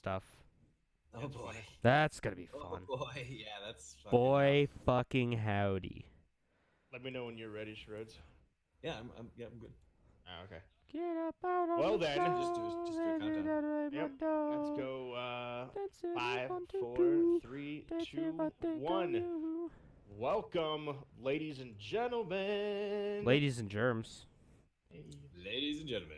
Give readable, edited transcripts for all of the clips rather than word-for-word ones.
stuff. Oh boy. That's gonna be Oh fun. boy. Yeah, that's fucking rough. Boy, fucking howdy. Let me know when you're ready, Shreds. Yeah, I'm good. Ah, okay. Get up out on Well the then. Just do a countdown. Yep. Let's go. That's it, 5, one, two, 4, two. 3, That's it, 2, I think on 1. you. Welcome, ladies and gentlemen. Ladies and germs. Ladies and gentlemen.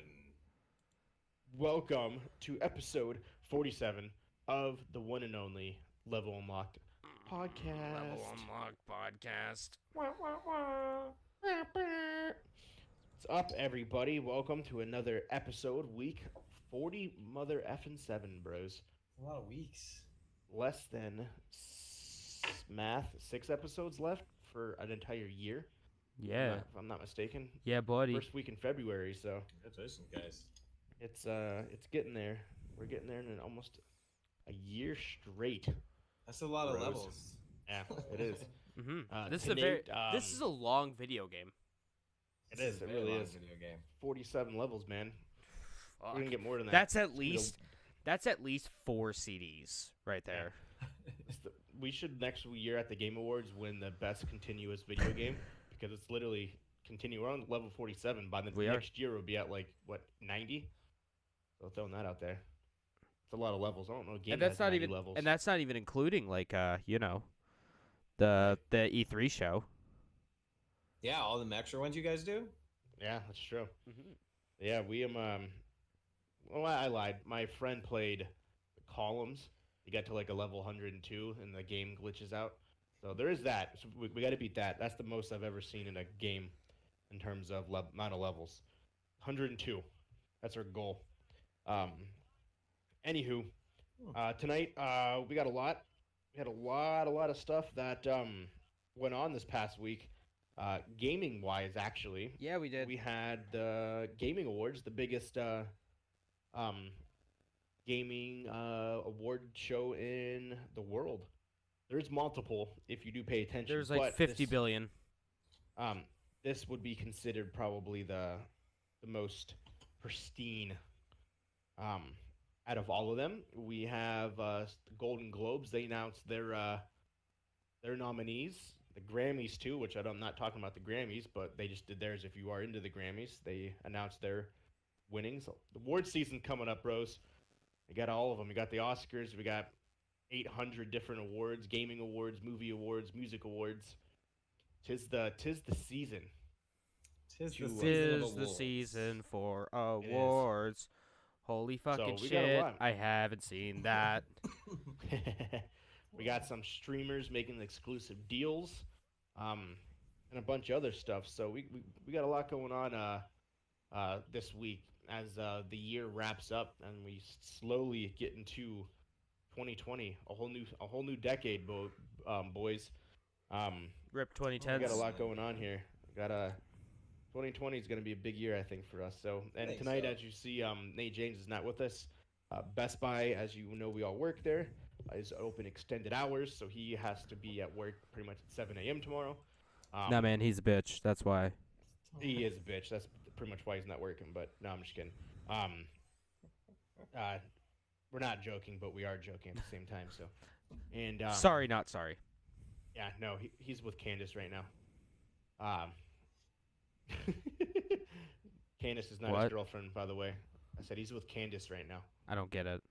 Welcome to episode 47 of the one and only Level Unlocked podcast. Level Unlocked podcast. What's up, everybody? Welcome to another episode, week 40 mother effing 7, bros. A lot of weeks. Less than math 6 episodes left for an entire year. Yeah. If I'm not mistaken. Yeah, buddy. First week in February, so Congratulations, guys. it's getting there. We're getting there in almost a year straight. That's a lot of Bros. levels. Yeah, it is. This Nate, this is a long video game. It is. It a very really long is. video game. 47 levels, man. Fuck. We're gonna get more than that. That's at least 4 CDs right there. We should next year at the Game Awards win the best continuous video game because it's literally We're on level 47. By the next year, we'll be at like what 90. So throwing that out there. It's a lot of levels. I don't know. A game And that's has not 90 even levels. and that's not even including like the E3 show. Yeah, all the extra ones you guys do? Yeah, that's true. Yeah, we Well, I lied. My friend played Columns. He got to like a level 102, and the game glitches out. So there is that. So we got to beat that. That's the most I've ever seen in a game in terms of amount of levels. 102. That's our goal. Anywho, tonight we got a lot. We had a lot of stuff that went on this past week. Gaming wise, actually. Yeah, we did. We had the Gaming Awards, the biggest gaming award show in the world. There's multiple if you do pay attention. There's like but 50 billion. This would be considered probably the most pristine out of all of them. We have the Golden Globes. They announced their nominees. The Grammys too, which I'm not talking about the Grammys, but they just did theirs. If you are into the Grammys, they announced their winnings. The award season coming up, bros. We got all of them. We got the Oscars. We got 800 different awards: gaming awards, movie awards, music awards. Tis the season. Tis the season for awards. Holy fucking So we got a shit! lot. I haven't seen that. We got some streamers making exclusive deals, and a bunch of other stuff. So we got a lot going on this week as the year wraps up and we slowly get into 2020, a whole new decade, boys. Rip We 2010s. got a lot going on here. We got 2020 is going to be a big year, I think, for us. So, and Think tonight, so. as you see, Nate James is not with us. Best Buy, as you know, we all work there, is open extended hours, so he has to be at work pretty much at 7 a.m. tomorrow. Nah, man, he's a bitch. That's why. He is a bitch. That's pretty much why he's not working. But no, I'm just kidding. We're not joking, but we are joking at the same time. So, and Sorry, not sorry. yeah, no, he's with Candace right now. Candace is not his What? girlfriend, by the way. I said he's with Candace right now. I don't get it.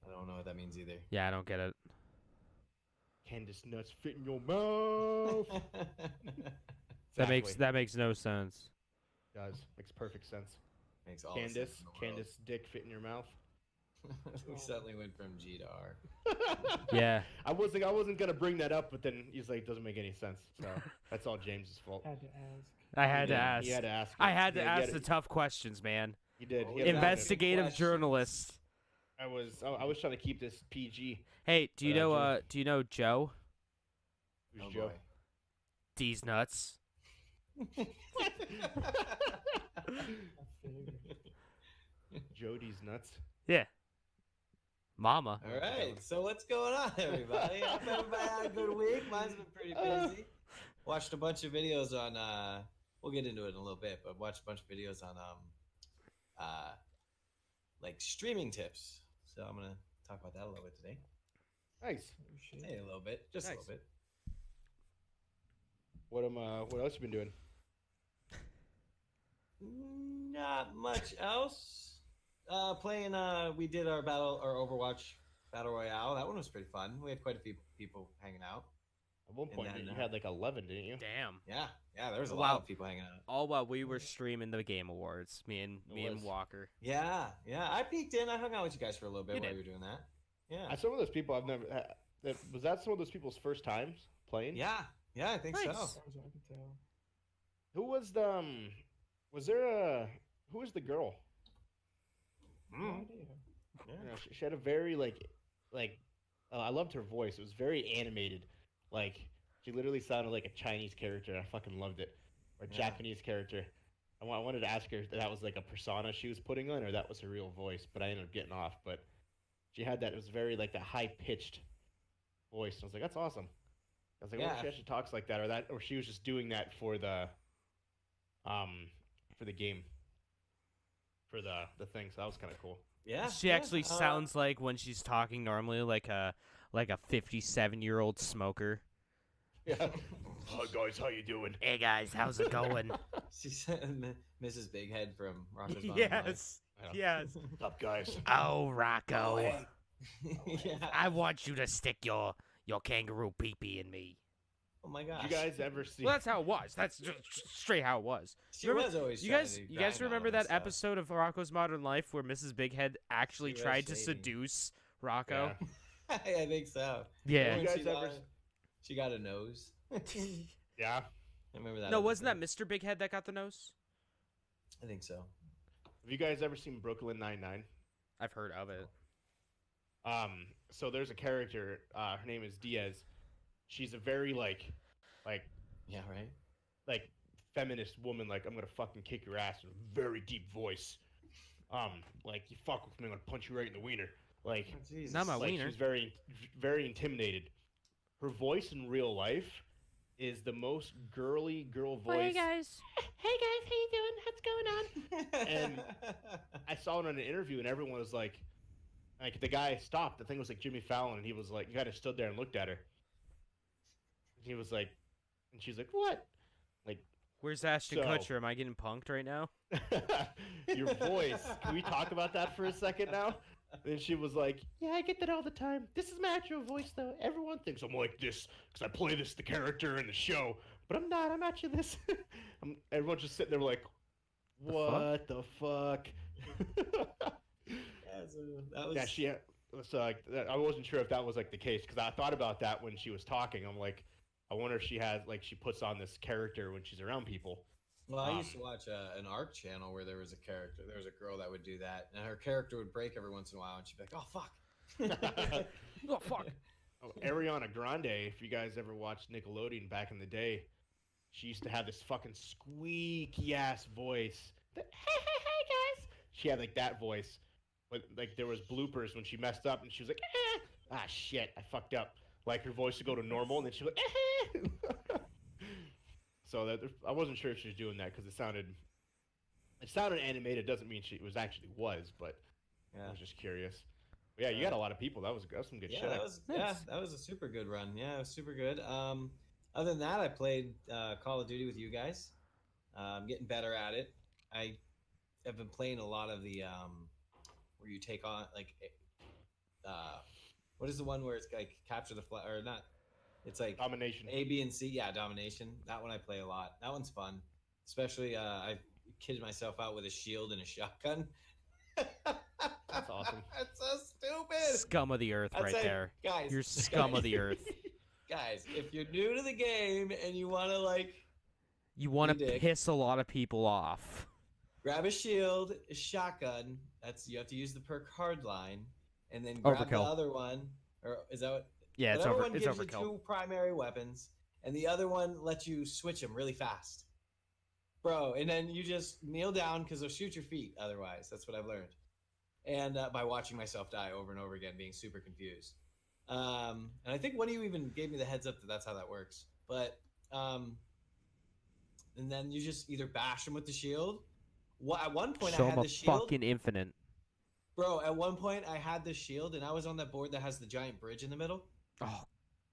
I don't know what that means either. Yeah, I don't get it. Candace nuts fit in your mouth. That makes no sense. Does makes perfect sense. Makes all the sense in the world. Candace dick fit in your mouth. We suddenly went from G to R. Yeah. I wasn't gonna bring that up, but then he's like, doesn't make any sense. So that's all James's fault. Had to ask. I had to Yeah, ask. He had to ask. I had to He ask the tough questions, man. He did. Oh, He had to ask it. Investigative questions. journalist. I was trying to keep this PG. Hey, do you But, know do you know Joe? Who's Oh, Joe? boy. D's nuts. I figured. Jody's nuts. Yeah. Mama. All right, so what's going on, everybody? I hope everybody had a good week. Mine's been pretty busy. Watched a bunch of videos on. We'll get into it in a little bit, but watched a bunch of videos on like streaming tips. So I'm gonna talk about that a little bit today. Nice. Oh, shit. Hey, a little bit, just a Nice. little bit. What else you been doing? Not much else. Playing. We did our Overwatch battle royale. That one was pretty fun. We had quite a few people hanging out. At one And point, then, you had like 11, didn't you? Damn. Yeah, there was a Wow. lot of people hanging out. All while we were streaming the Game Awards, me and was. Walker. Yeah. I peeked in. I hung out with you guys for a little bit You while did. you were doing that. Yeah. Some of those people I've never. Was that some of those people's first times playing? Yeah, I think Nice. so. As far as I can tell. Who was the? Was there a? Who was the girl? No Mm. idea. Yeah. You know, she had a very I loved her voice. It was very animated. Like she literally sounded like a Chinese character. I fucking loved it. Or a Yeah. Japanese character. I wanted to ask her if that was like a persona she was putting on, or that was her real voice. But I ended up getting off. But she had that. It was very like that high pitched voice. I was like, that's awesome. I was like, I wonder if Yeah. she actually talks like that, or she was just doing that for the game, for the thing. So that was kind of cool. Yeah. She yeah. actually sounds like when she's talking normally like a 57-year-old smoker. Yeah. Hi guys, how you doing? Hey guys, how's it going? She's Mrs. Big Head from Rocko's Modern Life. yes. Yeah. Yes. What's up, guys? Oh, Rocco. Yeah. I want you to stick your kangaroo pee-pee in me. Oh my gosh. Did you guys ever see? Well, that's how it was. That's just straight how it was. She remember- was always You trying guys, to you guys grind on remember him and that stuff. episode of Rocco's Modern Life where Mrs. Big Head actually She was tried to shady. seduce Rocco? I think so. Yeah. You When guys she, ever- she got a nose. I Yeah. remember that. No, wasn't that episode. Mr. Big Head that got the nose? I think so. Have you guys ever seen Brooklyn Nine-Nine? I've heard of it. So there's a character. Her name is Diaz. She's a very like Yeah, right. feminist woman. Like I'm gonna fucking kick your ass with a very deep voice. Like you fuck with me, I'm gonna punch you right in the wiener. Like Oh, Jesus. Not my like wiener. she's very intimidated. Her voice in real life is the most girly girl voice. guys. Hey guys, how you doing? What's going on? And I saw it on an interview, and everyone was like the guy stopped. The thing was like Jimmy Fallon, and he was like, he kind of stood there and looked at her. He was like, and she's like, what? Where's Ashton So- Kutcher? Am I getting punked right now? Your voice. Can we talk about that for a second now? And she was like, yeah, I get that all the time. This is my actual voice, though. Everyone thinks I'm like this because I play the character in the show, but I'm not. I'm actually this. Everyone's just sitting there like, what the fuck? Yeah, so that was. Yeah, she. So like, I wasn't sure if that was like the case because I thought about that when she was talking. I'm like, I wonder if she has like she puts on this character when she's around people. Well, I used to watch an ARC channel where there was a character. There was a girl that would do that, and her character would break every once in a while, and she'd be like, "Oh fuck." Oh, fuck. Oh, Ariana Grande, if you guys ever watched Nickelodeon back in the day, she used to have this fucking squeaky ass voice. Hey guys. She had like that voice, but like there was bloopers when she messed up and she was like, shit, I fucked up. Like her voice would go to normal and then she was like, So that I wasn't sure if she was doing that because it sounded animated. Doesn't mean she was actually but I Yeah. was just curious. But yeah, you got a lot of people. That was some good Yeah, shit. that was Nice. that was a super good run. Yeah, it was super good. Other than that, I played Call of Duty with you guys. I'm getting better at it. I have been playing a lot of the where you take on like what is the one where it's like capture the flag or not? It's like Domination. A, B, and C. Yeah, domination. That one I play a lot. That one's fun. Especially I kidded myself out with a shield and a shotgun. That's awesome. That's so stupid. Scum of the earth I'd right say, there. guys. You're scum of the earth. Guys, if you're new to the game and you want to like You want You to dick. piss a lot of people off. grab a shield, a shotgun, that's you have to use the perk hardline, and then grab the Overkill. other one, or is that what? Yeah, it's Whatever one it's gives you overkill. two primary weapons, and the other one lets you switch them really fast, bro. And then you just kneel down because they'll shoot your feet. Otherwise, that's what I've learned, and by watching myself die over and over again, being super confused. And I think one of you even gave me the heads up that that's how that works. But and then you just either bash them with the shield. At one point, Show I him had a the shield. fucking infinite. Bro, at one point I had this shield and I was on that board that has the giant bridge in the middle. Oh,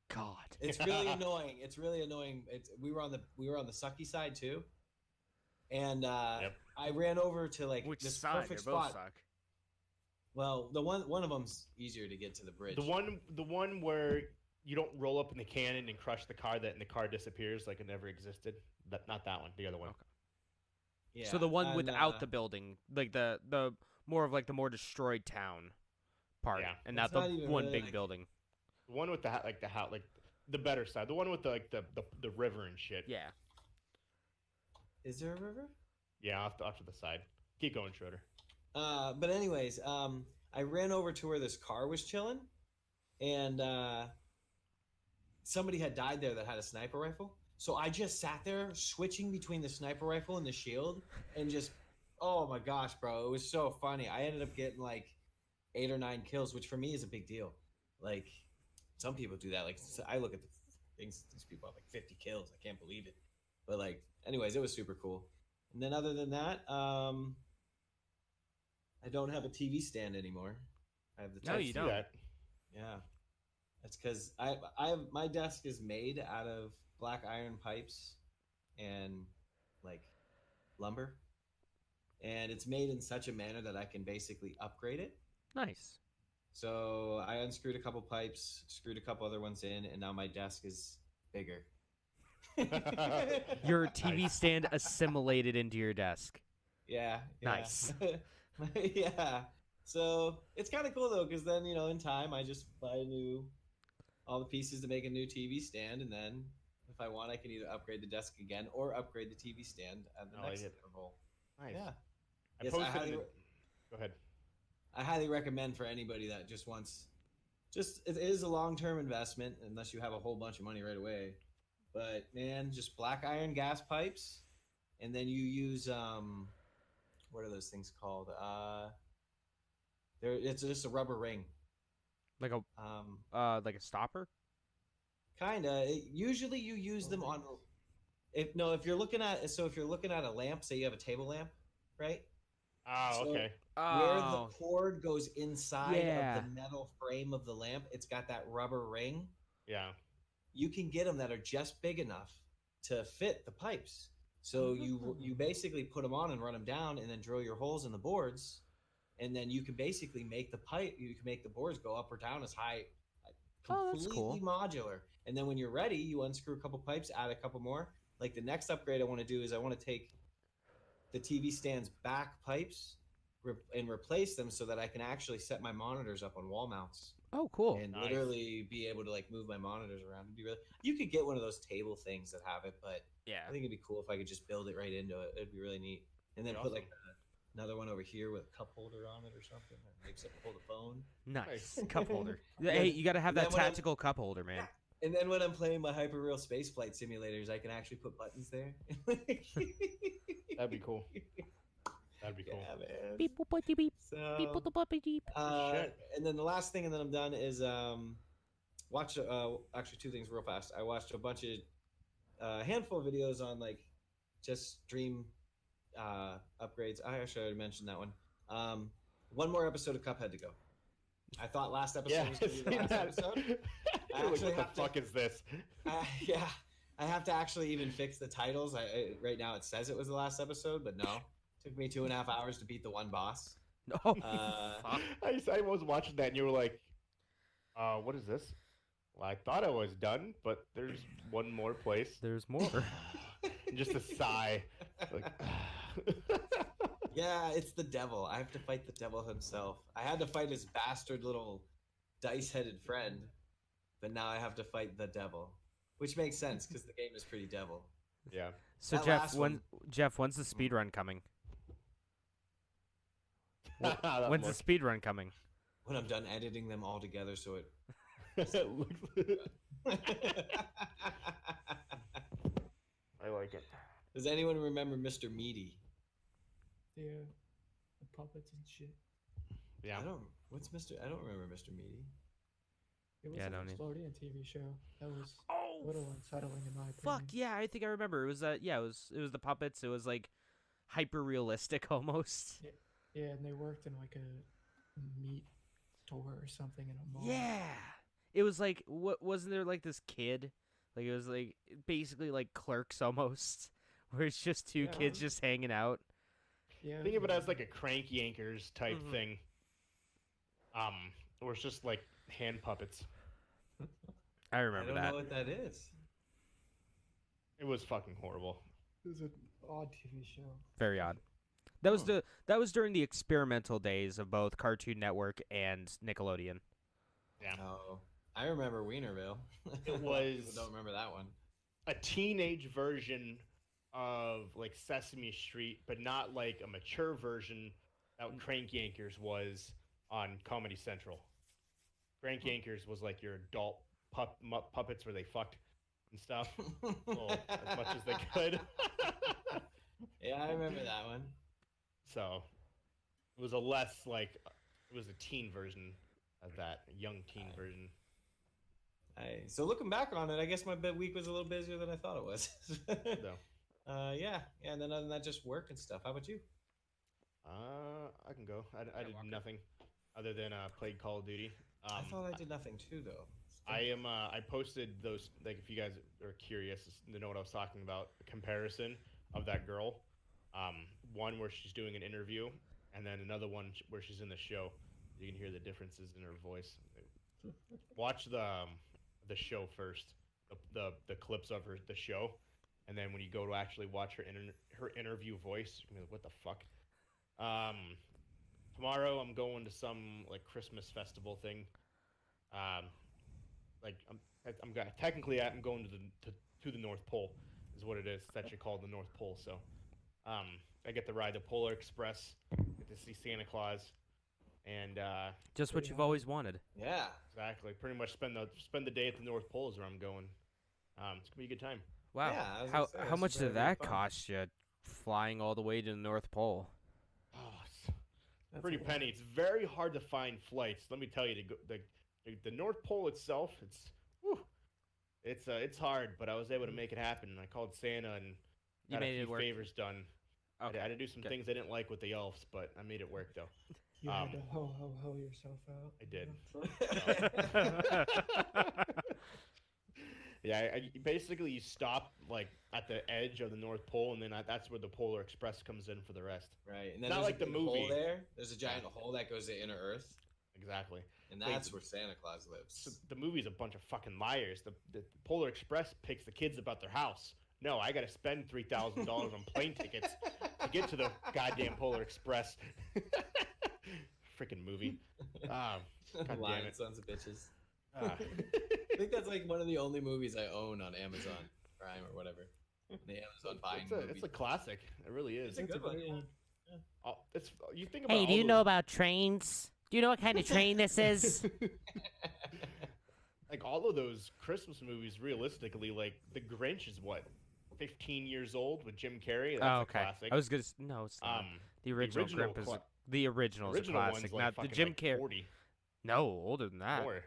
God. It's really annoying. It's really annoying. We were on the sucky side too, and Yep. I ran over to like Which this side? They perfect both spot. suck. Well, the one of them's easier to get to the bridge. The one where you don't roll up in the cannon and crush the car and the car disappears like it never existed. Not that one. The other one. Okay. Yeah, So the one and, without the building, like the more of like the more destroyed town part, Yeah. and It's not the not even one really, big like- building. The one with the the better side. The one with the river and shit. Yeah. Is there a river? Yeah, off to the side. Keep going, Schroeder. But anyways, I ran over to where this car was chilling, and somebody had died there that had a sniper rifle. So I just sat there switching between the sniper rifle and the shield, and just, oh my gosh, bro, it was so funny. I ended up getting like 8 or 9 kills, which for me is a big deal. Like some people do that. Like I look at the things; these people have like 50 kills. I can't believe it. But like, anyways, it was super cool. And then other than that, I don't have a TV stand anymore. I have the No, Type you C. don't. That. Yeah, that's because my desk is made out of black iron pipes and like lumber, and it's made in such a manner that I can basically upgrade it. Nice. So I unscrewed a couple pipes, screwed a couple other ones in, and now my desk is bigger. Your TV stand assimilated into your desk. Yeah. Nice. Yeah. So it's kind of cool though, because then in time I just buy all the pieces to make a new TV stand, and then if I want, I can either upgrade the desk again or upgrade the TV stand at the I like next it. level. Nice. Yeah. I Yes, I posted. highly Go ahead. I highly recommend for anybody that just wants, it is a long-term investment unless you have a whole bunch of money right away. But man, just black iron gas pipes, and then you use what are those things called? It's just a rubber ring. Like a stopper? Kinda. Usually you use them on. If you're looking at a lamp, say you have a table lamp, right? Oh, So- okay. Where the Oh, cord goes inside Yeah. of the metal frame of the lamp, it's got that rubber ring. Yeah. You can get them that are just big enough to fit the pipes. So you basically put them on and run them down, and then drill your holes in the boards, and then you can basically make the boards go up or down as high. Oh, that's Completely cool. modular. And then when you're ready, you unscrew a couple pipes, add a couple more. Like the next upgrade I want to do is I want to take the TV stand's back pipes and replace them so that I can actually set my monitors up on wall mounts Oh, cool. and Nice. literally be able to like move my monitors around. It'd be really. You could get one of those table things that have it, but Yeah. I think it'd be cool if I could just build it right into it. It'd be really neat. And then Be put awesome. like another one over here with a cup holder on it or something, or maybe something to hold a phone. Nice. Nice. Cup holder. Hey, you got to have And that then when I'm- tactical cup holder, man. And then when I'm playing my hyperreal spaceflight simulators, I can actually put buttons there. That'd be cool. That'd be cool. Yeah, man. Beep, boop, boop, beep, beep. Beep, So, boop, boop, beep, beep. Shit. and then the last thing, and then I'm done, is watch actually 2 things real fast. I watched a bunch of handful of videos on like just dream upgrades. I actually already mentioned that one. One more episode of Cuphead to go. I thought last episode Yeah. was going to be the last episode. You're like, actually what the have to- fuck is this? Yeah, I have to actually even fix the titles. Right now it says it was the last episode, but no. Took me 2.5 hours to beat the one boss. Oh, Uh, fuck. I was watching that and you were like, what is this? Well, I thought I was done, but there's one more place. There's more. And just a sigh. Like, Yeah, it's the devil. I have to fight the devil himself. I had to fight his bastard little dice-headed friend, but now I have to fight the devil, which makes sense because the game is pretty devil. yeah. So That Jeff, last one- when's the speed run coming? That When's the much. speed run coming? When I'm done editing them all together, so it. I like it. Does anyone remember Mr. Meaty? Yeah, the puppets and shit. Yeah. I don't remember Mr. Meaty. It was Yeah, I a don't either. Nickelodeon TV show. That was a Oh, little unsettling in my opinion. fuck yeah! I think I remember. It was it was the puppets. It was like hyper realistic almost. Yeah, and they worked in like a meat store or something in a mall. Yeah. It was like what wasn't there like this kid? Like it was like basically like Clerks almost, where it's just two Yeah. kids just hanging out. Yeah. Think of it as like a Crank Yankers type Mhm. thing. Or it's just like hand puppets. I I remember don't that. know what that is. It was fucking horrible. It was an odd TV show. Very odd. That was Hmm. that was during the experimental days of both Cartoon Network and Nickelodeon. Yeah. Oh, I remember Wienerville. It A lot of was- people don't remember that one. A teenage version of like Sesame Street, but not like a mature version that Crank Yankers was on Comedy Central. Crank Yankers was like your adult puppets where they fucked and stuff. Well, as much as they could. Yeah, I remember that one. So it was a less like it was a teen version of that, a young teen version. So looking back on it, I guess my week was a little busier than I thought it was. So Yeah, and then other than that, just work and stuff. How about you? I can go. I did Walker. nothing other than played Call of Duty. I thought I did nothing too, though. I posted those, like, if you guys are curious to know what I was talking about, a comparison of that girl. One where she's doing an interview, and then another one where she's in the show. You can hear the differences in her voice. Watch the show first, the clips of the show, and then when you go to actually watch her interview voice, you're like, what the fuck? Tomorrow I'm going to some like Christmas festival thing. Like I'm going to the North Pole is what it is. It's actually called the North Pole. So I get to ride the Polar Express, get to see Santa Claus, and Just what you've always wanted. Yeah. exactly pretty much spend the day at the North Pole is where I'm going. It's gonna be a good time. Wow. Yeah, I was how gonna say, how this much is very, did very that fun. cost you, flying all the way to the North Pole? Oh, That's pretty a lot. penny. It's very hard to find flights. Let me tell you, to go, the North Pole itself, it's hard, but I was able to make it happen. I called Santa and You got made a few it work. favors done. Okay. I had to do some good. things I didn't like with the elves, but I made it work though. You had to Um, ho yourself out. I did. Yeah. Yeah, basically you stop like at the edge of the North Pole, and then that's where the Polar Express comes in for the rest. Right, and then Not there's like a the big hole movie. there. There's a giant hole that goes to inner Earth, Exactly. and Wait, that's where Santa Claus lives. So the movie's a bunch of fucking liars. The Polar Express picks the kids about their house. No, I got to spend $3,000 on plane tickets to get to the goddamn Polar Express. Freaking movie. God damn Lying it. sons of bitches. Ah. I think that's like one of the only movies I own on Amazon Prime or whatever. The Amazon buying it's movie. a classic. It really is. It's a That's a good one. great one. It's you think about. Hey, do all you know those- about trains? Do you know what kind of train this is? Like all of those Christmas movies, realistically, like The Grinch is what, 15 years old with Jim Carrey. That's Oh, a okay. classic. I was gonna. No, it's not. The original, original Grimp is cla- the original is a original classic, one's like not the fucking Jim like Carrey. 40 No, older than that. more.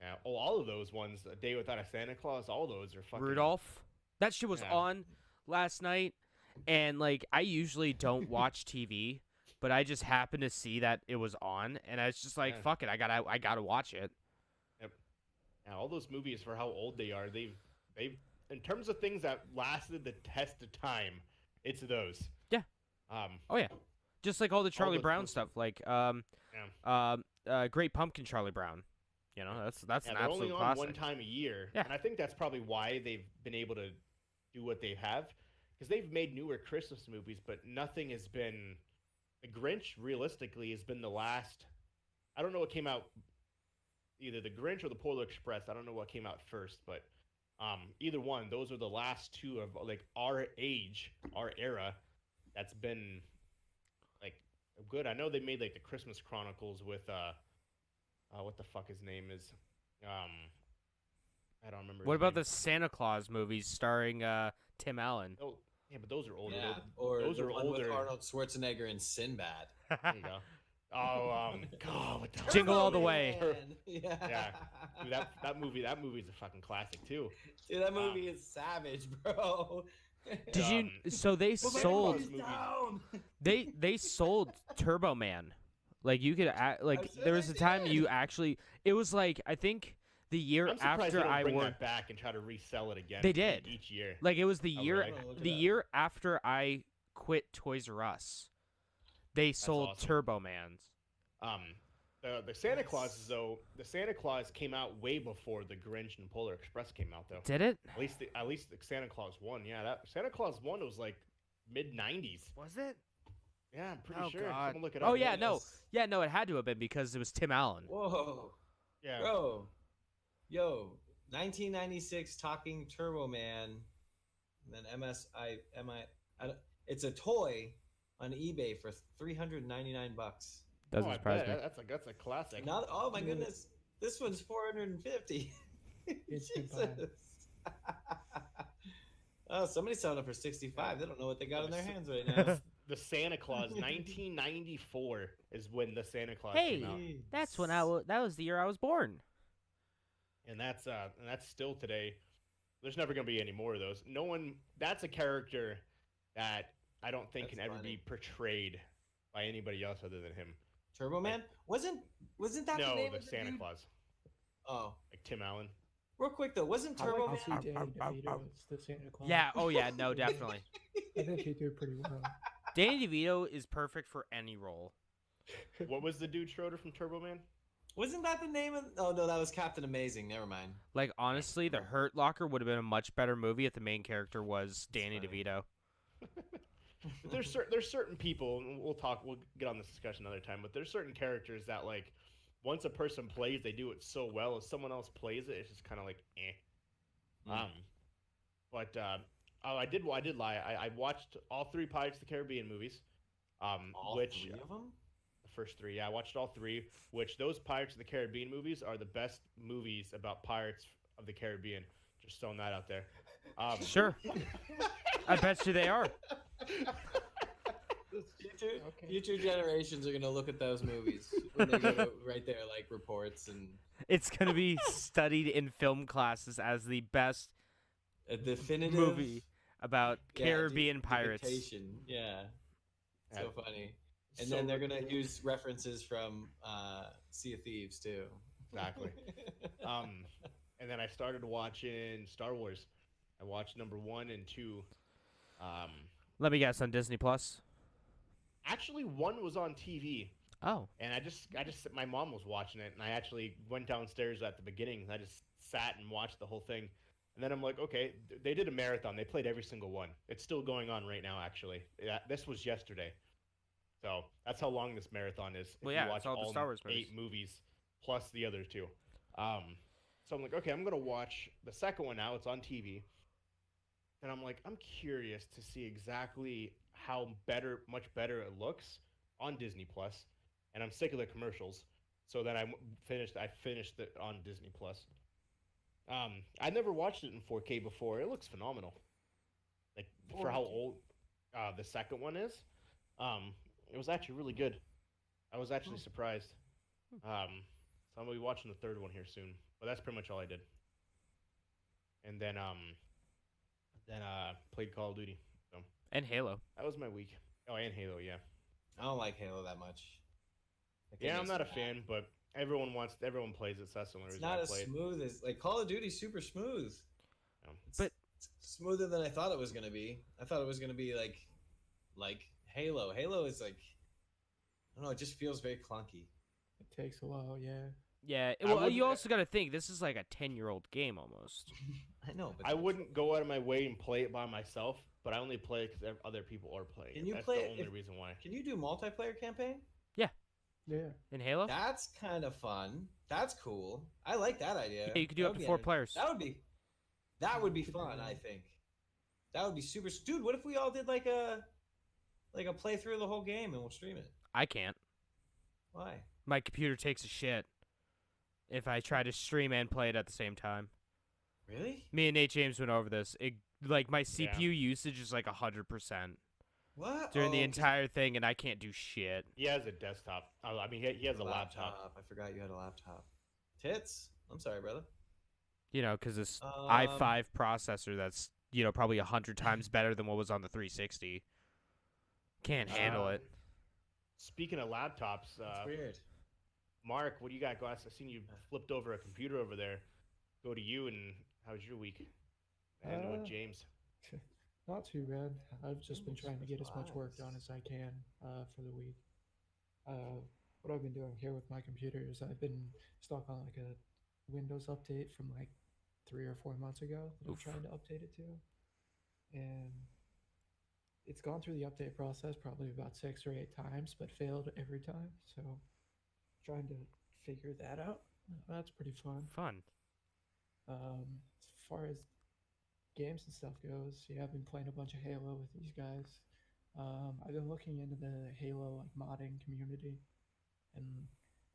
Yeah. Oh, all of those ones, A Day Without a Santa Claus, all those are fucking. Rudolph. That shit was Yeah. on last night, and like I usually don't watch TV, but I just happened to see that it was on, and I was just like, Yeah. "Fuck it, I gotta watch it." Yeah, all those movies for how old they are, they've in terms of things that lasted the test of time, it's those. Yeah. Oh yeah, just like all the Charlie those Brown movies. stuff, like Yeah. Great Pumpkin Charlie Brown. You know, that's Yeah, an they're only absolute on classic. one time a year, Yeah. and I think that's probably why they've been able to do what they have, because they've made newer Christmas movies, but nothing has been. The Grinch, realistically, has been the last. I don't know what came out. Either the Grinch or the Polar Express. I don't know what came out first, but either one. Those are the last two of like our age, our era. That's been like good. I know they made like the Christmas Chronicles with what the fuck his name is. I don't remember. What his about name. the Santa Claus movies starring Tim Allen? Oh, yeah, but those are older. Yeah, Those- or those the are one older. with Arnold Schwarzenegger and Sinbad. There you go. Oh, God, what the hell? Jingle All the Turbo Way. Man! Yeah. Yeah. Dude, that movie's a fucking classic too. Dude, that movie is savage, bro. Did you? Um, So they Well, sold. Movies. down. They sold Turbo Man Like you could like said there I was a time did. you actually. It was like I think the year I'm surprised they after don't I bring worked. that back and try to resell it again. They like, did. each year. Like it was the Oh, year really? I'm gonna look it the up. year after I quit Toys R Us. They sold awesome. Turbo Mans. The Santa Clauses though, the Santa Claus came out way before the Grinch and Polar Express came out though. Did it? At least the Santa Claus 1, yeah. That Santa Claus 1 was like mid 90s. Was it? Yeah, I'm pretty Oh, sure. God. Someone look it up. Oh yeah, no, Yes. yeah, no. It had to have been because it was Tim Allen. Whoa, Yeah. bro, yo, 1996 Talking Turbo Man, and then it's a toy on eBay for $399. Doesn't I surprise bet. me. That's a classic. Now, oh my Yeah. goodness, this one's 450. It's Jesus. goodbye. Oh, somebody's selling it for 65. They don't know what they got in their hands right now. The Santa Claus, 1994 is when the Santa Claus Hey. came out, That's when that was the year I was born. and that's still today. There's never gonna be any more of those. No one. That's a character that I don't think That's can ever funny. be portrayed by anybody else other than him. Turbo Man? Wasn't that the No, name the of the Santa dude? Claus, Oh, like Tim Allen. real quick though, wasn't I Turbo like to Man? see Danny DeVito as the Santa Claus. Yeah. Oh yeah. No, definitely. I think he did pretty well. Danny DeVito is perfect for any role. What was the dude Schroeder from Turbo Man? Wasn't that the name of? Oh no, that was Captain Amazing. Never mind. Like honestly, The Hurt Locker would have been a much better movie if the main character was Danny funny. DeVito. But there's certain people, and we'll get on this discussion another time. But there's certain characters that like, once a person plays, they do it so well. If someone else plays it, it's just kind of like, eh. Mm. But I did lie. I watched all 3 Pirates of the Caribbean movies. All Which 3 of them? the first 3, yeah, I watched all 3. Which those Pirates of the Caribbean movies are the best movies about Pirates of the Caribbean. Just throwing that out there. Sure. I bet you they are. Future generations are gonna look at those movies when they go to right there, like reports and It's gonna be studied in film classes as the best a definitive movie about yeah, Caribbean pirates. dictation. Yeah, so Yeah. funny. And So then they're gonna ridiculous. use references from Sea of Thieves too. Exactly. And then I started watching Star Wars. I watched number 1 and 2. Let me guess, on Disney Plus. Actually, 1 was on TV, Oh, and I just my mom was watching it, and I actually went downstairs at the beginning. And I just sat and watched the whole thing, and then I'm like, okay, they did a marathon. They played every single one. It's still going on right now, actually. Yeah, this was yesterday, so that's how long this marathon is. If Well, you yeah, watch it's all the Star Wars movies. 8 movies plus the other 2. So I'm like, okay, I'm gonna watch the second one now. It's on TV. And I'm like, I'm curious to see exactly how much better it looks on Disney Plus, and I'm sick of the commercials. So then I finished it on Disney Plus. I never watched it in 4K before. It looks phenomenal. Like for how 4K. old the second one is. It was actually really good. I was actually surprised. So I'm gonna be watching the third one here soon. But that's pretty much all I did. And then played Call of Duty. So and Halo. that was my week. Oh, and Halo, yeah. I don't like Halo that much. Like, it Yeah, I'm makes not a me mad. fan, but everyone plays it, so that's the only It's reason not I as played. smooth as like Call of Duty's super smooth. Yeah. But- it's smoother than I thought it was gonna be. I thought it was gonna be like Halo. Halo is like I don't know. It just feels very clunky. It takes a while, yeah. Yeah. I Well, wouldn't- you also got to think this is like a 10-year-old game almost. I know, but I wouldn't go out of my way and play it by myself, but I only play it because other people are playing Can it. you That's play the it only if- reason why. Can you do multiplayer campaign? Yeah. In Halo. That's kind of fun. That's cool. I like that idea. Yeah, you could do That up would to be 4 enter- players. That would be Could fun. do I that. think that would be super. Dude, what if we all did like a playthrough of the whole game and we'll stream it? I can't. Why? My computer takes a shit if I try to stream and play it at the same time. Really? Me and Nate James went over this. Like my Yeah. CPU usage is like 100% What? during the Oh, 'cause entire thing, and I can't do shit. He has a desktop. I mean, he has a laptop. I forgot you had a laptop. Tits. I'm sorry, brother. You know, because this Um, i5 processor that's probably 100 times better than what was on the 360. Can't handle it. Speaking of laptops, It's weird. Mark, what do you got? Glass? I seen you flipped over a computer over there. Go to you, and how's your week? And James. Not too bad. I've just been Ooh, trying to get as much work done surprise. as I can for the week. What I've been doing here with my computer is I've been stuck on like a Windows update from like 3 or 4 months ago that I'm Oof. trying to update it to, and it's gone through the update process probably about 6 or 8 times, but failed every time. So trying to figure that out. That's pretty fun. Fun. As far as games and stuff goes, yeah, I've been playing a bunch of Halo with these guys. I've been looking into the Halo like modding community and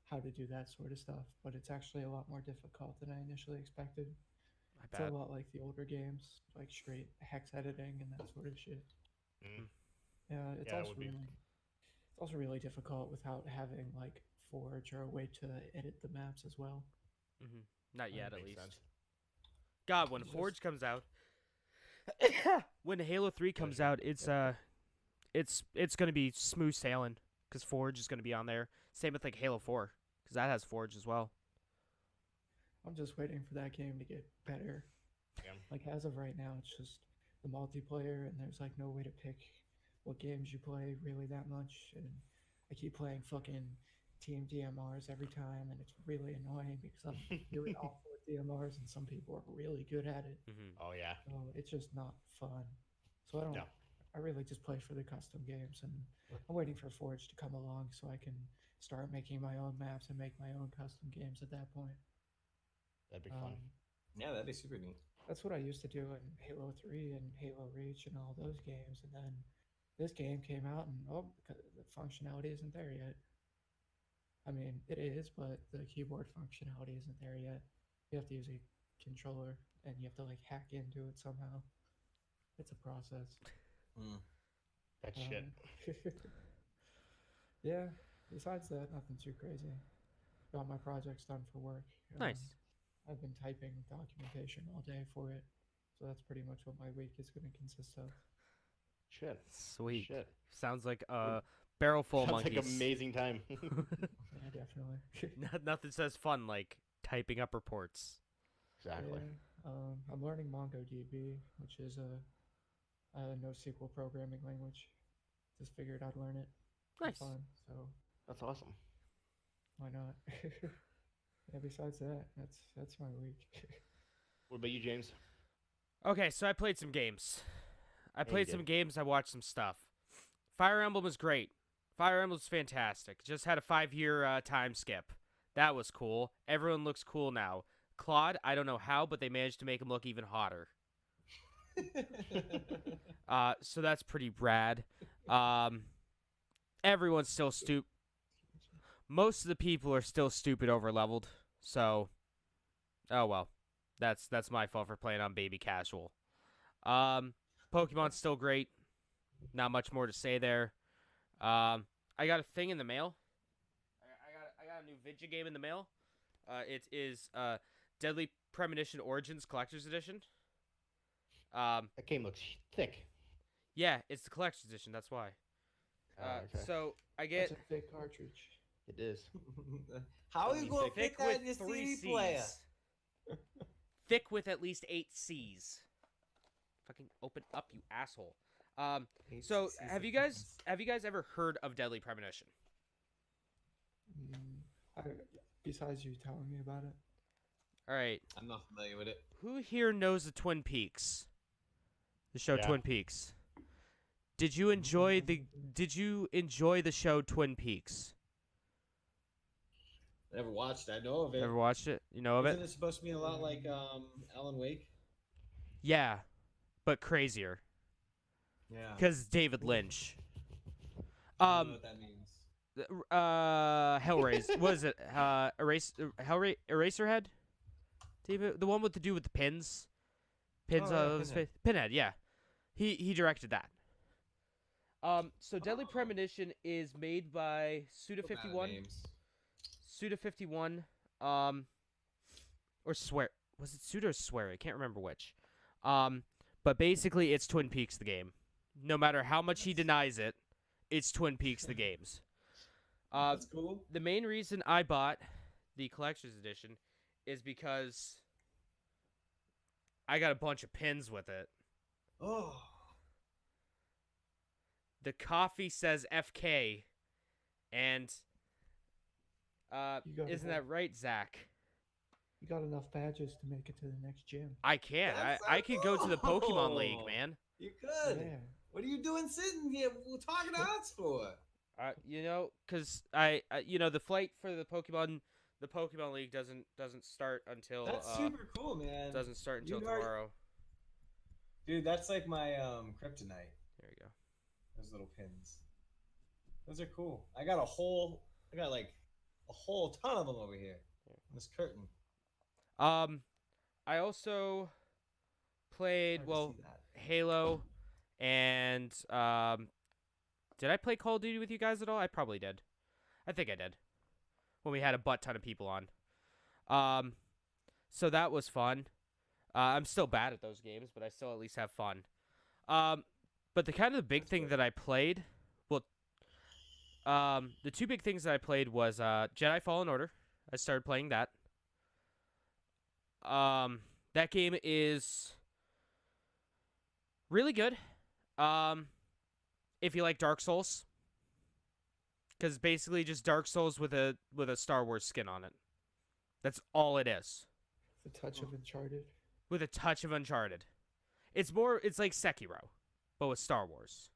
how to do that sort of stuff, but it's actually a lot more difficult than I initially expected. I It's a bet. lot like the older games, like straight hex editing and that sort of shit. Mm. Yeah, Yeah, it would be. it's also really difficult without having like Forge or a way to edit the maps as well. Hmm. Not yet, at Makes least. sense. God, when Just- Forge comes out, when Halo 3 comes Pleasure. out, it's gonna be smooth sailing because Forge is gonna be on there. Same with like Halo 4 because that has Forge as well. I'm just waiting for that game to get better. Yeah. Like as of right now, it's just the multiplayer, and there's like no way to pick what games you play really that much. And I keep playing fucking team DMRs every time, and it's really annoying because I'm really awful at DMRs, and some people are really good at it. Hmm. Oh yeah. So it's just not fun. So I don't. No. I really just play for the custom games, and I'm waiting for Forge to come along so I can start making my own maps and make my own custom games at that point. That'd be fun. Yeah, that'd be super neat. That's what I used to do in Halo 3 and Halo Reach and all those games. And then this game came out, and the functionality isn't there yet. I mean, it is, but the keyboard functionality isn't there yet. You have to use a controller, and you have to like hack into it somehow. It's a process. Mm. That shit. Yeah. Besides that, nothing too crazy. Got my projects done for work. Nice. I've been typing documentation all day for it, so that's pretty much what my week is going to consist of. Shit. Sweet. Shit. Sounds like a barrel full of Sounds monkeys. like amazing time. Yeah, definitely. Nothing says fun like typing up reports. Exactly. Yeah, I'm learning MongoDB, which is a NoSQL programming language. Just figured I'd learn it. for Nice. Fun, so That's awesome. why not? Yeah. Besides that, that's my week. What about you, James? Okay, so I played some games. I Yeah, you played some did. games. I watched some stuff. Fire Emblem was great. Fire Emblem's fantastic. Just had a 5-year time skip. That was cool. Everyone looks cool now. Claude, I don't know how, but they managed to make him look even hotter. So that's pretty rad. Everyone's still stupid. Most of the people are still stupid over leveled. So, oh well, that's my fault for playing on baby casual. Pokemon's still great. Not much more to say there. I got a thing in the mail. I got a new Vidya game in the mail. It is Deadly Premonition Origins Collector's Edition. That game looks thick. Yeah, it's the collector's edition. That's why. Okay. So I get That's a fake cartridge. It is. How are you going to thick fit that with in your 3 CD player? C's. Thick with at least 8 C's. Fucking open up, you asshole. So have you guys ever heard of Deadly Premonition? Besides you telling me about it, All right. I'm not familiar with it. Who here knows the Twin Peaks? The show Yeah. Twin Peaks. Did you enjoy the show Twin Peaks? I never watched it. I know of it. Ever watched it? You know of Isn't it? it supposed to be a lot like Alan Wake? Yeah, but crazier. Yeah. Because David Lynch. I don't know what that means. Hellraiser. What is it? Eraserhead? David, the one with the dude with the pins. Pins Oh, yeah, of his Pinhead. face. Pinhead, yeah. He directed that. So Deadly Premonition is made by Suda51. Names. Suda51. Or Swear. Was it Suda or Swear? I can't remember which. But basically it's Twin Peaks the game. No matter how much he denies it, it's Twin Peaks the games. That's cool. The main reason I bought the collector's edition is because I got a bunch of pins with it. Oh, The coffee says FK, and You got isn't enough- that right, Zach? You got enough badges to make it to the next gym. I can. That's I could go to the Pokemon League, cool. man. you could. Yeah. What are you doing sitting here talking to us for? You know, cause the flight for the Pokemon League doesn't start until That's super cool, man. doesn't start until You already- tomorrow. Dude, that's like my kryptonite. There you go. Those little pins. Those are cool. I got like a whole ton of them over here. On this curtain. I also played Hard to see that. Halo, and did I play Call of Duty with you guys at all? I probably did. I think I did. When we had a butt ton of people on. So that was fun. I'm still bad at those games, but I still at least have fun. But the big That's thing good. that I played, the two big things that I played was Jedi Fallen Order. I started playing that. That game is really good. If you like Dark Souls, because basically just Dark Souls with a Star Wars skin on it. That's all it is. The touch of Uncharted. With a touch of Uncharted. It's like Sekiro, but with Star Wars.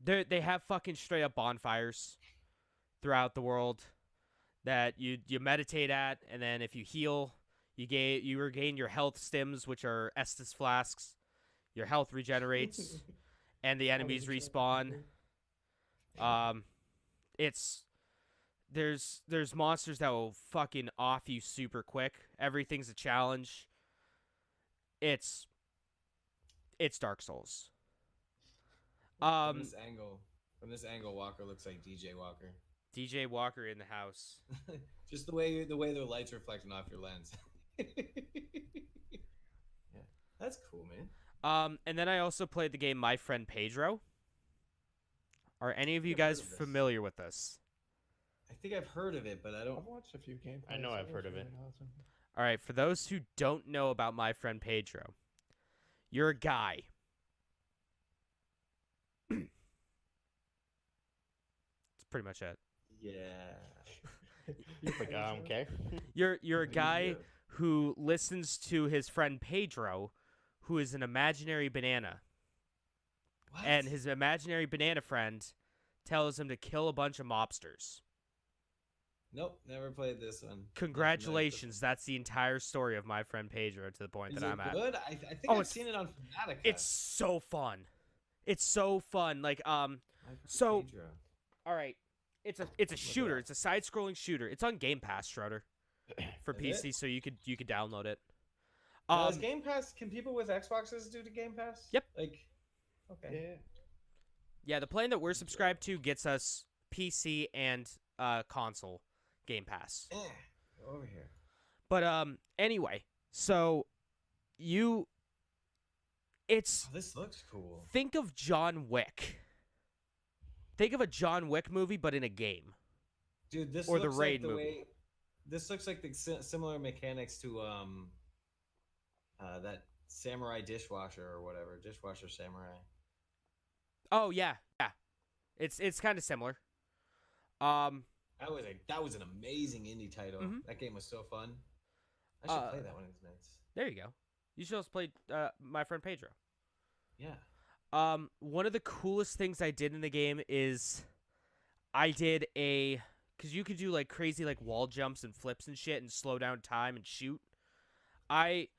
They have fucking straight up bonfires throughout the world that you meditate at, and then if you heal, you regain your health stims, which are Estus flasks. Your health regenerates, and the enemies respawn. There's monsters that will fucking off you super quick. Everything's a challenge. It's Dark Souls. From this angle, Walker looks like DJ Walker. DJ Walker in the house. Just the way their lights reflecting off your lens. Yeah, that's cool, man. And then I also played the game My Friend Pedro. Are any of you I've heard guys of this. familiar with this? I think I've heard of it, but I don't. I've watched a few gameplays. I know I've It heard was of it. really awesome. All right, for those who don't know about My Friend Pedro, you're a guy. That's pretty much it. Yeah. Like, okay. You're a guy who listens to his friend Pedro, who is an imaginary banana. What? And his imaginary banana friend tells him to kill a bunch of mobsters. Nope, never played this one. Congratulations, that's the entire story of My Friend Pedro to the point Is that it I'm at. good? I think Oh, I've it's- seen it on Fanatica. It's so fun. It's so fun. Like My Friend so- Pedro. all right. It's a shooter. It's a side-scrolling shooter. It's on Game Pass, Schroeder, for Is PC, it? so you could download it. Now, is Game Pass? Can people with Xboxes do the Game Pass? Yep. Like, okay. Yeah. Yeah, the plan that we're subscribed to gets us PC and console Game Pass. Go over here. But anyway, so it's Oh, this looks cool. think of John Wick. Think of a John Wick movie, but in a game. Dude, this Or the looks Raid like the movie. way. This looks like the similar mechanics to that samurai dishwasher or whatever, dishwasher samurai. Oh yeah. It's kind of similar. That was an amazing indie title. Mhm. That game was so fun. I should play that one of these nights. There you go. You should also play My Friend Pedro. Yeah. One of the coolest things I did in the game is I did because you could do like crazy like wall jumps and flips and shit and slow down time and shoot. I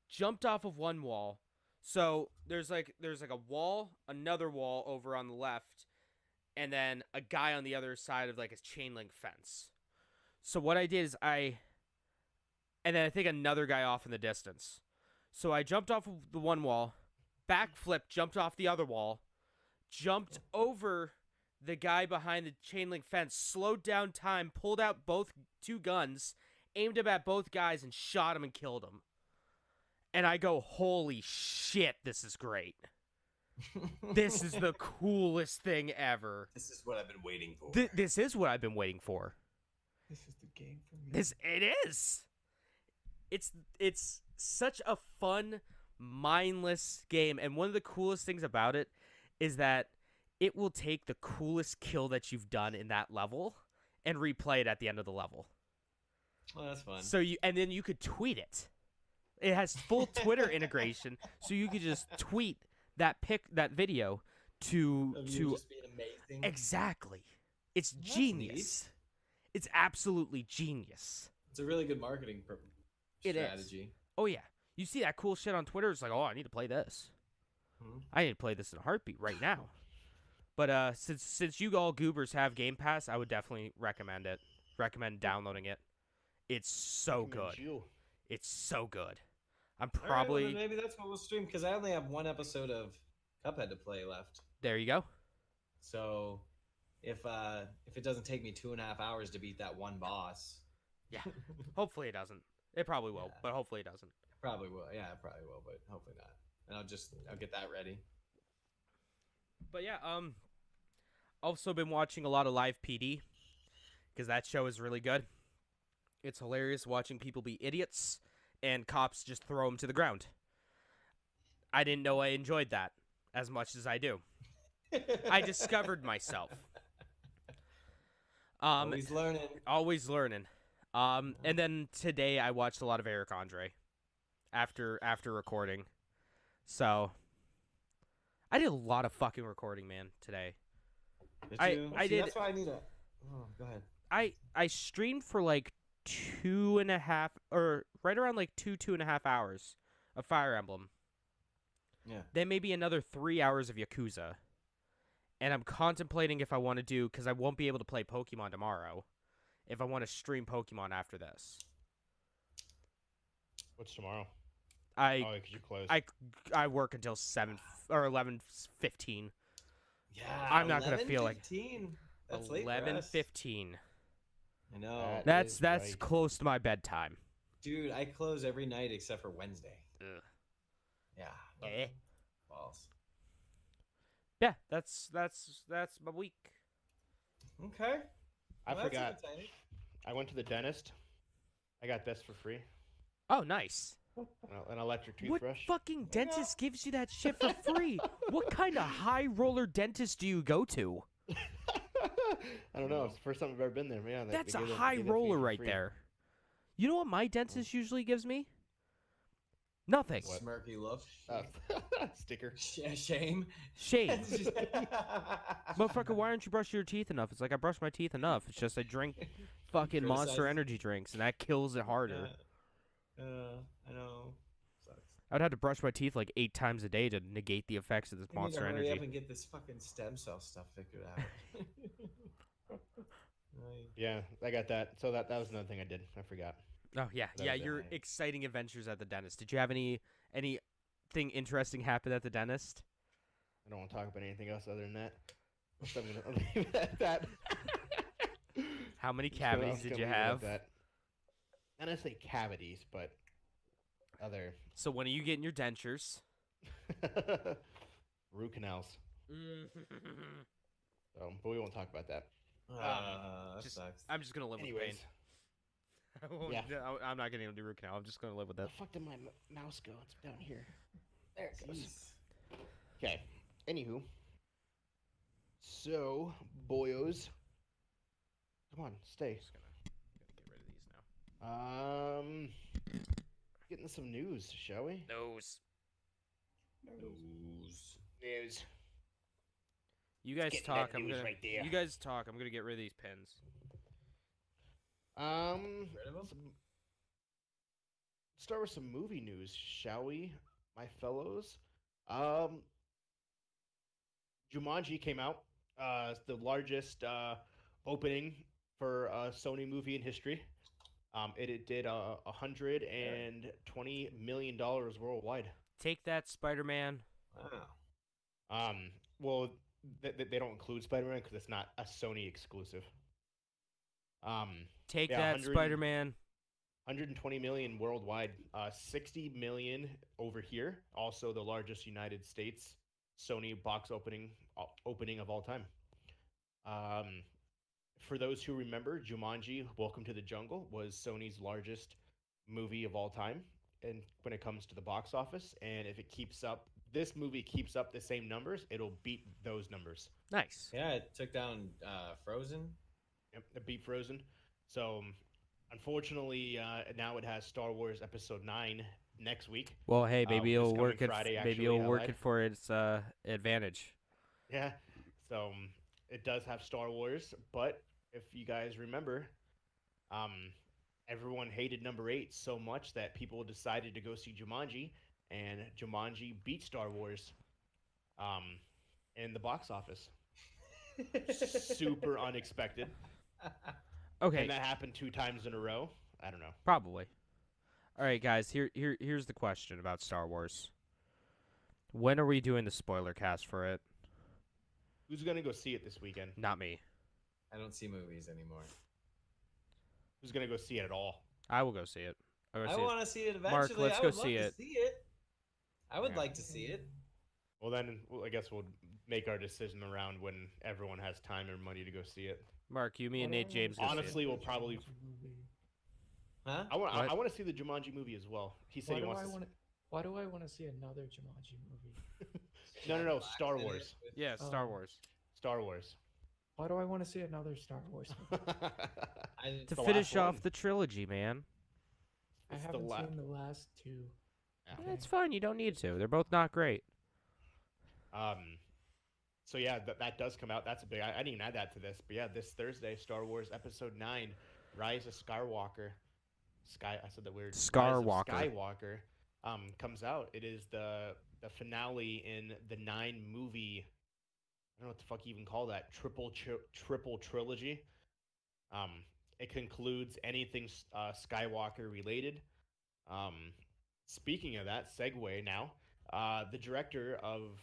jumped off of one wall. So there's like a wall, another wall over on the left, and then a guy on the other side of like a chain link fence. So what I did is and then I think another guy off in the distance. So I jumped off of the one wall, backflip, jumped off the other wall, jumped over the guy behind the chain link fence, slowed down time, pulled out two guns, aimed them at both guys, and shot him and killed him. And I go, holy shit, this is great. This is the coolest thing ever. This is what I've been waiting for. This is what I've been waiting for. This is the game for me. It is. It's such a fun, mindless game, and one of the coolest things about it is that it will take the coolest kill that you've done in that level and replay it at the end of the level. Oh, that's fun. So then you could tweet it. It has full Twitter integration, so you could just tweet that video to Of you just being amazing. exactly. It's That's genius. neat. It's absolutely genius. It's a really good marketing It is. strategy. Oh yeah, you see that cool shit on Twitter? It's like, oh, I need to play this. Mhm. I need to play this in a heartbeat right now. But since you all goobers have Game Pass, I would definitely recommend it. Recommend downloading it. It's so Recommend good. you. It's so good. I'm All right, well, probably then maybe that's what we'll stream because I only have one episode of Cuphead to play left. there. You go. So if it doesn't take me 2.5 hours to beat that one boss, Yeah. Hopefully it doesn't. It probably will, Yeah. but hopefully it doesn't. probably will. Yeah, it probably will, but hopefully not. And I'll get that ready. But yeah, also been watching a lot of Live PD because that show is really good. It's hilarious watching people be idiots and cops just throw them to the ground. I didn't know I enjoyed that as much as I do. I discovered myself. Always learning. Always learning. And then today I watched a lot of Eric Andre after recording. So I did a lot of fucking recording, man, today. Did I you? See, did- That's why I need a. Oh, go ahead. I streamed for like 2.5 or right around like 2.5 hours of Fire Emblem. Yeah. Then maybe another 3 hours of Yakuza. And I'm contemplating if I want to do, because I won't be able to play Pokemon tomorrow, if I want to stream Pokemon after this. What's tomorrow? I Oh, because you closed. I work until 7 or 11:15. Yeah. I'm not gonna feel like- 11:15. That's late for us. 11:15. I know. That- That's is right. close to my bedtime. Dude, I close every night except for Wednesday. Ugh. Yeah. Eh. Balls. Yeah, that's my week. Okay. I Well, that's forgot. entertaining. I went to the dentist. I got this for free. Oh, nice. An electric What toothbrush. fucking dentist gives you that shit for free? What kind of high roller dentist do you go to? I don't know. It's the first time I've ever been there. Yeah, That's a high roller right there. You know what my dentist usually gives me? Nothing. What? Smirky look. Sticker. Shame. Shame. It's just- Motherfucker, why aren't you brushing your teeth enough? It's like I brush my teeth enough. It's just I drink fucking Monster Criticize. Energy drinks, and that kills it harder. I know. Sucks. I'd have to brush my teeth like 8 times a day to negate the effects of this I need to Monster hurry up Energy. and get this fucking stem cell stuff figured out. Yeah, I got that. So that was another thing I did. I forgot. Oh yeah, That yeah. was it. Your exciting adventures at the dentist. Did you have anything interesting happen at the dentist? I don't want to talk about anything else other than that. So I'm gonna leave it at that. How many Just gonna- I'm cavities just did gonna you leave it at have? that. Not necessarily cavities, but other So when are you getting your dentures? root canals. So, but we won't talk about that. That just- sucks. I'm just gonna live with Anyways, the pain. Yeah. I'm not getting a root canal. I'm just gonna live with where it. the fuck did my mouse go? It's down here. There it goes. Jeez. Okay. Anywho. So, boyos. Come on, stay. Just gonna get rid of these now. Getting some news, shall we? Nose. News. You guys getting talk. that I'm news gonna. right there. You guys talk. I'm gonna get rid of these pins. Rid of 'em? Start with some movie news, shall we, my fellows? Jumanji came out. It's the largest opening for a Sony movie in history. It did $120 million worldwide. Take that, Spider-Man. Wow. Well, they don't include Spider-Man because it's not a Sony exclusive. Take Yeah, that, 100 Spider-Man. 120 million worldwide, 60 million over here. Also, the largest United States Sony box opening of all time. For those who remember, Jumanji: Welcome to the Jungle was Sony's largest movie of all time, and when it comes to the box office, and if this movie keeps up the same numbers, it'll beat those numbers. Nice. Yeah, it took down Frozen. Yep, it beat Frozen. So, unfortunately, now it has Star Wars Episode 9 next week. Well, hey, maybe This it'll coming work it. Friday, Maybe actually, it'll work Allied. it for its advantage. Yeah. So it does have Star Wars, but if you guys remember, everyone hated number 8 so much that people decided to go see Jumanji, and Jumanji beat Star Wars in the box office. Super unexpected. Okay, And that happened 2 times in a row. I don't know. probably. All right, guys. Here's the question about Star Wars. When are we doing the spoiler cast for it? Who's going to go see it this weekend? Not me. I don't see movies anymore. Who's going to go see it at all? I will go see it. I'll go I see it. want to see it Mark, eventually. let's I go would love see to it. see it. I would Yeah. like to see it. Well, then I guess we'll make our decision around when everyone has time and money to go see it. Mark, you, me, and Why do I Nate wanna James. see Go see it. Honestly, we'll probably. Jumanji movie? Huh? I want. What? I want to see the Jumanji movie as well. He said Why he do wants. I To... want to? Why do I want to see another Jumanji movie? No. Star In it Wars. with- Yeah, Star Oh. Wars. Star Wars. Why do I want to see another Star Wars movie? I didn't- To the finish last off one. the trilogy, man. I It's the haven't la- seen the last 2. Yeah. Yeah, it's fine. You don't need to. They're both not great. So yeah, that does come out. That's a big. I didn't even add that to this, but yeah, this Thursday, Star Wars Episode 9, Rise of Skywalker. I said that weird. Skywalker. Rise of Skywalker. Comes out. It is the finale in the 9 movie. I don't know what the fuck you even call that. Triple trilogy. It concludes anything Skywalker related. Speaking of that, segue now. The director of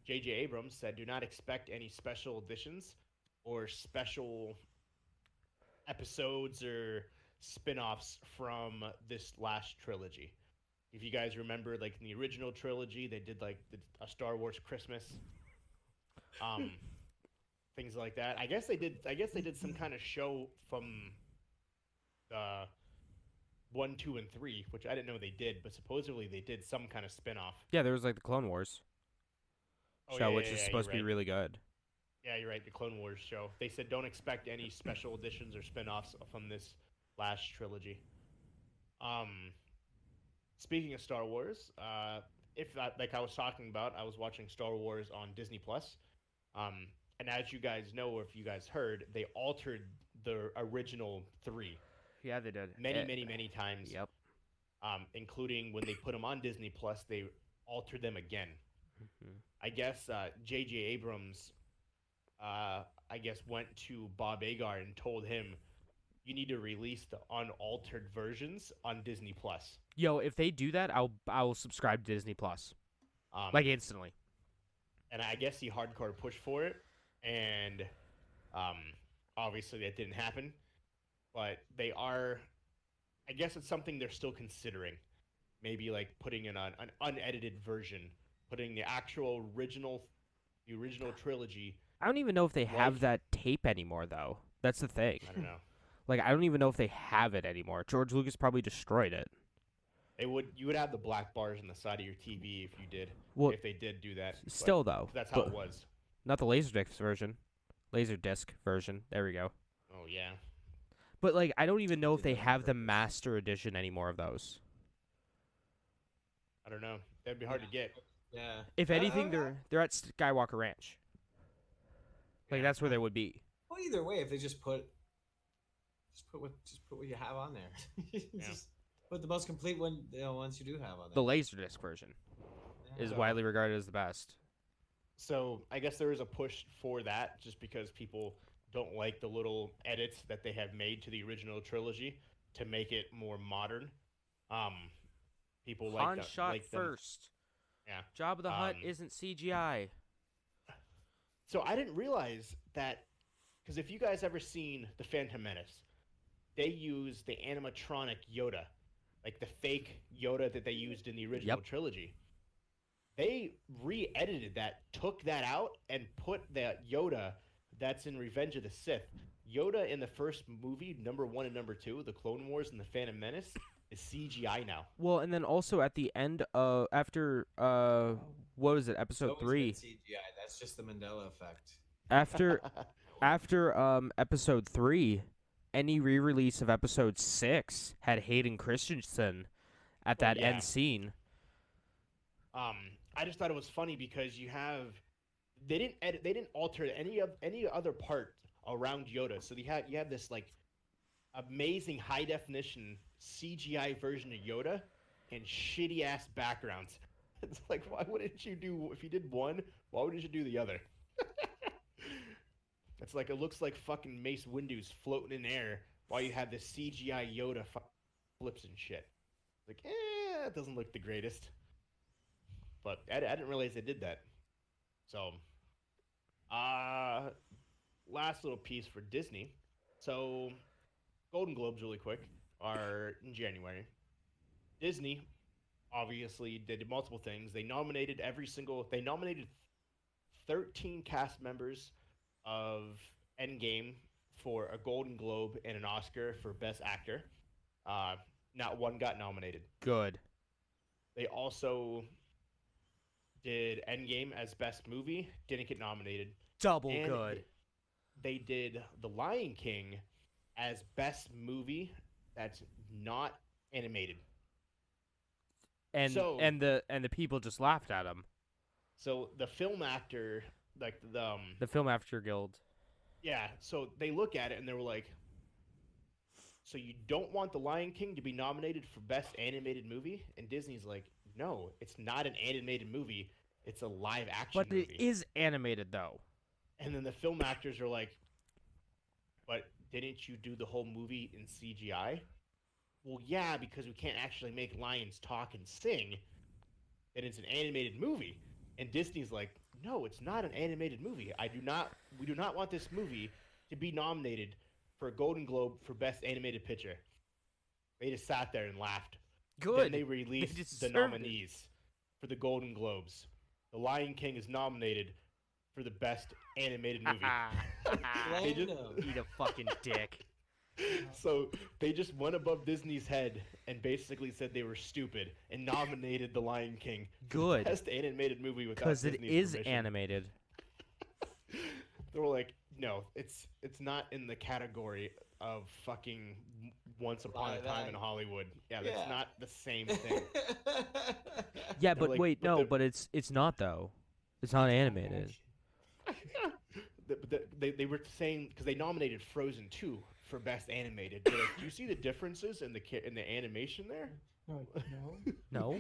J.J. Abrams said, "Do not expect any special editions or special episodes or spin-offs from this last trilogy." If you guys remember, like in the original trilogy, they did like a Star Wars Christmas, things like that. I guess they did some kind of show from 1, 2, and 3, which I didn't know they did, but supposedly they did some kind of spin-off. Yeah, there was like the Clone Wars show, which is supposed to be you're right. really good. Yeah, you're right. The Clone Wars show. They said don't expect any special editions or spin-offs from this last trilogy. Speaking of Star Wars, like I was talking about, I was watching Star Wars on Disney Plus. And as you guys know, or if you guys heard, they altered the original 3 Yeah, they did. many times. Yep. Including when they put them on Disney Plus, they altered them again. Mhm. I guess J.J. Abrams, went to Bob Agar and told him, "You need to release the unaltered versions on Disney Plus." Yo, if they do that, I'll subscribe to Disney Plus like instantly. And I guess he hardcore pushed for it, and obviously that didn't happen. But they are, I guess it's something they're still considering. Maybe like putting in an unedited version, putting the original trilogy. I don't even know if they have Like- that tape anymore, though. That's the thing. I don't know. Like, I don't even know if they have it anymore. George Lucas probably destroyed it. You would have the black bars on the side of your TV if you did. Well, if they did do that. but still though, that's how it but was. not the Laserdisc version. Laserdisc version. There we go. Oh yeah. But like, I don't even know if Did they that on have the purpose. master edition anymore of those. I don't know. That'd be hard to get. Yeah. If anything, they're at Skywalker Ranch. Like Yeah. that's where they would be. Well, either way, if they just put what you have on there. Just put the most complete one, ones you do have on The there. Laserdisc version is Yeah. widely regarded as the best. So I guess there is a push for that, just because people don't like the little edits that they have made to the original trilogy to make it more modern. People Han like shot like them. first. Yeah. Jabba the Hutt Um, isn't CGI. So I didn't realize that, because if you guys ever seen the Phantom Menace, they use the animatronic Yoda, like the fake Yoda that they used in the original Yep. trilogy. they re-edited that, took that out, and put that Yoda that's in Revenge of the Sith. Yoda in the first movie, number 1 and number 2, The Clone Wars and The Phantom Menace, is CGI now. Well, and then also at the end, after what was it, It's episode always 3? been CGI. That's just the Mandela effect. After episode 3, any re-release of episode 6 had Hayden Christensen at that yeah. end scene. I just thought it was funny because they didn't alter any other part around Yoda. So you have this like amazing high definition CGI version of Yoda and shitty ass backgrounds. It's like, why wouldn't you do, if you did one, why wouldn't you do the other? It's like, it looks like fucking Mace Windu's floating in air while you have this CGI Yoda flips and shit. Like, it doesn't look the greatest. But I didn't realize they did that. So, last little piece for Disney. So, Golden Globes, really quick, are in January. Disney obviously did multiple things. They nominated 13 cast members of Endgame for a Golden Globe and an Oscar for Best Actor. Not one got nominated. Good. They also did Endgame as Best Movie, didn't get nominated. Double And good. They did The Lion King as Best Movie that's not animated. And so- the people just laughed at him. So the film actor, like The Film Actor Guild. yeah, so they look at it and they were like, so you don't want The Lion King to be nominated for Best Animated Movie? And Disney's like, no, it's not an animated movie. It's a live action But movie. it is animated though. And then the film actors are like, but didn't you do the whole movie in CGI? Well, yeah, because we can't actually make lions talk and sing, and it's an animated movie. And Disney's like, no, it's not an animated movie. We do not want this movie to be nominated for a Golden Globe for Best Animated Picture. They just sat there and laughed. Good. Then they released the deserved it. nominees for the Golden Globes. The Lion King is nominated for the Best Animated Movie. They just- Lando. Eat a fucking dick. So they just went above Disney's head and basically said they were stupid and nominated The Lion King for Good. Best Animated Movie without Because it Disney's is permission. animated. They were like, no, it's not in the category of fucking Once Upon a Live Time in act. Hollywood. Yeah, that's Yeah. not the same thing. Yeah, They're but like, wait, but no, the- but it's not though. It's not animated. They were saying, because they nominated Frozen 2 for Best Animated. They're like, do you see the differences in the animation there? No. No.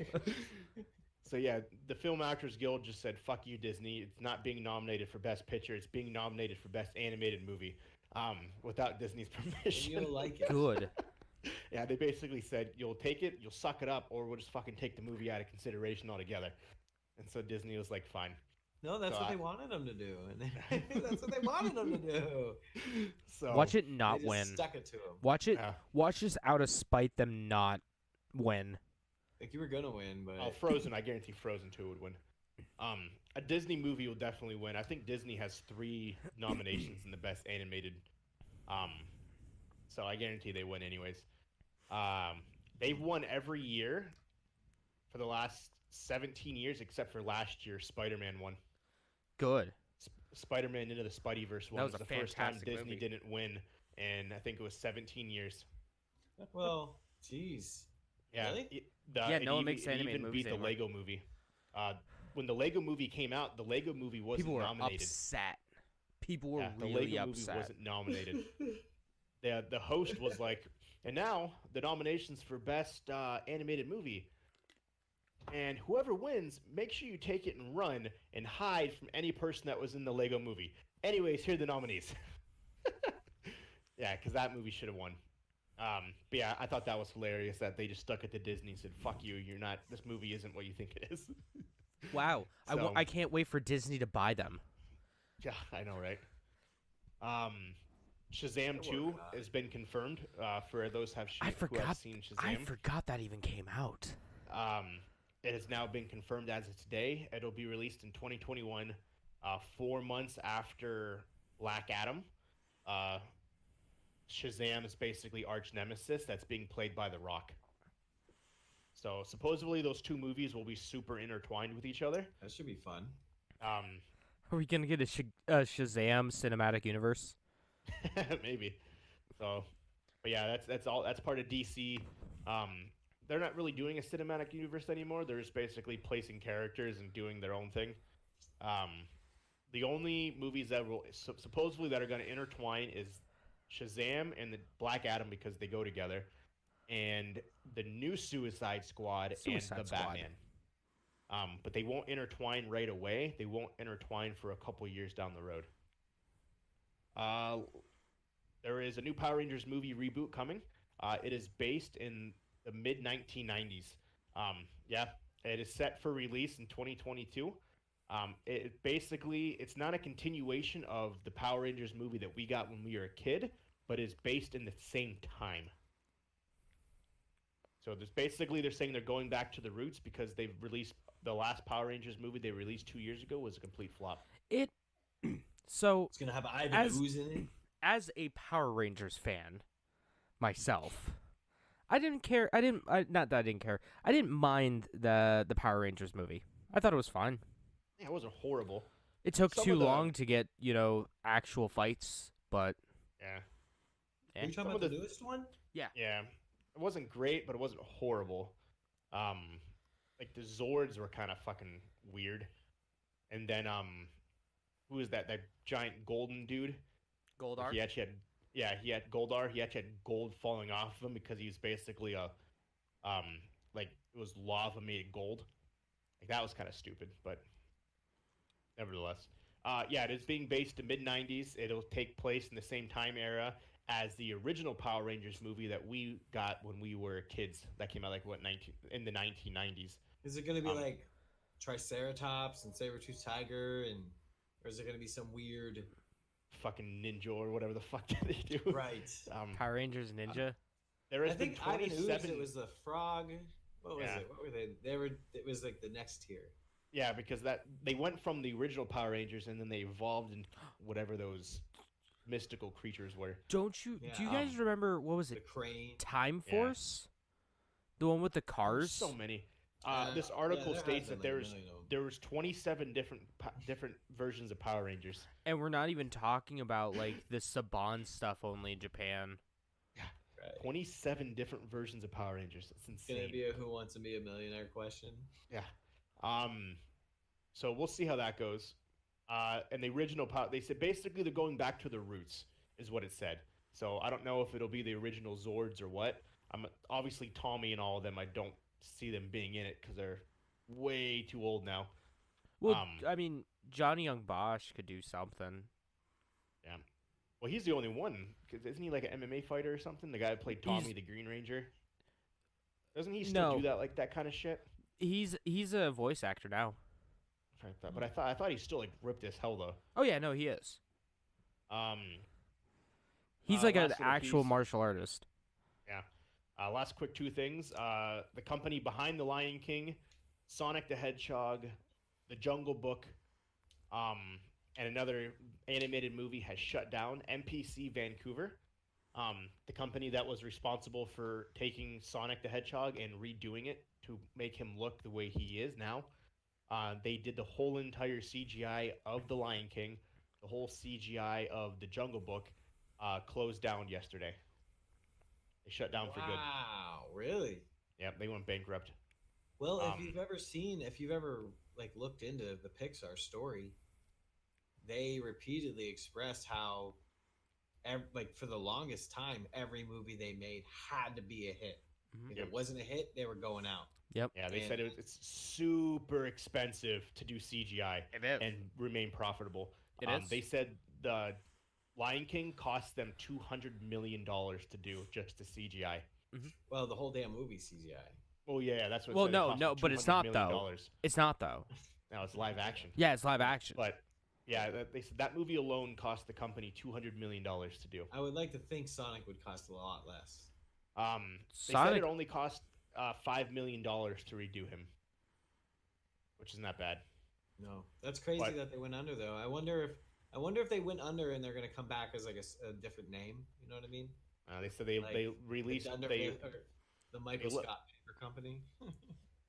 So yeah, the Film Actors Guild just said, "Fuck you, Disney. It's not being nominated for Best Picture. It's being nominated for Best Animated Movie, without Disney's permission." You'll like it. Good. Yeah, they basically said, "You'll take it, you'll suck it up, or we'll just fucking take the movie out of consideration altogether." And so Disney was like, "Fine." No, that's So what I- they wanted them to do. And that's what they wanted them to do. So Watch it They not just win. Stuck it to them. Watch it. Yeah. Watch this out of spite them not win. Like you were gonna win, but Frozen, I guarantee Frozen 2 would win. A Disney movie will definitely win. I think Disney has 3 nominations in the Best Animated. So I guarantee they win anyways. They've won every year for the last 17 years, except for last year, Spider-Man won. Good. Spider-Man Into the Spideyverse won. was It a the first time fantastic Disney movie. didn't win, and I think it was 17 years. well, jeez. Yeah, Really? No one even- makes it animated even movies beat the anymore. Lego Movie. When the Lego Movie came out, the Lego Movie wasn't People were nominated. upset. People were Yeah, the really Lego upset. Movie wasn't nominated. The host was like, and now the nominations for Best Animated Movie. And whoever wins, make sure you take it and run and hide from any person that was in the Lego Movie. Anyways, here are the nominees. Yeah, because that movie should have won. But yeah, I thought that was hilarious that they just stuck it to Disney and said, "Fuck you, you're not. This movie isn't what you think it is." Wow. So- I can't wait for Disney to buy them. Yeah, I know, right? Shazam They're 2 working on it. has been confirmed for those who have I who forgot. have seen I Shazam. forgot that even came out. it has now been confirmed as of today. It'll be released in 2021, 4 months after Black Adam. Uh, Shazam is basically arch nemesis that's being played by The Rock. So supposedly those two movies will be super intertwined with each other. That should be fun. Um, Are we gonna get a Shazam cinematic universe? maybe. So, but yeah, that's all. That's part of DC. They're not really doing a cinematic universe anymore. They're just basically placing characters and doing their own thing. The only movies that will supposedly that are going to intertwine is Shazam and the Black Adam because they go together, and the new Suicide Squad Suicide and the Squad. Batman. But they won't intertwine right away. They won't intertwine for a couple years down the road. There is a new Power Rangers movie reboot coming. It is based in the mid 1990s. Yeah, it is set for release in 2022. It's not a continuation of the Power Rangers movie that we got when we were a kid, but is based in the same time. So there's basically they're saying they're going back to the roots because they've released the last Power Rangers movie they released 2 years ago was a complete flop. So It's gonna have Ivan As- Ooze in it. as a Power Rangers fan myself, I didn't care. Not that I didn't care. I didn't mind the Power Rangers movie. I thought it was fine. Yeah, it wasn't horrible. It took Some too of the- long to get, actual fights, but Yeah, Are you talking Some about of the the- newest one? yeah, it wasn't great, but it wasn't horrible. Like the Zords were kind of fucking weird, and then who is that giant golden dude? Goldar. He actually had, he had Goldar. He actually had gold falling off of him because he was basically like it was lava made gold. Like that was kind of stupid, but nevertheless, yeah, it is being based in mid '90s. It'll take place in the same time era as the original Power Rangers movie that we got when we were kids. That came out like in the 1990s. Is it gonna be Um, like Triceratops and Saber-Tooth Tiger, or is it gonna be some weird? Fucking ninja or whatever the fuck they do. Right. Power Rangers Ninja. There I has been think Ivan Ooze. 27. It was the frog. What was Yeah. it? What were they? They were. It was like the next tier. Yeah, because that they went from the original Power Rangers and then they evolved into whatever those mystical creatures were. Do you Yeah, guys remember what was The it? crane. Time Yeah. Force? The one with the There's cars? so many. Yeah, This yeah, article there states has that been, like, a million of 'em. there was 27 different versions of Power Rangers. And we're not even talking about like the Saban stuff only in Japan. Right. 27 different versions of Power Rangers. It's It's gonna insane. be a Who Wants to Be a Millionaire question. Yeah. So we'll see how that goes. And the original Power, they said basically they're going back to the roots, is what it said. So I don't know if it'll be the original Zords or what. Obviously Tommy and all of them. I don't see them being in it because they're way too old now. Well, I mean, Johnny Young Bosch could do something. Yeah. Well, he's the only one. 'Cause isn't he like an MMA fighter or something? The guy who played Tommy He's- the Green Ranger. Doesn't he still No. do that kind of shit? He's a voice actor now. But I thought he still like ripped as hell though. Oh yeah, no, he is. Um, He's like an last little actual piece. martial artist. Yeah. Last quick two things. The company behind The Lion King, Sonic the Hedgehog, The Jungle Book, and another animated movie has shut down. MPC Vancouver, the company that was responsible for taking Sonic the Hedgehog and redoing it to make him look the way he is now. They did the whole entire CGI of The Lion King, the whole CGI of The Jungle Book, closed down yesterday. They shut down for good. Wow, really? Yep, they went bankrupt. Well, if Um, you've ever like looked into the Pixar story, they repeatedly expressed how, like for the longest time, every movie they made had to be a hit. Mhm. If Yep. it wasn't a hit, they were going out. Yeah, they said it's super expensive to do CGI It is. and remain profitable. It is. They said the Lion King cost them $200 million to do just the CGI. Well, the whole damn movie CGI. Oh yeah, that's what. it Well, said, it no, cost no, them but it's $200 not, million though. dollars. It's not though. Now it's live action. Yeah, it's live action. But yeah, they said that movie alone cost the company $200 million to do. I would like to think Sonic would cost a lot less. They said Sonic- it only cost $5 million to redo him. which is not bad. No, that's crazy But- that they went under though. I wonder if they went under and they're gonna come back as like a different name. You know what I mean? They said they Like, they The released Dunder they Mifflin- or the Michael they let- Scott Paper Company.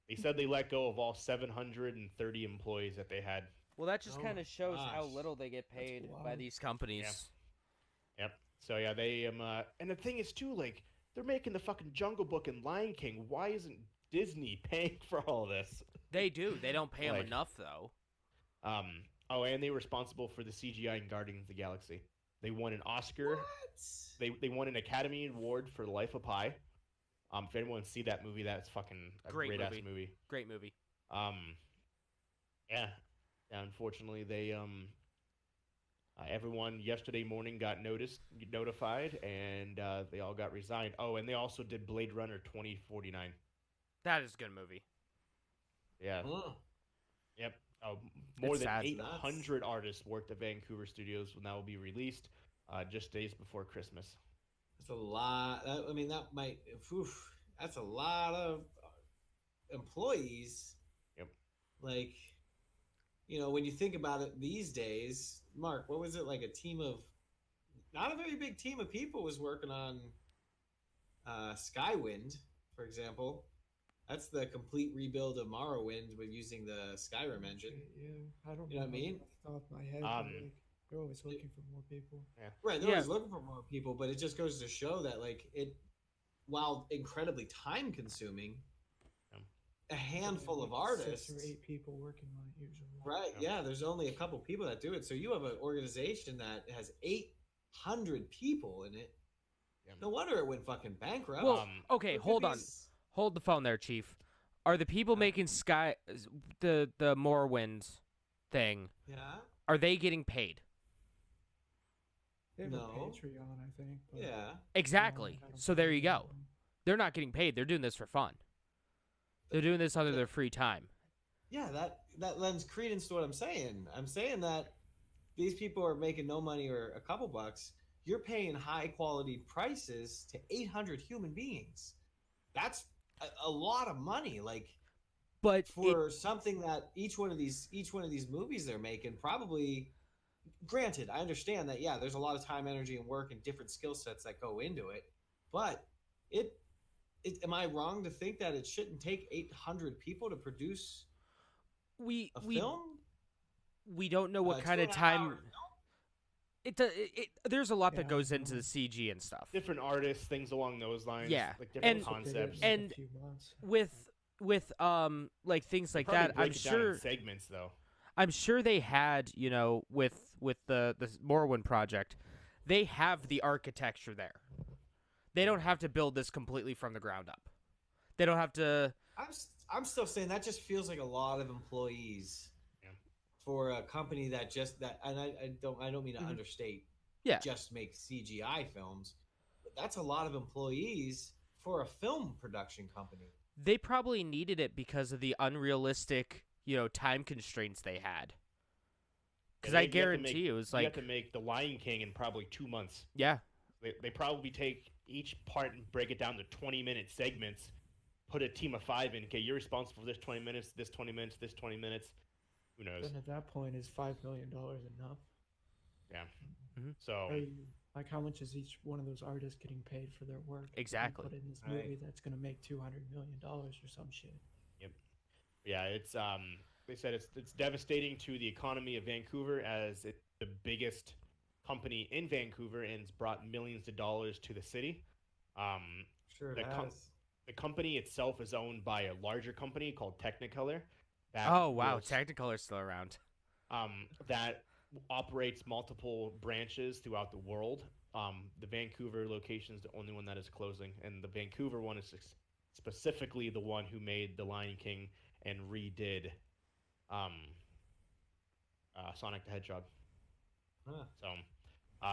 they said they let go of all 730 employees that they had. Well, that just Oh kind my of shows how gosh. little they get paid by wild. these companies. Yep. So yeah, they and the thing is too, like they're making the fucking Jungle Book and Lion King. Why isn't Disney paying for all this? They do. They don't pay them Like- enough though. Oh, and they were responsible for the CGI in Guardians of the Galaxy. They won an Oscar. What? They won an Academy Award for The Life of Pi. If anyone see that movie, that's fucking a Great great ass movie. movie. Great movie. Yeah. Unfortunately, they everyone yesterday morning got notified, and they all got resigned. Oh, and they also did Blade Runner 2049. That is a good movie. Yeah. Huh. Yep. More It's than sad. 800 artists worked at Vancouver studios, and that will be released just days before Christmas. That's a lot. I mean, that might. Oof, that's a lot of employees. Yep. Like, when you think about it these days, Mark, what was it like? A team of, not a very big team of people was working on Skywind, for example. That's the complete rebuild of Morrowind with using the Skyrim engine. Yeah, I don't You know what I mean? off the top of my head, but, like, they're always looking for more people. Right, they're Yeah. always looking for more people, but it just goes to show that, like, while incredibly time consuming, Yeah. a handful Like of artists, 6 or 8 people working on it usually. right? Yeah. Yeah, there's only a couple people that do it. So you have an organization that has 800 people in it. Yeah. No wonder it went fucking bankrupt. Well, Um, okay, Look at hold on. these- Hold the phone there, Chief. Are the people making the Morrowind thing? Yeah, Are they getting paid? They have No. a Patreon, I think. But yeah. Exactly. I don't So there you believe go. them. They're not getting paid. They're doing this for fun. They're doing this under their free time. Yeah, that lends credence to what I'm saying. I'm saying that these people are making no money or a couple bucks. You're paying high quality prices to 800 human beings. That's a lot of money. Like But for something that each one of these movies they're making probably. Granted, I understand that. Yeah, there's a lot of time, energy, and work and different skill sets that go into it. But am I wrong to think that it shouldn't take 800 people to produce we a we film? we don't know what A kind of 2.5 time. hour film? There's a lot that Yeah, goes I into know. the CG and stuff. different artists, things along those lines. Yeah, Like different and- That's what they did concepts. in, like, And- a few months. With like things like Probably that, break I'm it down in sure segments though. I'm sure they had, with the Morrowind project, they have the architecture there. They don't have to build this completely from the ground up. They don't have to. I'm still saying that just feels like a lot of employees Yeah. for a company that just that, and I don't mean to Mhm. understate. Yeah. Just make CGI films, but that's a lot of employees for a film production company. They probably needed it because of the unrealistic, time constraints they had. Because Yeah, I you have to guarantee make- you, it's you like, have to make The Lion King in probably 2 months. yeah, They probably take each part and break it down to 20-minute segments. Put a team of 5 in. Okay, you're responsible for this 20 minutes, this 20 minutes, this 20 minutes. Who knows? Then at that point, is $5 million enough? So Are you, like, how much is each one of those artists getting paid for their work? If you Exactly. Put in this Right. movie that's gonna make $200 million or some shit. yeah, it's they said it's devastating to the economy of Vancouver as it's the biggest company in Vancouver and it's brought millions of dollars to the city. Sure, The it com- has. The company itself is owned by a larger company called Technicolor. that oh wow, will- Technicolor's still around. that operates multiple branches throughout the world. The Vancouver location is the only one that is closing, and the Vancouver one is specifically the one who made The Lion King and redid Sonic the Hedgehog. Huh. So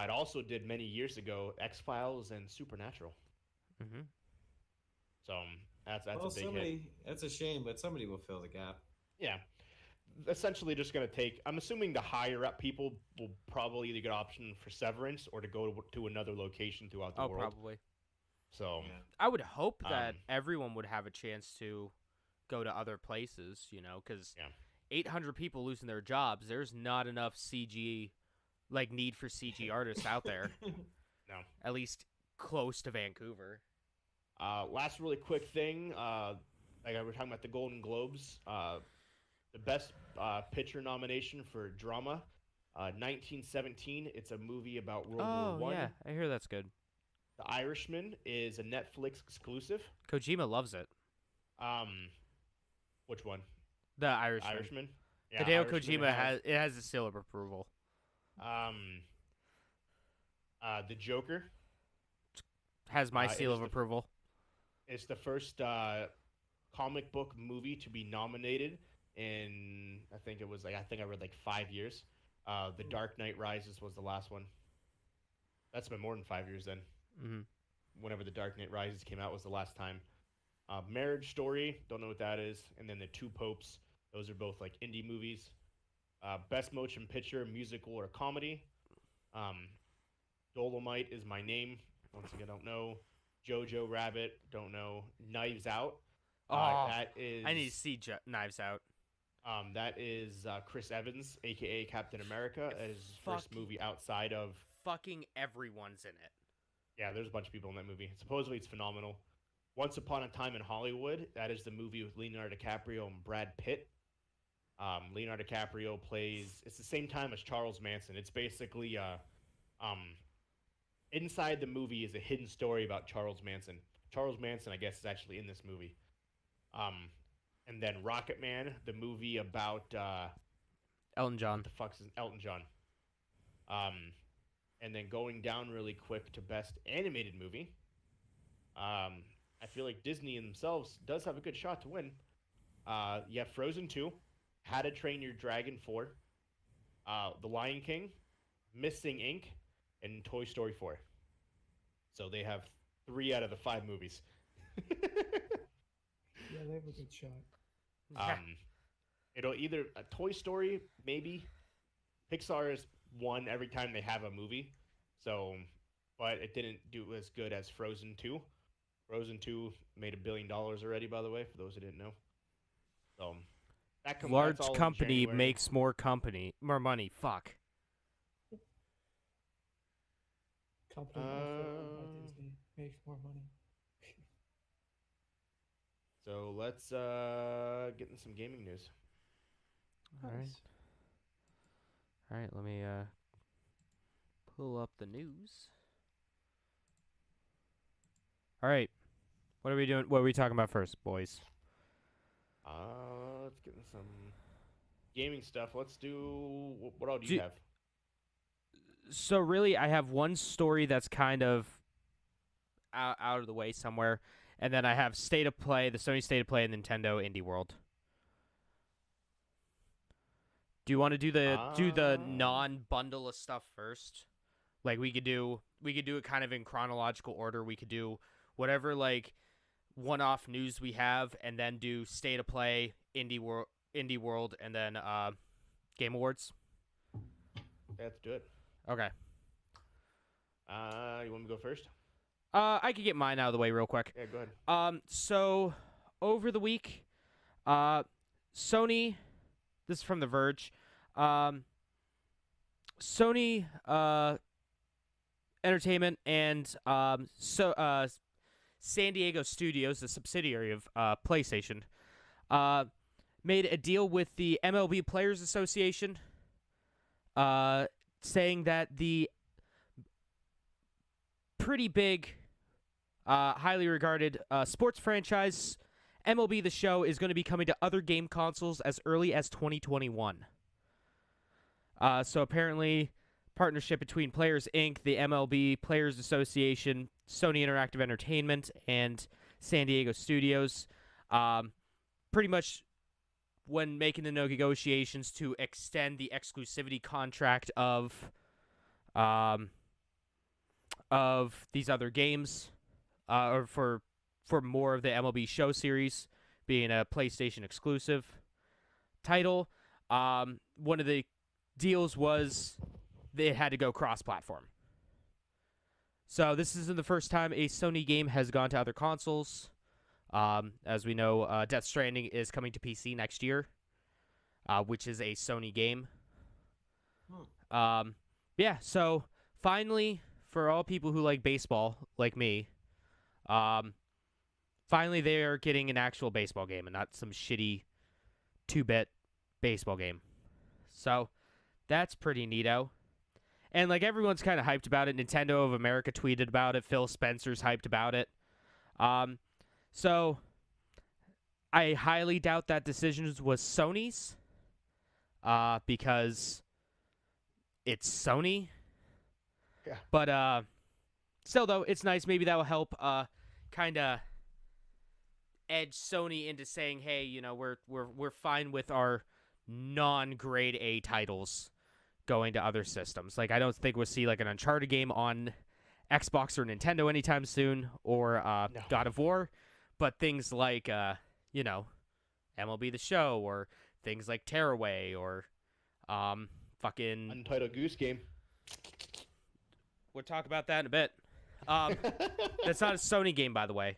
it also did many years ago X-Files and Supernatural. Hmm. So that's Well, a big hit. somebody. That's a shame, but somebody will fill the gap. Yeah. Essentially, just going to take. I'm assuming the higher up people will probably either get option for severance or to go to another location throughout the Oh, world. probably. So Yeah. I would hope that Um, everyone would have a chance to go to other places, because Yeah. 800 people losing their jobs. There's not enough CG, like need for CG artists out there. No. At least close to Vancouver. Last really quick thing, like we were talking about the Golden Globes, the best picture nomination for drama, 1917. It's a movie about World War I. Yeah, I hear that's good. The Irishman is a Netflix exclusive. Kojima loves it. Which one? The Irishman. Irishman. Yeah, Hideo Irishman Kojima has a seal of approval. The Joker Has my seal of approval. It's the first comic book movie to be nominated in, I think I read like 5 years. The Dark Knight Rises was the last one. That's been more than 5 years then. Mm-hmm. Whenever The Dark Knight Rises came out was the last time. Marriage Story, don't know what that is. And then The Two Popes, those are both like indie movies. Best Motion Picture, musical or comedy. Dolomite Is My Name. Once again, don't know. Jojo Rabbit, don't know. Knives Out. That is. I need to see Knives Out. That is Chris Evans, aka Captain America. That is his first movie outside of. Fucking everyone's in it. Yeah, there's a bunch of people in that movie. Supposedly, it's phenomenal. Once Upon a Time in Hollywood. That is the movie with Leonardo DiCaprio and Brad Pitt. Leonardo DiCaprio plays. It's the same time as Charles Manson. It's basically inside the movie is a hidden story about Charles Manson. Charles Manson, I guess, is actually in this movie. And then Rocket Man, the movie about Elton John. What the fuck's Elton John? And then going down really quick to best animated movie. I feel like Disney themselves does have a good shot to win. You have Frozen 2, How to Train Your Dragon 4, The Lion King, Missing Inc., and Toy Story 4. So they have 3 out of the 5 movies. Yeah, they have a good shot. It'll either a Toy Story, maybe. Pixar has won every time they have a movie. So, but it didn't do as good as Frozen 2. Frozen 2 made $1 billion already, by the way, for those who didn't know. So, large company makes more money. Fuck. Company owned by Disney makes more money. So let's get in some gaming news. All right. Let me pull up the news. All right. What are we doing? What are we talking about first, boys? Let's get in some gaming stuff. Let's do. What all do you have? So really, I have one story that's kind of out of the way somewhere, and then I have State of Play, the Sony State of Play, and Nintendo Indie World. Do you want to do the non-bundle of stuff first? Like we could do it kind of in chronological order. We could do whatever like one-off news we have, and then do State of Play, Indie World, and then Game Awards. Let's do it. Okay. You want me to go first? I could get mine out of the way real quick. Yeah, go ahead. So over the week, Sony. This is from The Verge. Sony Entertainment and San Diego Studios, a subsidiary of PlayStation, made a deal with the MLB Players Association, saying that the pretty big, highly regarded sports franchise MLB The Show is going to be coming to other game consoles as early as 2021. So apparently, partnership between Players Inc., the MLB Players Association, Sony Interactive Entertainment, and San Diego Studios, pretty much when making the negotiations to extend the exclusivity contract of these other games, or for more of the MLB Show series being a PlayStation exclusive title. One of the deals was it had to go cross-platform. So this isn't the first time a Sony game has gone to other consoles. As we know, Death Stranding is coming to PC next year. which is a Sony game. Hmm. Yeah, so finally, for all people who like baseball, like me, finally they are getting an actual baseball game and not some shitty 2-bit baseball game. So that's pretty neato. And like everyone's kind of hyped about it. Nintendo of America tweeted about it. Phil Spencer's hyped about it. So I highly doubt that decision was Sony's, because it's Sony. Yeah. But still, though, it's nice. Maybe that will help kind of edge Sony into saying, "Hey, you know, we're fine with our non-grade A titles going to other systems." Like, I don't think we'll see like an Uncharted game on Xbox or Nintendo anytime soon, or No. God of War, but things like you know, MLB The Show, or things like Tearaway, or fucking. Untitled Goose Game. We'll talk about that in a bit. That's not a Sony game, by the way.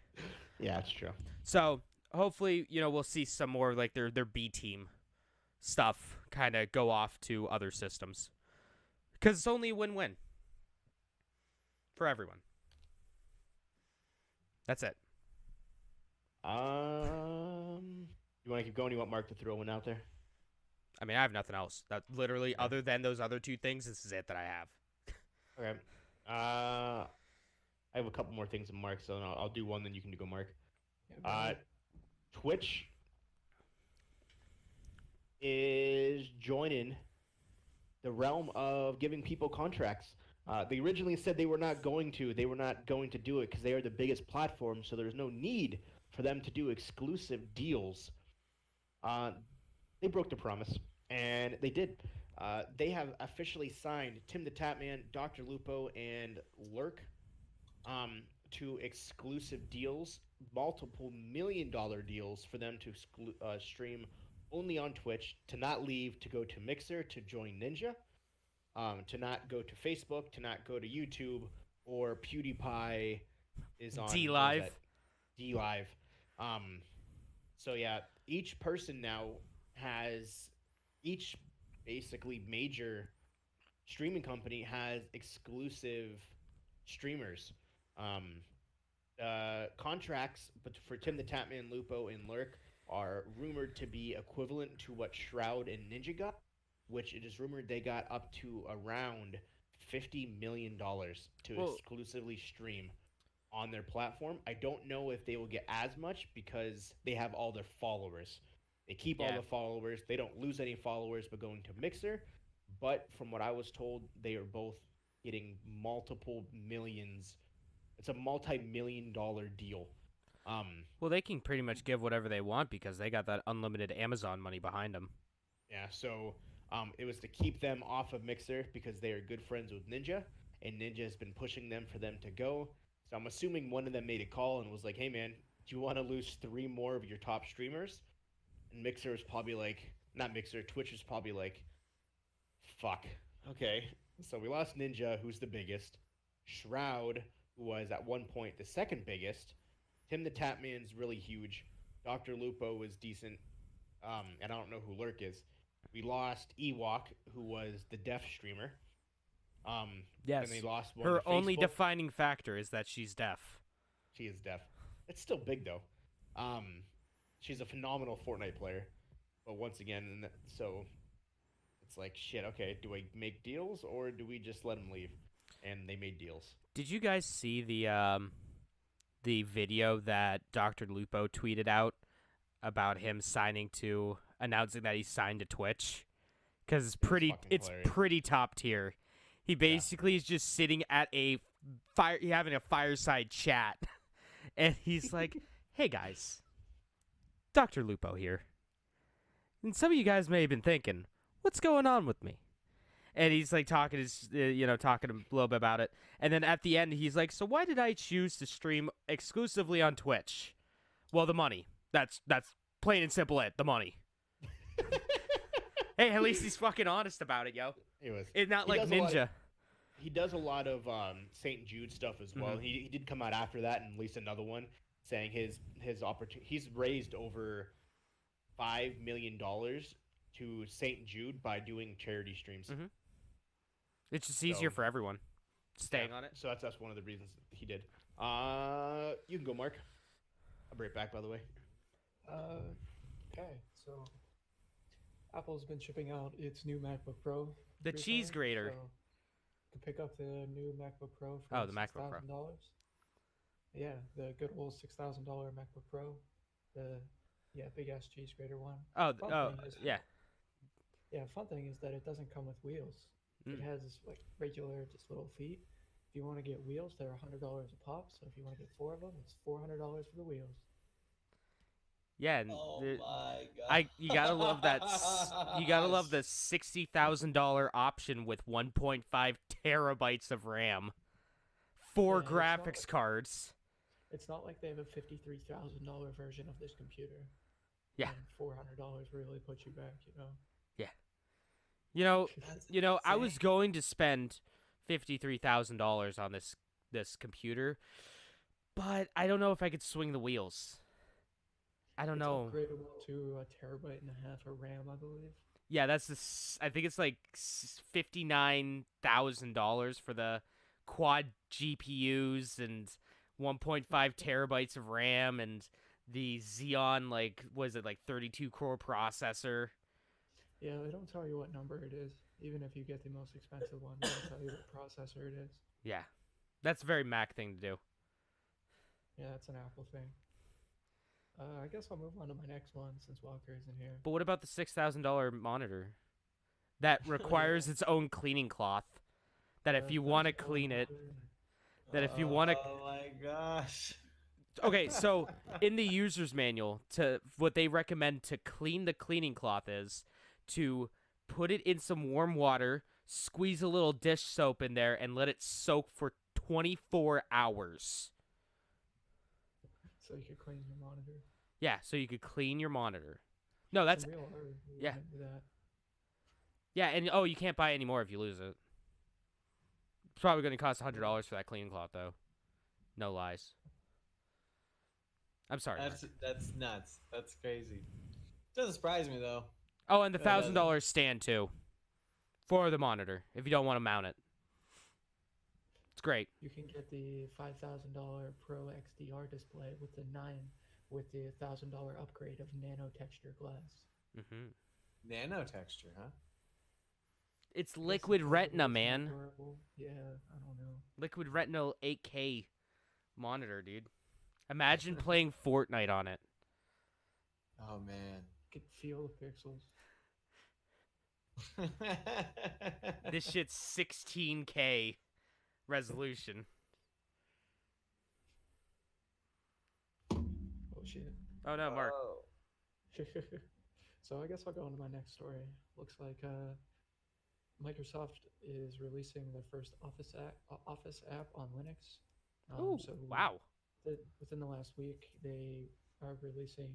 Yeah, it's true. So hopefully, you know, we'll see some more like their B team stuff kind of go off to other systems, because it's only a win-win for everyone. That's it. You want to keep going? You want Mark to throw one out there? I mean, I have nothing else. That literally, other than those other two things, this is it that I have. Okay. I have a couple more things in Mark, so I'll do one, then you can go Mark. Yeah, Twitch is joining the realm of giving people contracts. They originally said they were not going to. They were not going to do it because they are the biggest platform, so there's no need for them to do exclusive deals. They broke their promise, and they did. They have officially signed Tim the Tatman, Dr. Lupo, and Lurk to exclusive deals, multiple million-dollar deals for them to stream only on Twitch, to not leave, to go to Mixer, to join Ninja, to not go to Facebook, to not go to YouTube, or PewDiePie is on DLive. DLive. So yeah, each person now has, each basically major streaming company has exclusive streamers. Contracts, but for Tim the Tatman, Lupo, and Lurk are rumored to be equivalent to what Shroud and Ninja got, which it is rumored they got up to around $50 million to exclusively stream on their platform. I don't know if they will get as much because they have all their followers. They keep all the followers. They don't lose any followers by going to Mixer. But from what I was told, they are both getting multiple millions. It's a multi-million-dollar deal. Well, they can pretty much give whatever they want because they got that unlimited Amazon money behind them. Yeah, so it was to keep them off of Mixer because they are good friends with Ninja, and Ninja has been pushing them for them to go. So I'm assuming one of them made a call and was like, "Hey, man, do you want to lose 3 more of your top streamers?" And Mixer is probably like, not Mixer, Twitch is probably like, fuck. Okay. So we lost Ninja, who's the biggest. Shroud, who was at one point the second biggest. Tim the Tatman's really huge. Dr. Lupo was decent. And I don't know who Lurk is. We lost Ewok, who was the deaf streamer. Yes. And they lost one Her to only Facebook. defining factor is that she's deaf. She is deaf. It's still big, though. She's a phenomenal Fortnite player. But once again, so it's like, shit, okay, do I make deals or do we just let them leave? And they made deals. Did you guys see the video that Dr. Lupo tweeted out about him announcing that he signed to Twitch? Because it's fucking hilarious. pretty top tier. He basically is just sitting at having a fireside chat, and he's like, "Hey guys, Dr. Lupo here. And some of you guys may have been thinking, what's going on with me?" And he's like talking a little bit about it. And then at the end, he's like, "So why did I choose to stream exclusively on Twitch?" Well, the money. That's plain and simple it. The money. Hey, at least he's fucking honest about it, yo. It's not like Ninja. He does a lot of St. Jude stuff as well. Mhm. He did come out after that and release another one saying his opportunity. He's raised over $5 million to St. Jude by doing charity streams. Mhm. It's just easier So- for everyone staying Yeah, on it. So that's one of the reasons he did. You can go, Mark. I'll be right back, by the way. Okay, so Apple's been shipping out its new MacBook Pro. The cheese grater. So you can pick up the new MacBook Pro for Oh, the MacBook Pro. $6,000. Yeah, the good old $6,000 MacBook Pro. The big ass cheese grater one. Oh, Fun oh, thing is- yeah. Yeah, fun thing is that it doesn't come with wheels. It Mm. has like regular just little feet. If you want to get wheels, they're $100 a pop. So if you want to get 4 of them, it's $400 for the wheels. Yeah, and Oh the- my god! you gotta love that. You gotta love the $60,000 option with 1.5 terabytes of RAM, 4 Yeah, it's not graphics like- cards. It's not like they have a $53,000 version of this computer. Yeah. And $400 really puts you back, you know. You know, That's I was insane. going to spend $53,000 on this computer, but I don't know if I could swing the wheels. I don't It's know. upgradable to a terabyte and a half of RAM, I believe. Yeah, that's I think it's like $59,000 for the quad GPUs and 1.5 terabytes of RAM and the Xeon, like, was it like 32 core processor? Yeah, they don't tell you what number it is. Even if you get the most expensive one, they don't tell you what processor it is. Yeah, that's a very Mac thing to do. Yeah, it's an Apple thing. I guess I'll move on to my next one since Walker isn't here. But what about the $6,000 monitor that requires its own cleaning cloth? That if you want to clean it, that if you want to. Oh my gosh! Okay, so in the user's manual, what they recommend to clean the cleaning cloth is to put it in some warm water, squeeze a little dish soap in there, and let it soak for 24 hours. So you could clean your monitor. Yeah, so you could clean your monitor. No, that's Some real art, you yeah. wouldn't do that. yeah, and you can't buy it anymore if you lose it. It's probably going to cost $100 for that cleaning cloth, though. No lies. I'm sorry. Mark. That's nuts. That's crazy. Doesn't surprise me though. Oh, and the That doesn't- $1,000 stand too, for the monitor if you don't want to mount it. It's great. You can get the $5,000 Pro XDR display with the $1,000 upgrade of nano texture glass. Nano texture, huh? It's Guess liquid it's retina, more man. durable. Yeah, I don't know. Liquid retina 8K monitor, dude. Imagine playing Fortnite on it. Oh man. You could feel the pixels. This shit's 16K resolution. Oh shit. Oh no, Mark. Oh. So I guess I'll go on to my next story. Looks like Microsoft is releasing their first Office app on Linux. Ooh, So wow. within the last week, they are releasing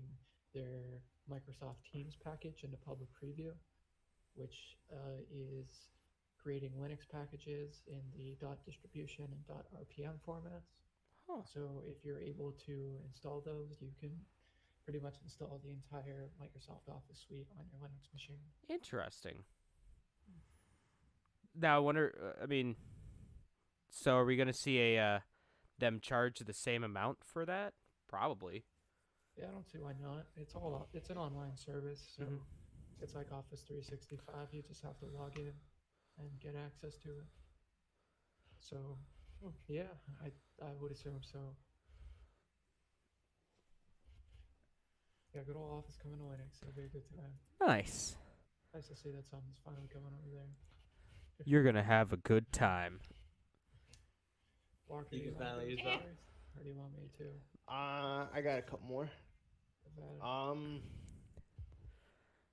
their Microsoft Teams package into public preview, which is creating Linux packages in the .distribution and .rpm formats. Huh. So if you're able to install those, you can pretty much install the entire Microsoft Office suite on your Linux machine. Interesting. Now I wonder. I mean, so are we gonna see them charge the same amount for that? Probably. Yeah, I don't see why not. It's an online service, so Mhm. it's like Office 365. You just have to log in and get access to it. So, yeah, I would assume so. Yeah, good old Office coming to Linux. It'll be a good time. Nice. Nice to see that something's finally coming over there. You're gonna have a good time. Walker, You do can want to finally do use the that. stories? Or do you want me to? I got a couple more. Is that-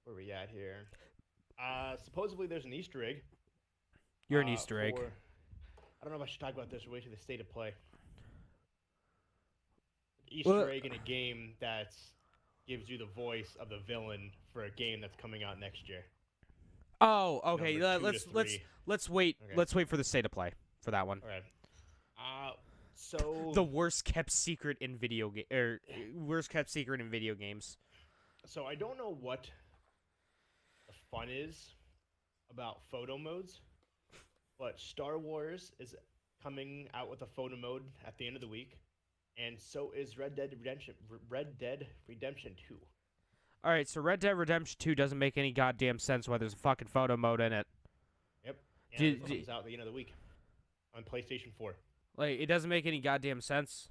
Where we at here? Supposedly there's an Easter egg. You're an Easter egg. I don't know if I should talk about this or wait till the state of play. Easter Well- egg in a game that gives you the voice of the villain for a game that's coming out next year. Oh, okay. Number 2 to Let's wait. Okay. Let's wait for the state of play for that one. All right. So The worst kept secret in video worst kept secret in video games. So I don't know what the fun is about photo modes, but Star Wars is coming out with a photo mode at the end of the week, and so is Red Dead Redemption 2. All right, so Red Dead Redemption 2 doesn't make any goddamn sense why there's a fucking photo mode in it. Yep. And Did- it comes out at the end of the week on PlayStation 4. Like, it doesn't make any goddamn sense.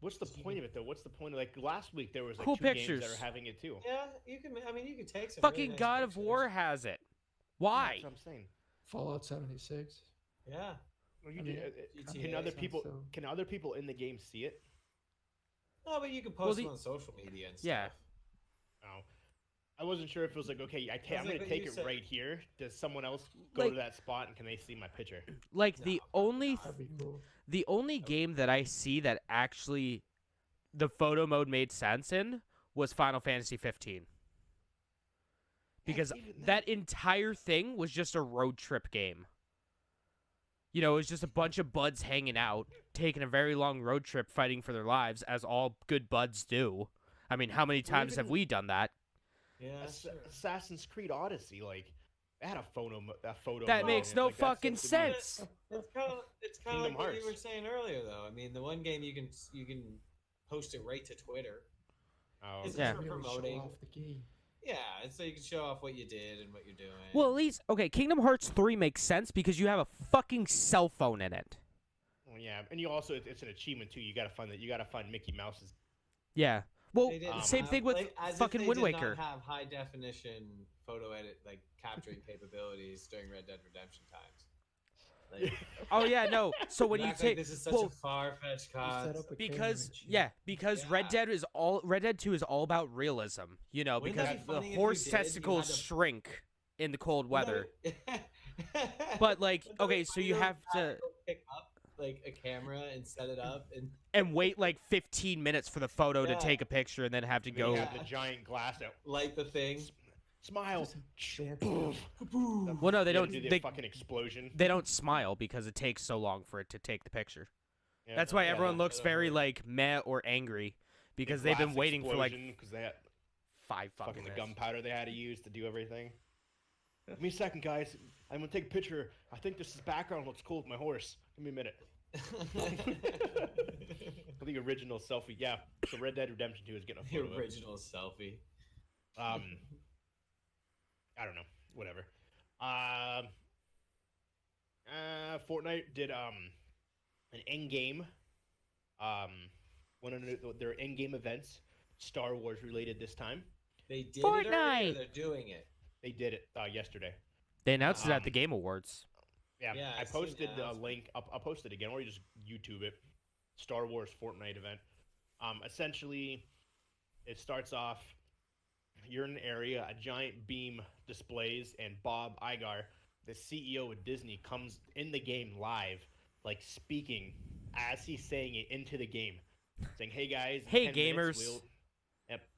What's the point of it though? What's the point of like last week there was like Cool 2 games pictures. that are having it too. Yeah, you can. I mean, you can take some. really Fucking nice God of pictures. War has it. Yeah, Why? that's what I'm saying. Fallout 76. Yeah. Well, you I do- mean, GTA can other sounds people so- can other people in the game see it? No, but you can Well, post the- them on social media and stuff. Yeah. No. I wasn't sure if it was like, okay, I'm like going to what take you it said. right here. Does someone else go Like- to that spot and can they see my picture? Like, No, the probably only not. That'd be cool. the only game that I see that actually the photo mode made sense in was Final Fantasy 15. Because even that entire thing was just a road trip game. You know, it was just a bunch of buds hanging out, taking a very long road trip fighting for their lives, as all good buds do. I mean, how many times have even- we done that? Yeah. Sure. Assassin's Creed Odyssey, like, they had a photo That mode makes in it, no like, that fucking seems to be- sense. It's kind of Kingdom like what you were Hearts. saying earlier, though. I mean, the one game you can post it right to Twitter. Oh, It's okay. Yeah. for Really promoting. show off the game. Yeah, and so you can show off what you did and what you're doing. Well, at least, okay, Kingdom Hearts 3 makes sense because you have a fucking cell phone in it. Well, yeah, and you also it's an achievement too. You gotta find Mickey Mouse's. Yeah. Well, They didn't same have- thing with like, as if fucking they Wind did Waker. Not have high definition photo edit like capturing capabilities during Red Dead Redemption times. Like, Oh yeah, no. So when you act like take this is such well, a far-fetched You set concept. up a because camera, yeah, because Red Yeah. Dead 2 is all about realism, you know, Wouldn't because that be the funny if you horse did? You testicles had to- shrink in the cold weather. But But like, okay, so you have to pick up like a camera and set it up and and wait like 15 minutes for the photo to Yeah. take a picture and then have to And then you go. have the giant glass out. light the thing. Smile. Just a fancy- Boom. Well, no, they You gotta don't. do the They, fucking explosion. they don't smile because it takes so long for it to take the picture. Yeah, That's why yeah, everyone the- looks the- very like meh or angry because the they've been glass waiting for like explosion, 'cause they had 5 fucking fucking the minutes. gunpowder they had to use to do everything. Give me a second, guys. I'm gonna take a picture. I think this background looks cool with my horse. Give me a minute. The original selfie, yeah. So Red Dead Redemption 2 is getting a The photo. of it. original selfie. I don't know. Whatever. Fortnite did an in-game one of their in-game events, Star Wars related this time. They did it already, or Fortnite! they're doing it. They did it yesterday. They announced it at the Um, Game Awards. Yeah, Yeah, I I've seen posted that the announcement. link. I'll post it again, or you just YouTube it. Star Wars Fortnite event. Essentially, it starts off. You're in an area, a giant beam displays, and Bob Iger, the CEO of Disney, comes in the game live, like speaking as he's saying it into the game, saying, "Hey guys, in Hey, 10 minutes, gamers."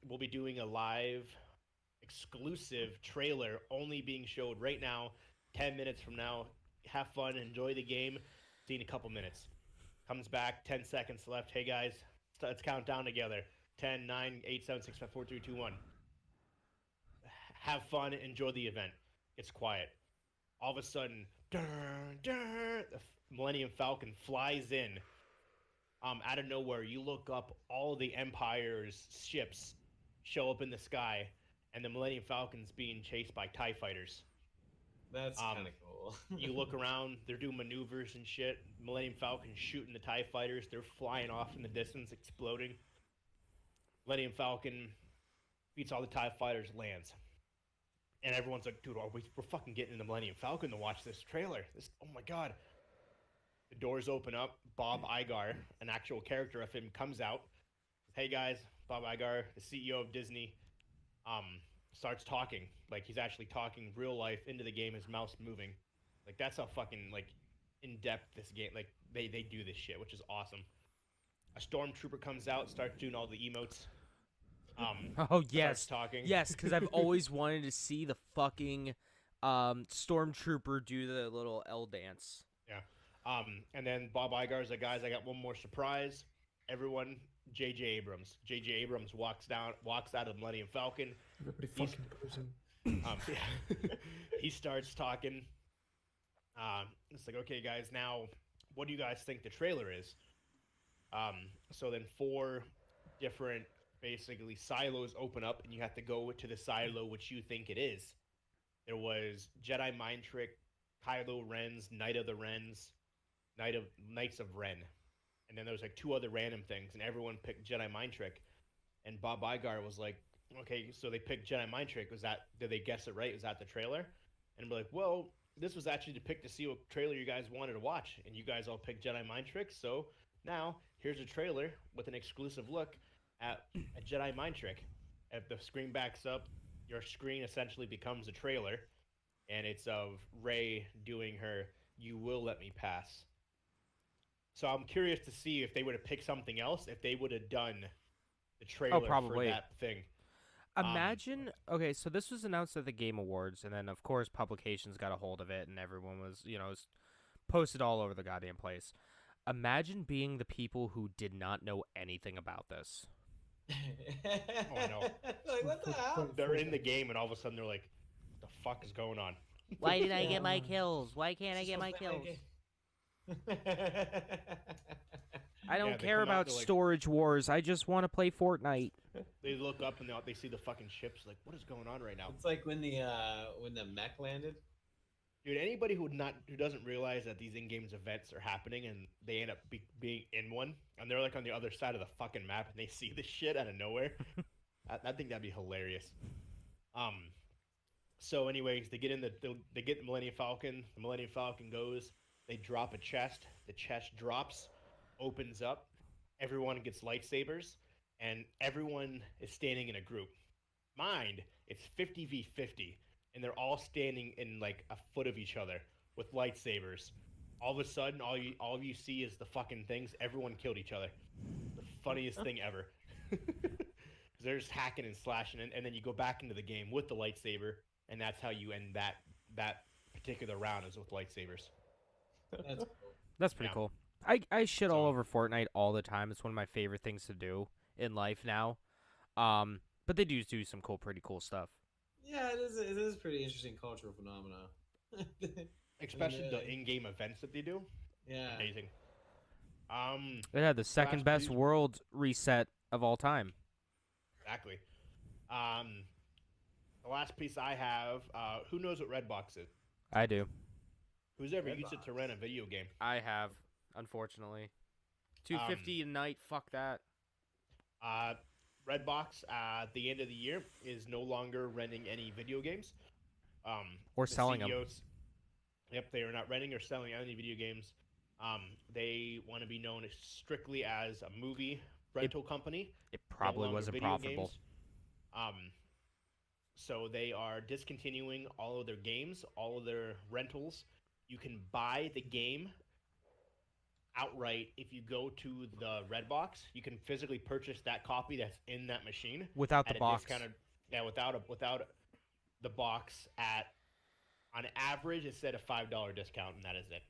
we'll be doing a live exclusive trailer only being showed right now, 10 minutes from now. Have fun, enjoy the game. See you in a couple minutes." Comes back, 10 seconds left. "Hey guys, let's count down together. 10, 9, 8, 7, 6, 5, 4, 3, 2, 1. Have fun, enjoy the event." It's quiet. All of a sudden, dun, dun, the Millennium Falcon flies in. Out of nowhere, you look up, all the Empire's ships show up in the sky, and the Millennium Falcon's being chased by TIE fighters. That's Um, kind of cool. You look around, they're doing maneuvers and shit. Millennium Falcon's shooting the TIE fighters. They're flying off in the distance, exploding. Millennium Falcon beats all the TIE fighters, lands. And everyone's like, "Dude, we're fucking getting in the Millennium Falcon to watch this trailer. Oh my god." The doors open up. Bob Iger, an actual character of him, comes out. "Hey guys, Bob Iger, the CEO of Disney, starts talking. Like he's actually talking real life into the game, his mouse moving. Like that's how fucking like in depth this game, like they do this shit, which is awesome. A stormtrooper comes out, starts doing all the emotes. Oh Starts yes, talking. yes, because I've always wanted to see the fucking stormtrooper do the little L dance. And then Bob Iger's like, "Guys, I got one more surprise. Everyone, J.J. Abrams. J.J. Abrams walks out of the Millennium Falcon. Everybody He's- fucking goes in. Yeah. He starts talking. It's like, okay, guys, now what do you guys think the trailer is? So then four different basically silos open up, and you have to go to the silo which you think it is. There was Jedi Mind Trick, Kylo Ren's Knight of the Rens, Knights of Ren, and then there was like two other random things, and everyone picked Jedi Mind Trick. And Bob Iger was like, "Okay, so they picked Jedi Mind Trick. Did they guess it right? Was that the trailer?" And we're like, "Well, this was actually to pick to see what trailer you guys wanted to watch, and you guys all picked Jedi Mind Trick. So now here's a trailer with an exclusive look at a Jedi Mind Trick. If the screen backs up, your screen essentially becomes a trailer, and it's of Rey doing her "You will let me pass." So I'm curious to see if they would have picked something else, if they would have done the trailer for probably. that thing. Imagine, okay, so this was announced at the Game Awards, and then of course publications got a hold of it, and everyone was, was posted all over the goddamn place. Imagine being the people who did not know anything about this. Oh, I know. Like, what the hell? They're in the game, and all of a sudden they're like, "What the fuck is going on?" Why did I Yeah. get my kills? Why can't I get my kills? I don't Yeah, they care come out, about they're like- storage wars. I just want to play Fortnite. They look up and they see the fucking ships. Like, what is going on right now, It's like when the mech landed. dude? Anybody who doesn't realize that these in-game events are happening and they end up being in one, and they're like on the other side of the fucking map, and they see this shit out of nowhere. I think that'd be hilarious. So, anyways, they get they get the Millennium Falcon. The Millennium Falcon goes. They drop a chest. The chest drops, opens up. Everyone gets lightsabers, and everyone is standing in a group. Mind, it's 50v50, and they're all standing in like a foot of each other with lightsabers. All of a sudden, all of you see is the fucking things. Everyone killed each other. The funniest thing ever. They're just hacking and slashing, and then you go back into the game with the lightsaber, and that's how you end that particular round is with lightsabers. That's cool. That's pretty Yeah. cool. I shit all So- over Fortnite all the time. It's one of my favorite things to do in life now. But they do some pretty cool stuff. Yeah, it is. It is a pretty interesting cultural phenomenon. Especially the Yeah. in-game events that they do. Yeah. Amazing. It had the second best piece- world reset of all time. Exactly. The last piece I have, who knows what Redbox is? I do. Who's ever used it Redbox. to rent a video game? I have, unfortunately. $250 a night. Fuck that. Redbox, at the end of the year, is no longer renting any video games. Or The selling them. CEOs Yep, they are not renting or selling any video games. They want to be known strictly as a movie rental company. It no probably longer wasn't video profitable. games. So they are discontinuing all of their games, all of their rentals. You can buy the game outright if you go to the Redbox. You can physically purchase that copy that's in that machine Without at the a box. discounted. Yeah, without the box at on average it's at a $5 discount, and that is it.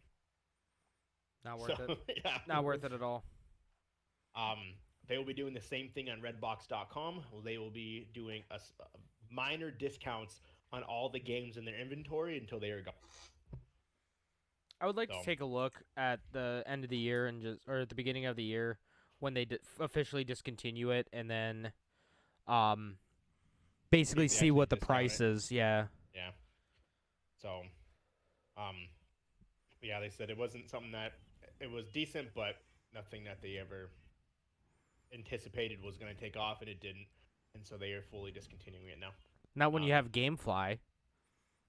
Not worth So, it. yeah. Not worth it at all. They will be doing the same thing on Redbox.com. They will be doing minor discounts on all the games in their inventory until they are gone. I would like So- to take a look at the end of the year or at the beginning of the year when they officially discontinue it, and then basically They see actually what the discount price it. is. Yeah. Yeah. So, yeah, they said it wasn't something that it was decent, but nothing that they ever anticipated was going to take off, and it didn't. And so they are fully discontinuing it now. Not when you Um, have GameFly.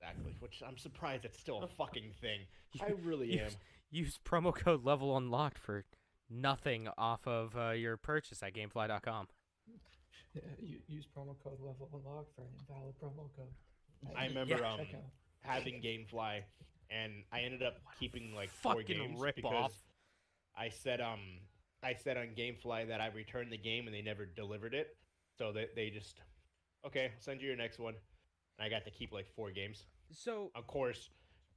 Exactly. Which I'm surprised it's still a fucking thing. I really am. Use promo code Level Unlocked for nothing off of your purchase at GameFly.com. Yeah, use promo code level unlock for an invalid promo code. I remember Yeah. Checkout. having GameFly, and I ended up keeping like 4 Fucking games rip because off. I said on GameFly that I returned the game and they never delivered it, so they just okay, I'll send you your next one, and I got to keep like 4 games. So Of course,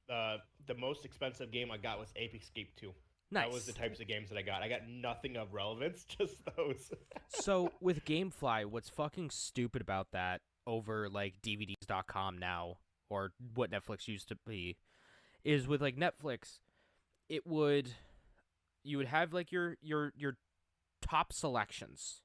the most expensive game I got was Ape Escape 2. nice. That was the types of games that I got. I got nothing of relevance, just those. So with GameFly, what's fucking stupid about that? over like DVDs.com now, or what Netflix used to be, is with like Netflix, you would have like your top selections,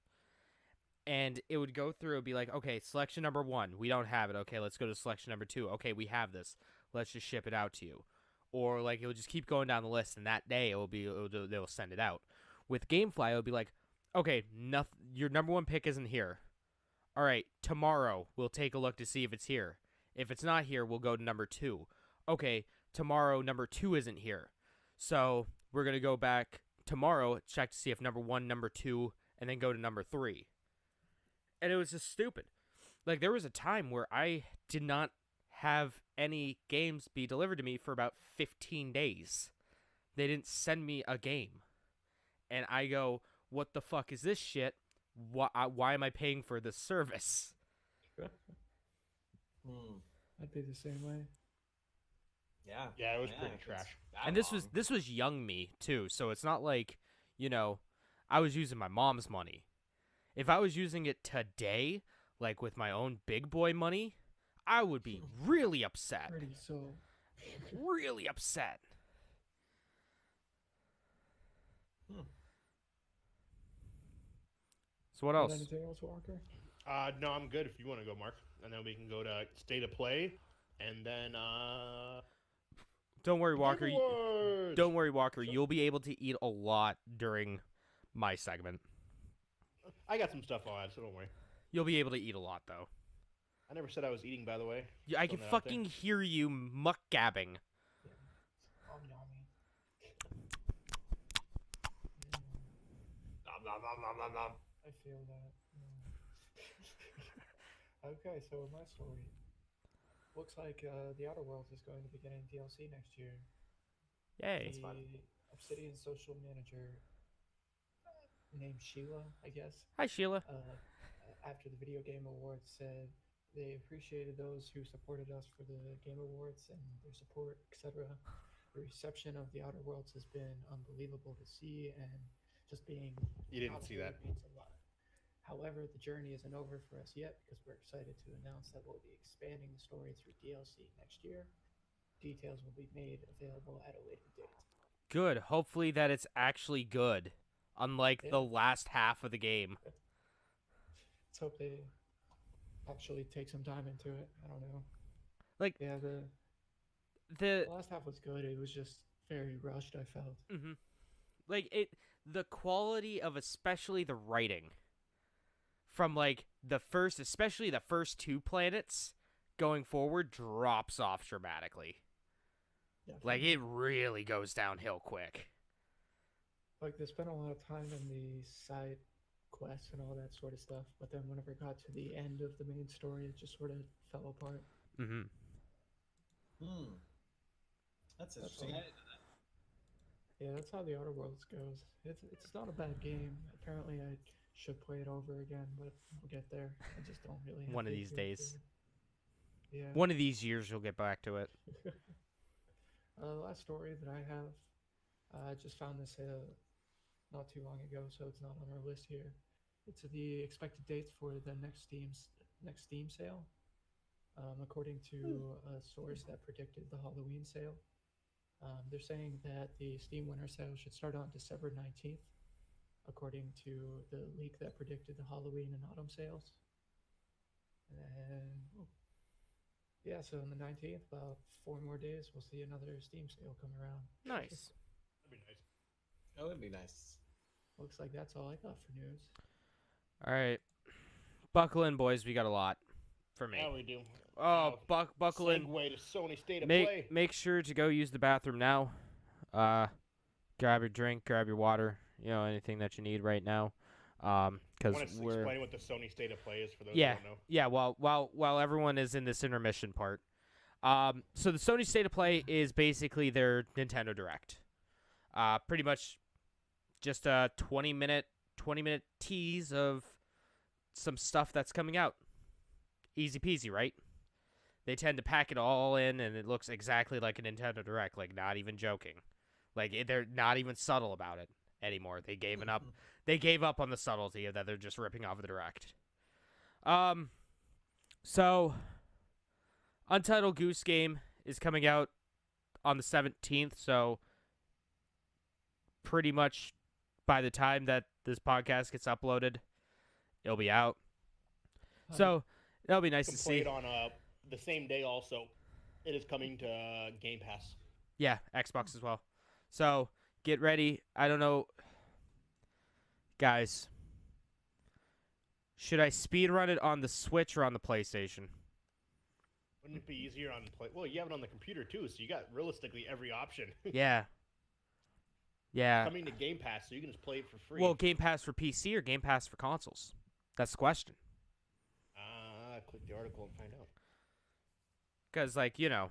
and it would go through and be like, okay, selection number 1, we don't have it. Okay, let's go to selection number 2. Okay, we have this. Let's just ship it out to you. Or like it would just keep going down the list, and that day they'll send it out. With GameFly, it would be like, okay, your number 1 pick isn't here. All right, tomorrow we'll take a look to see if it's here. If it's not here, we'll go to number 2. Okay, tomorrow number 2 isn't here. So we're going to go back tomorrow, check to see if number 1, number 2, and then go to number 3. And it was just stupid. Like, there was a time where I did not have any games be delivered to me for about 15 days. They didn't send me a game. And I go, what the fuck is this shit? Why am I paying for this service? I'd be the same way. Yeah. Yeah, it was pretty it's trash. that And long. this was young me too, so it's not like, I was using my mom's money. If I was using it today, like with my own big boy money, I would be really upset. Pretty so. Really upset. So what Got else? anything else, Walker? No, I'm good if you want to go, Mark. And then we can go to State of Play, and then Don't worry, Walker. Game Awards! Don't worry, Walker. You'll be able to eat a lot during my segment. I got some stuff I'll add, so don't worry. You'll be able to eat a lot, though. I never said I was eating, by the way. Yeah, I can Throwing that out there. fucking hear you muck-gabbing. Yummy. Nom, nom, nom, nom, nom, nom. I feel that. Okay, so my story. Looks like The Outer Worlds is going to be getting DLC next year. Yay. That's fun. The Obsidian social manager named Sheila, I guess, Hi, Sheila. after the Video Game Awards said they appreciated those who supported us for the Game Awards and their support, etc. The reception of The Outer Worlds has been unbelievable to see, and just being You didn't out see there that. means a lot. However, the journey isn't over for us yet because we're excited to announce that we'll be expanding the story through DLC next year. Details will be made available at a later date. Good. Hopefully that it's actually good, unlike Yeah. the last half of the game. Let's hope they actually take some time into it. I don't know. Like, Yeah, the the last half was good. It was just very rushed, I felt. the quality of especially the writing from like especially the first 2 planets going forward drops off dramatically. Like, Definitely. it really goes downhill quick. Like they spent a lot of time in the side quests and all that sort of stuff, but then whenever it got to the end of the main story, it just sort of fell apart. Mm-hmm. That's That's interesting. all. Yeah, that's how the Outer Worlds goes. It's not a bad game. Apparently, I should play it over again, but I'll get there. I just don't really. Have One of the these ability days. to. Yeah. One of these years you'll get back to it. The last story that I have, I just found this not too long ago, so it's not on our list here. It's the expected dates for the next Steam sale. According to a source that predicted the Halloween sale, they're saying that the Steam winter sale should start on December 19th, according to the leak that predicted the Halloween and autumn sales. And yeah, so on the 19th, about 4 more days, we'll see another Steam sale come around. Nice. That'd be nice. That would be nice. Looks like that's all I got for news. All right. Buckle in, boys. We got a lot for me. Yeah, we do. Oh, buckle in. Segue to Sony State of Play. Make sure to go use the bathroom now. Grab your drink, grab your water, anything that you need right now. Because Want to we're explain what the Sony State of Play is for those Yeah. who don't know? yeah. While everyone is in this intermission part, so the Sony State of Play is basically their Nintendo Direct. Pretty much just a 20-minute tease of some stuff that's coming out. Easy peasy, right? They tend to pack it all in, and it looks exactly like a Nintendo Direct. Like, not even joking. Like, they're not even subtle about it anymore. They gave up. They gave up on the subtlety of that. They're just ripping off the Direct. So, Untitled Goose Game is coming out on the 17th, so pretty much by the time that this podcast gets uploaded, it'll be out. So, that'll be nice You to can play see. it on the same day also. It is coming to Game Pass. Yeah, Xbox as well. So, get ready. I don't know. Guys, should I speedrun it on the Switch or on the PlayStation? Wouldn't it be easier on play? Well, you have it on the computer too, so you got realistically every option. Yeah. Yeah. Coming to Game Pass, so you can just play it for free. Well, Game Pass for PC or Game Pass for consoles? That's the question. Click the article and find out. Because, like, you know,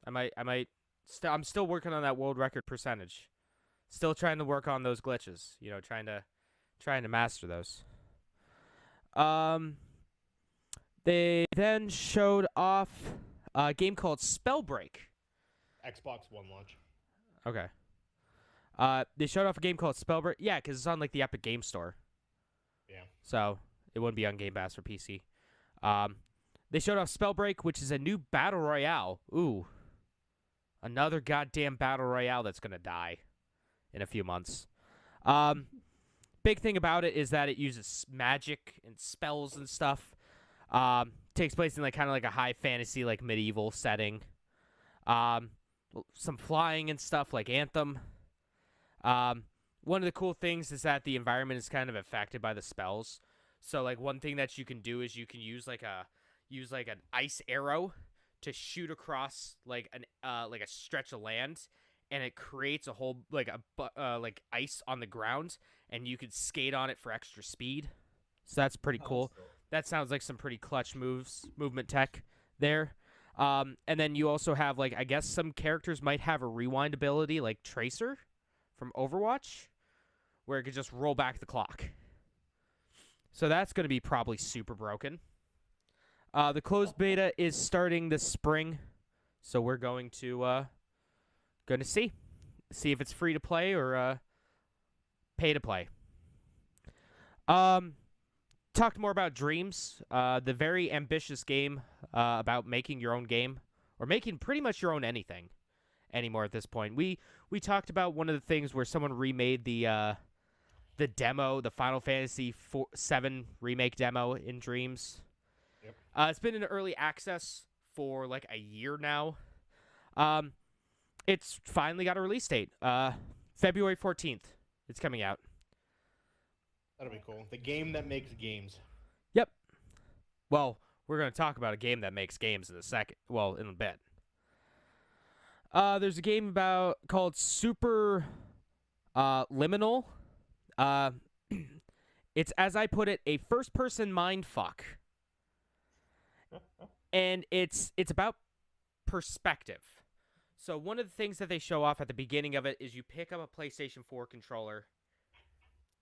I'm still working on that world record percentage. Still trying to work on those glitches. You know, trying to master those. They then showed off a game called Spellbreak. Xbox One launch. Okay. They showed off a game called Spellbreak. Yeah, because it's on, like, the Epic Game Store. Yeah. So, it wouldn't be on Game Pass for PC. They showed off Spellbreak, which is a new battle royale. Ooh. Another goddamn battle royale that's going to die in a few months. Big thing about it is that it uses magic and spells and stuff. Takes place in like kind of like a high fantasy, like medieval setting. Some flying and stuff like Anthem. One of the cool things is that the environment is kind of affected by the spells. So like one thing that you can do is you can use like an ice arrow to shoot across like a stretch of land, and it creates a whole like ice on the ground, and you could skate on it for extra speed. So that's pretty cool. That sounds like some pretty clutch movement tech there. And then you also have like I guess some characters might have a rewind ability like Tracer from Overwatch, where it could just roll back the clock. So that's going to be probably super broken. The closed beta is starting this spring, so we're going to see if it's free to play or pay to play. Talked more about Dreams, the very ambitious game about making your own game or making pretty much your own anything anymore at this point. We talked about one of the things where someone remade the demo, the Final Fantasy VII remake demo in Dreams. Yep. It's been in early access for like a year now. It's finally got a release date. February 14th. It's coming out. That'll be cool. The game that makes games. Yep. Well, we're going to talk about a game that makes games in a second. Well, in a bit. There's a game called Super Liminal. It's, as I put it, a first-person mindfuck. And it's about perspective. So one of the things that they show off at the beginning of it is you pick up a PlayStation 4 controller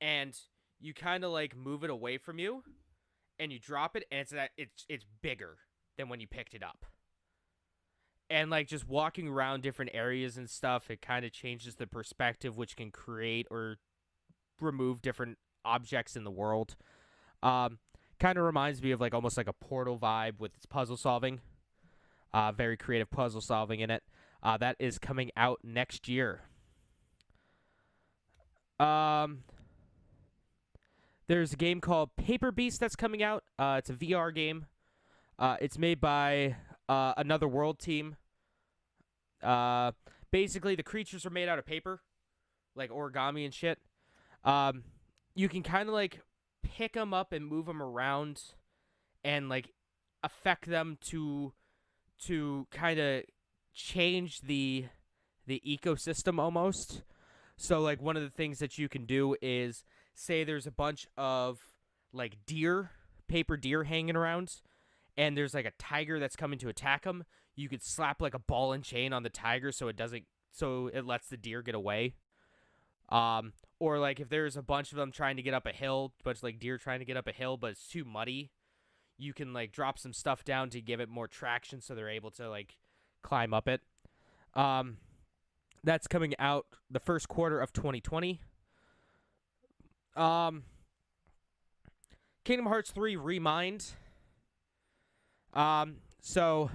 and you kind of like move it away from you and you drop it, and it's bigger than when you picked it up. And like just walking around different areas and stuff, it kind of changes the perspective, which can create or remove different objects in the world. Kind of reminds me of like almost like a Portal vibe with its puzzle solving. Very creative puzzle solving in it. That is coming out next year. There's a game called Paper Beast that's coming out. It's a VR game. It's made by Another World team. Basically, the creatures are made out of paper, like origami and shit. You can kind of like pick them up and move them around and like affect them to kind of change the ecosystem almost. So like one of the things that you can do is say there's a bunch of like paper deer hanging around, and there's like a tiger that's coming to attack them. You could slap like a ball and chain on the tiger so it lets the deer get away. Or like if there's a bunch of them trying to get up a hill, but it's like deer trying to get up a hill, but it's too muddy, you can like drop some stuff down to give it more traction so they're able to like climb up it. That's coming out the first quarter of 2020. Kingdom Hearts 3 Remind So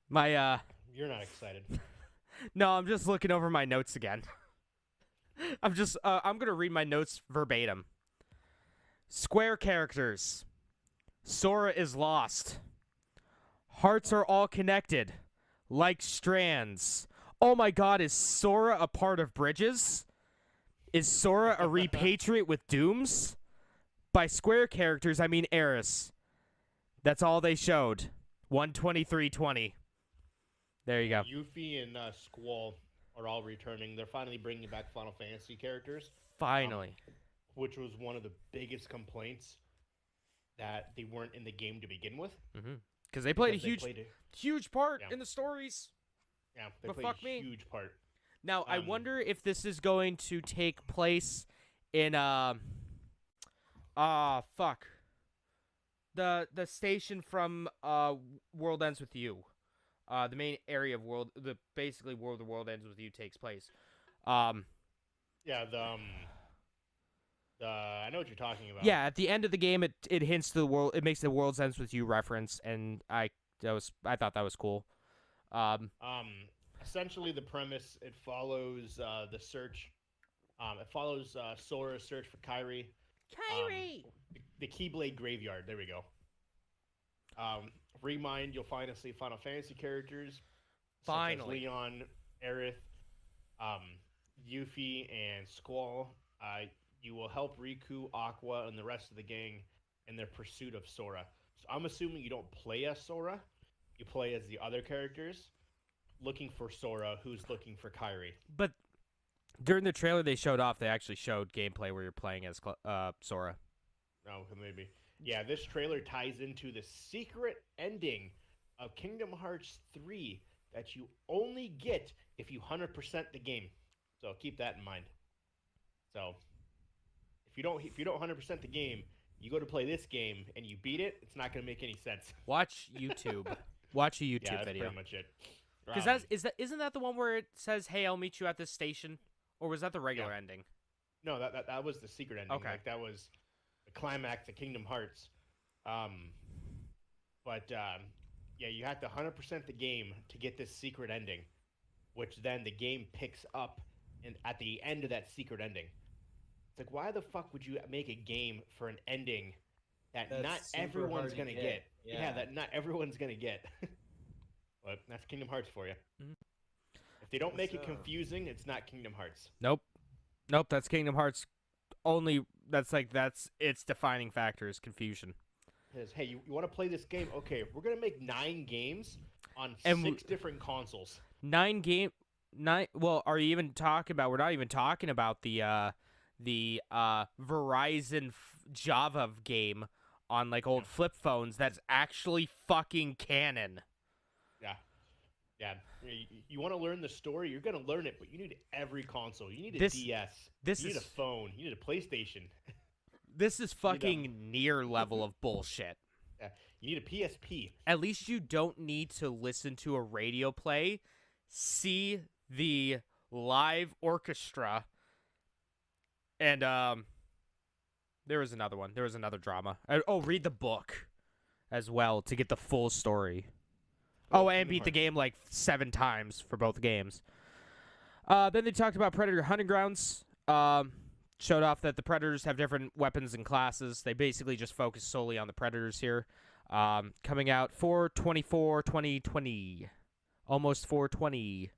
my You're not excited. no, I'm just looking over my notes again. I'm gonna read my notes verbatim. Square characters. Sora is lost. Hearts are all connected, like strands. Oh my god, is Sora a part of Bridges? Is Sora a repatriate with Dooms? By square characters, I mean Eris. That's all they showed. 123.20. There you go. Yuffie and Squall are all returning. They're finally bringing back Final Fantasy characters, Finally. which was one of the biggest complaints that they weren't in the game to begin with. Because they played a because huge part Yeah. in the stories. Yeah, they But played fuck a me. huge part. Now, I Um, wonder if this is going to take place in fuck. The station from World Ends With You. The main area of basically World Ends With You takes place. Yeah, I know what you're talking about. Yeah, at the end of the game, it hints to the world. It makes the World Ends With You reference, and I thought that was cool. Essentially, the premise, it follows the search. It follows Sora's search for Kairi. The Keyblade Graveyard. There we go. Remind, you'll find us the Final Fantasy characters. Finally. Such as Leon, Aerith, Yuffie, and Squall. You will help Riku, Aqua, and the rest of the gang in their pursuit of Sora. So I'm assuming you don't play as Sora. You play as the other characters, looking for Sora, who's looking for Kairi. But during the trailer they showed off, they actually showed gameplay where you're playing as Sora. Oh, maybe. Yeah, this trailer ties into the secret ending of Kingdom Hearts 3 that you only get if you 100% the game. So keep that in mind. So if you don't 100% the game, you go to play this game and you beat it, it's not going to make any sense. Watch YouTube. Watch a YouTube Yeah, that's video. pretty much it. Because isn't that the one where it says, "Hey, I'll meet you at this station," or was that the regular ending? No, that was the secret ending. Okay. Like that was the climax of Kingdom Hearts. Yeah, you have to 100% the game to get this secret ending, which then the game picks up and at the end of that secret ending. It's like, why the fuck would you make a game for an ending that That's not super everyone's hard to gonna get. get? Yeah. That not everyone's gonna get. But that's Kingdom Hearts for you. Mhm. If they don't make it So- confusing, it's not Kingdom Hearts. Nope. That's Kingdom Hearts. Only that's its defining factor is confusion. Says, hey, you want to play this game? Okay, we're gonna make 9 games on And 6 different consoles. 9. Well, are you even talking about? We're not even talking about the Verizon Java game on like old flip phones. That's actually fucking canon. Yeah. You want to learn the story? You're gonna learn it, but you need every console. You need a This- DS. this you need is- a phone. You need a PlayStation. This is fucking near level of bullshit. You need a PSP. At least you don't need to listen to a radio play, see the live orchestra, and there was another one. There was another drama. Read the book as well to get the full story. Oh, and Kingdom beat the Hearts. game like 7 times for both games. Then they talked about Predator Hunting Grounds. Showed off that the Predators have different weapons and classes. They basically just focus solely on the Predators here. Coming out 4/24/2020. Almost 4/20.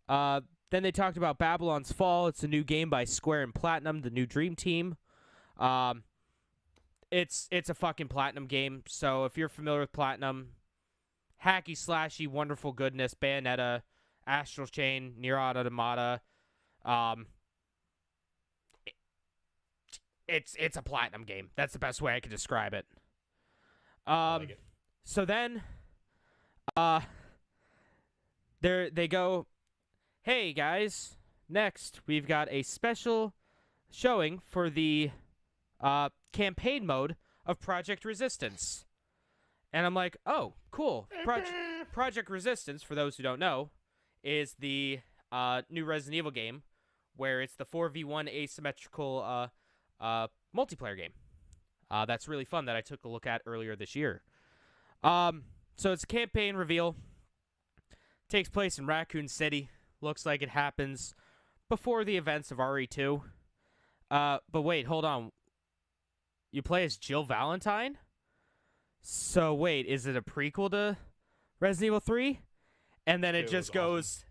Then they talked about Babylon's Fall. It's a new game by Square and Platinum, the new Dream Team. It's a fucking Platinum game. So if you're familiar with Platinum, hacky slashy, wonderful goodness, Bayonetta, Astral Chain, Nier Automata, it's a Platinum game. That's the best way I could describe it. I like it. So then, they go, hey guys, next we've got a special showing for the campaign mode of Project Resistance. And I'm like, oh, cool. Project Resistance, for those who don't know, is the new Resident Evil game where it's the 4v1 asymmetrical multiplayer game. That's really fun that I took a look at earlier this year. So it's a campaign reveal. Takes place in Raccoon City. Looks like it happens before the events of RE2. But wait, hold on. You play as Jill Valentine? So wait, is it a prequel to Resident Evil 3? And then it just goes,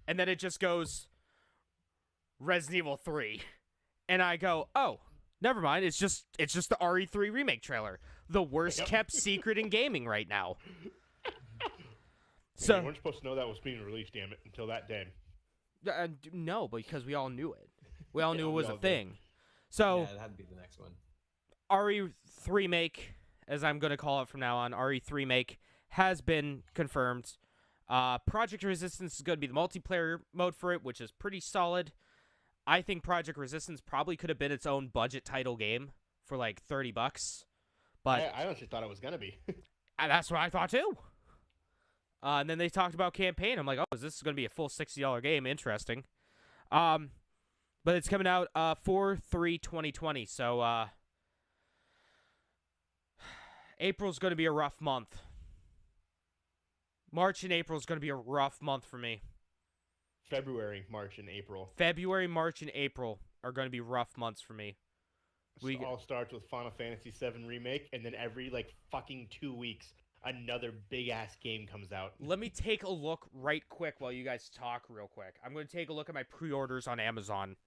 Resident Evil 3. And I go, oh, never mind. It's just the RE3 remake trailer. The worst kept secret in gaming right now. So you weren't supposed to know that was being released, damn it, until that day. No, because we all knew it. We all knew it was a thing. So yeah, it had to be the next one. RE3 remake, as I'm going to call it from now on, RE3 remake has been confirmed. Project Resistance is going to be the multiplayer mode for it, which is pretty solid. I think Project Resistance probably could have been its own budget title game for like $30. But I honestly thought it was going to be. That's what I thought too. And then they talked about campaign. I'm like, oh, is this going to be a full $60 game? Interesting. But it's coming out 4/3/2020. So April's going to be a rough month. March and April is going to be a rough month for me. February, March, and April. February, March, and April are going to be rough months for me. It all starts with Final Fantasy VII Remake, and then every, like, fucking 2 weeks, another big-ass game comes out. Let me take a look right quick while you guys talk real quick. I'm going to take a look at my pre-orders on Amazon.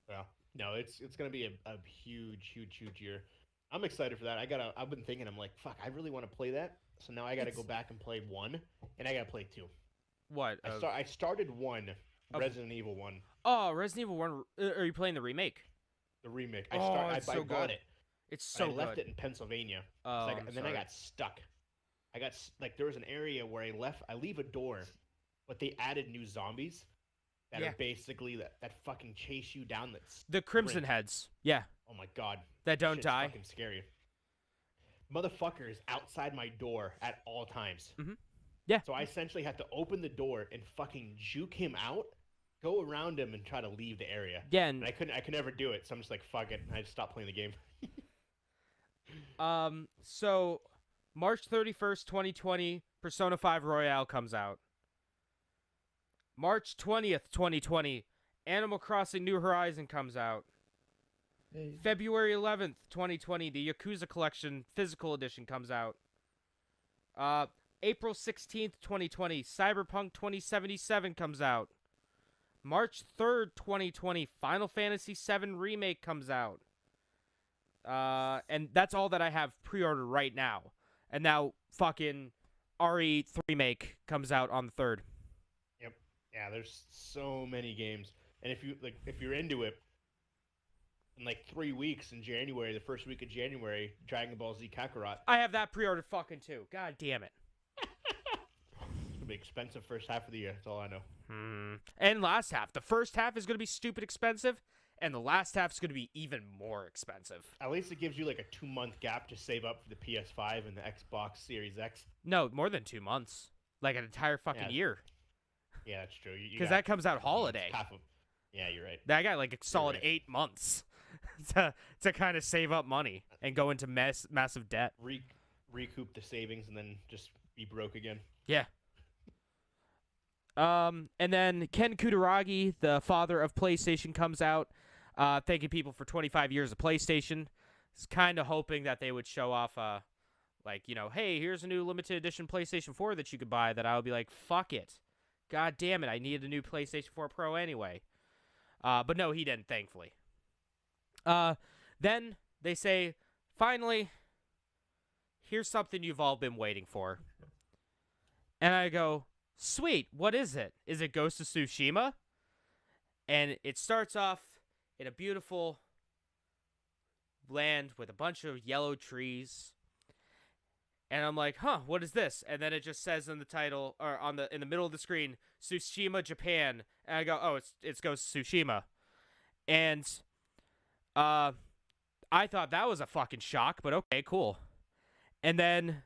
Yeah. No, it's going to be a huge, huge, huge year. I'm excited for that. I've been thinking, I'm like, fuck, I really want to play that. So now I got to go back and play 1, and I got to play 2. What? I started 1, Resident Evil 1. Oh, Resident Evil 1. Are you playing the remake? The remake. I bought it. It's so good. I left it in Pennsylvania. Oh, and then I got stuck. There was an area where I leave a door, but they added new zombies that are basically that fucking chase you down. The Crimson Heads. Yeah. Oh my god. That don't die. Fucking scary. Motherfucker is outside my door at all times. Mm-hmm. Yeah. So I essentially had to open the door and fucking juke him out, go around him, and try to leave the area. Yeah, and I could never do it. So I'm just like, fuck it, and I just stopped playing the game. So March 31st, 2020, Persona 5 Royale comes out. March 20th, 2020, Animal Crossing New Horizon comes out. Hey. February 11th, 2020, the Yakuza Collection Physical Edition comes out. April 16th, 2020, Cyberpunk 2077 comes out. March 3rd, 2020, Final Fantasy VII Remake comes out. And that's all that I have pre-ordered right now. And now fucking RE3 Remake comes out on the 3rd. Yep. Yeah, there's so many games. And if you're into it, in like 3 weeks in January, the first week of January, Dragon Ball Z Kakarot. I have that pre-ordered fucking too. God damn it. It's gonna be expensive first half of the year. That's all I know. And last half. The first half is gonna be stupid expensive, and the last half is gonna be even more expensive. At least it gives you like a 2-month gap to save up for the PS5 and the Xbox Series X. No, more than 2 months. Like an entire fucking year. Yeah, that's true. Because that comes out holiday. Yeah, you're right. I got like a solid 8 months to kind of save up money and go into massive debt. Recoup the savings and then just be broke again. Yeah. And then Ken Kutaragi, the father of PlayStation, comes out, thanking people for 25 years of PlayStation. He's kind of hoping that they would show off, like, you know, hey, here's a new limited edition PlayStation 4 that you could buy. That I would be like, fuck it. God damn it, I needed a new PlayStation 4 Pro anyway. But no, he didn't, thankfully. Then they say, finally, here's something you've all been waiting for. And I go, sweet, what is it? Is it Ghost of Tsushima? And it starts off in a beautiful land with a bunch of yellow trees. And I'm like, huh, what is this? And then it just says in the title, or in the middle of the screen, Tsushima, Japan. And I go, oh, it's Ghost of Tsushima. And I thought that was a fucking shock, but okay, cool. And then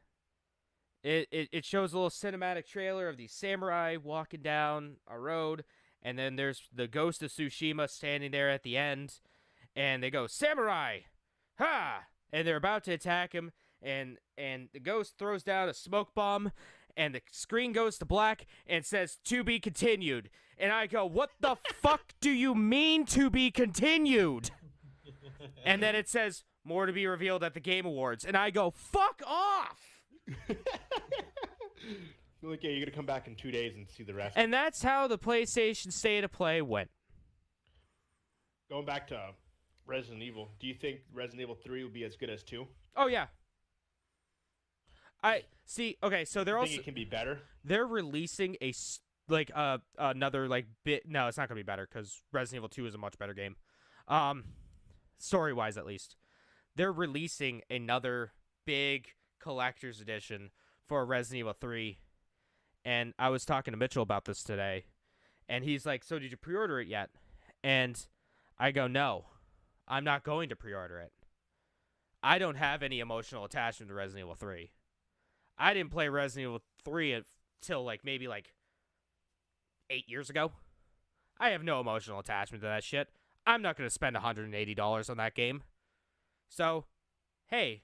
it shows a little cinematic trailer of these samurai walking down a road, and then there's the Ghost of Tsushima standing there at the end, and they go, samurai! Ha! and they're about to attack him, and the ghost throws down a smoke bomb, and the screen goes to black and says "to be continued," and I go, "What the fuck do you mean to be continued?" And then it says more to be revealed at the Game Awards, and I go, "Fuck off!" You're like, yeah, you're gonna come back in 2 days and see the rest. And that's how the PlayStation State of Play went. Going back to Resident Evil, do you think Resident Evil 3 will be as good as 2? Oh yeah. I see. Okay, so they're Do you think also it can be better? they're releasing another like bit. No, it's not gonna be better because Resident Evil 2 is a much better game. Story wise at least, they're releasing another big collector's edition for Resident Evil 3. And I was talking to Mitchell about this today, and he's like, "So did you pre-order it yet?" And I go, "No, I'm not going to pre-order it. I don't have any emotional attachment to Resident Evil 3. I didn't play Resident Evil 3 until maybe 8 years ago. I have no emotional attachment to that shit. I'm not going to spend $180 on that game. So, hey,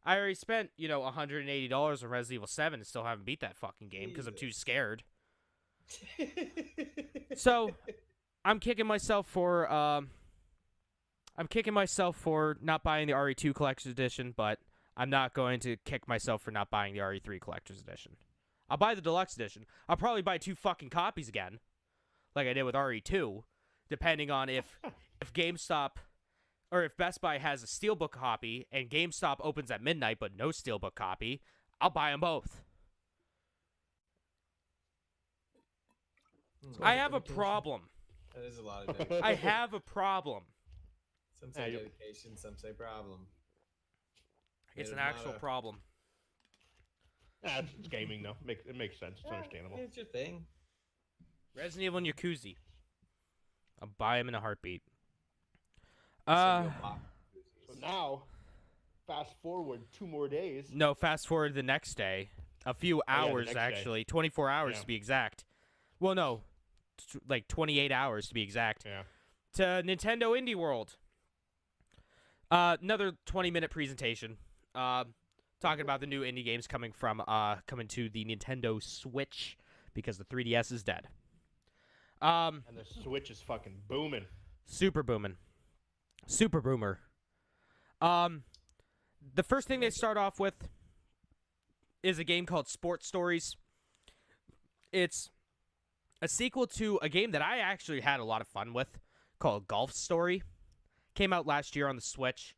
I already spent, $180 on Resident Evil 7 and still haven't beat that fucking game because I'm too scared. So, I'm kicking myself for not buying the RE2 Collector's Edition, but I'm not going to kick myself for not buying the RE3 Collector's Edition. I'll buy the Deluxe Edition. I'll probably buy 2 fucking copies again, like I did with RE2, depending on if GameStop or if Best Buy has a Steelbook copy and GameStop opens at midnight but no Steelbook copy. I'll buy them both. I have a problem. That is a lot of dedication. I have a problem. Some say dedication, some say problem. It's It an is not actual a- problem. It's gaming, though. It makes sense. It's understandable. It's your thing. Resident Evil and Yakuza. I'll buy them in a heartbeat. So you'll pop So now, fast forward 2 more days. No, fast forward the next day. A few the hours, next day. actually. 24 hours Yeah. to be exact. Well, no. 28 hours to be exact. Yeah. To Nintendo Indie World. Another 20-minute presentation. Talking about the new indie games coming to the Nintendo Switch because the 3DS is dead. And the Switch is fucking booming. Super booming. Super boomer. The first thing they start off with is a game called Sports Stories. It's a sequel to a game that I actually had a lot of fun with called Golf Story. Came out last year on the Switch.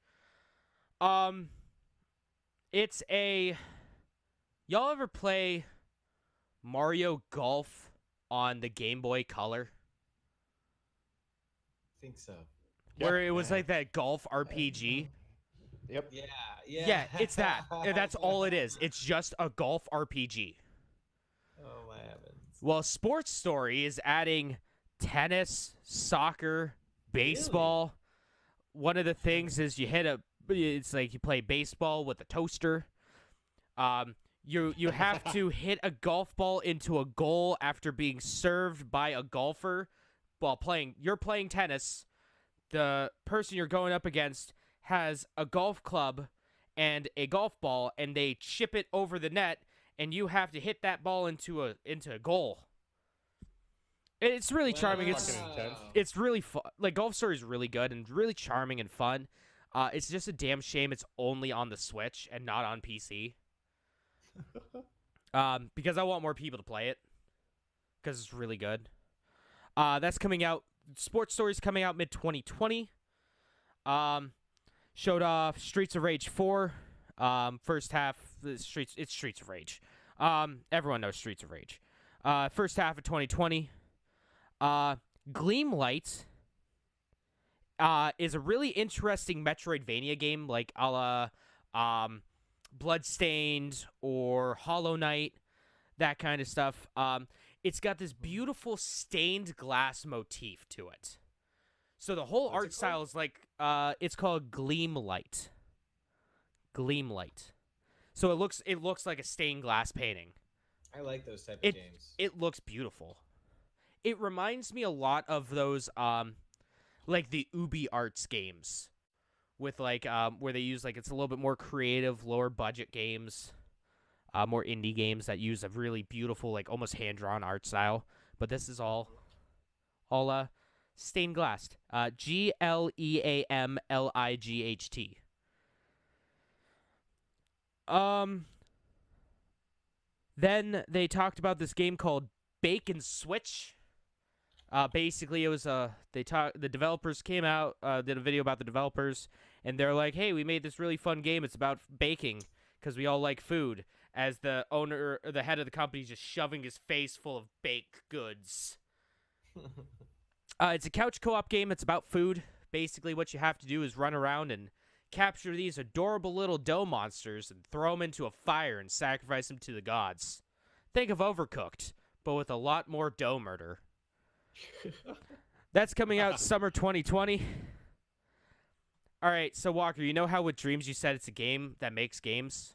It's a... Y'all ever play Mario Golf on the Game Boy Color? I think so. Where it was like that golf RPG? Yep. Yeah, yeah. Yeah, it's that. That's all it is. It's just a golf RPG. Oh my heavens. Well, Sports Story is adding tennis, soccer, baseball. One of the things is it's like you play baseball with a toaster. You have to hit a golf ball into a goal after being served by a golfer while you're playing tennis. The person you're going up against has a golf club and a golf ball, and they chip it over the net, and you have to hit that ball into a goal. It's really charming. Fucking intense. It's really fun. Like, Golf Story is really good and really charming and fun. It's just a damn shame it's only on the Switch and not on PC. Because I want more people to play it. Because it's really good. That's coming out. Sports Story's coming out mid-2020. Showed off Streets of Rage 4. First half, it's Streets of Rage. Everyone knows Streets of Rage. First half of 2020. Gleamlight is a really interesting Metroidvania game, like a la Bloodstained or Hollow Knight, that kind of stuff. It's got this beautiful stained glass motif to it. So the whole art style is like, it's called Gleamlight. Gleamlight. So it looks like a stained glass painting. I like those type of games. It looks beautiful. It reminds me a lot of those, like the Ubi Arts games, with like where they use like it's a little bit more creative, lower budget games, more indie games that use a really beautiful like almost hand drawn art style. But this is all stained glass. GLEAMLIGHT. Then they talked about this game called Bake and Switch. Basically, it was the developers came out, did a video about the developers, and they're like, "Hey, we made this really fun game. It's about baking because we all like food." As the owner, or the head of the company, is just shoving his face full of baked goods. It's a couch co-op game. It's about food. Basically, what you have to do is run around and capture these adorable little dough monsters and throw them into a fire and sacrifice them to the gods. Think of Overcooked, but with a lot more dough murder. That's coming out summer 2020. All right, so Walker, you know how with Dreams you said it's a game that makes games?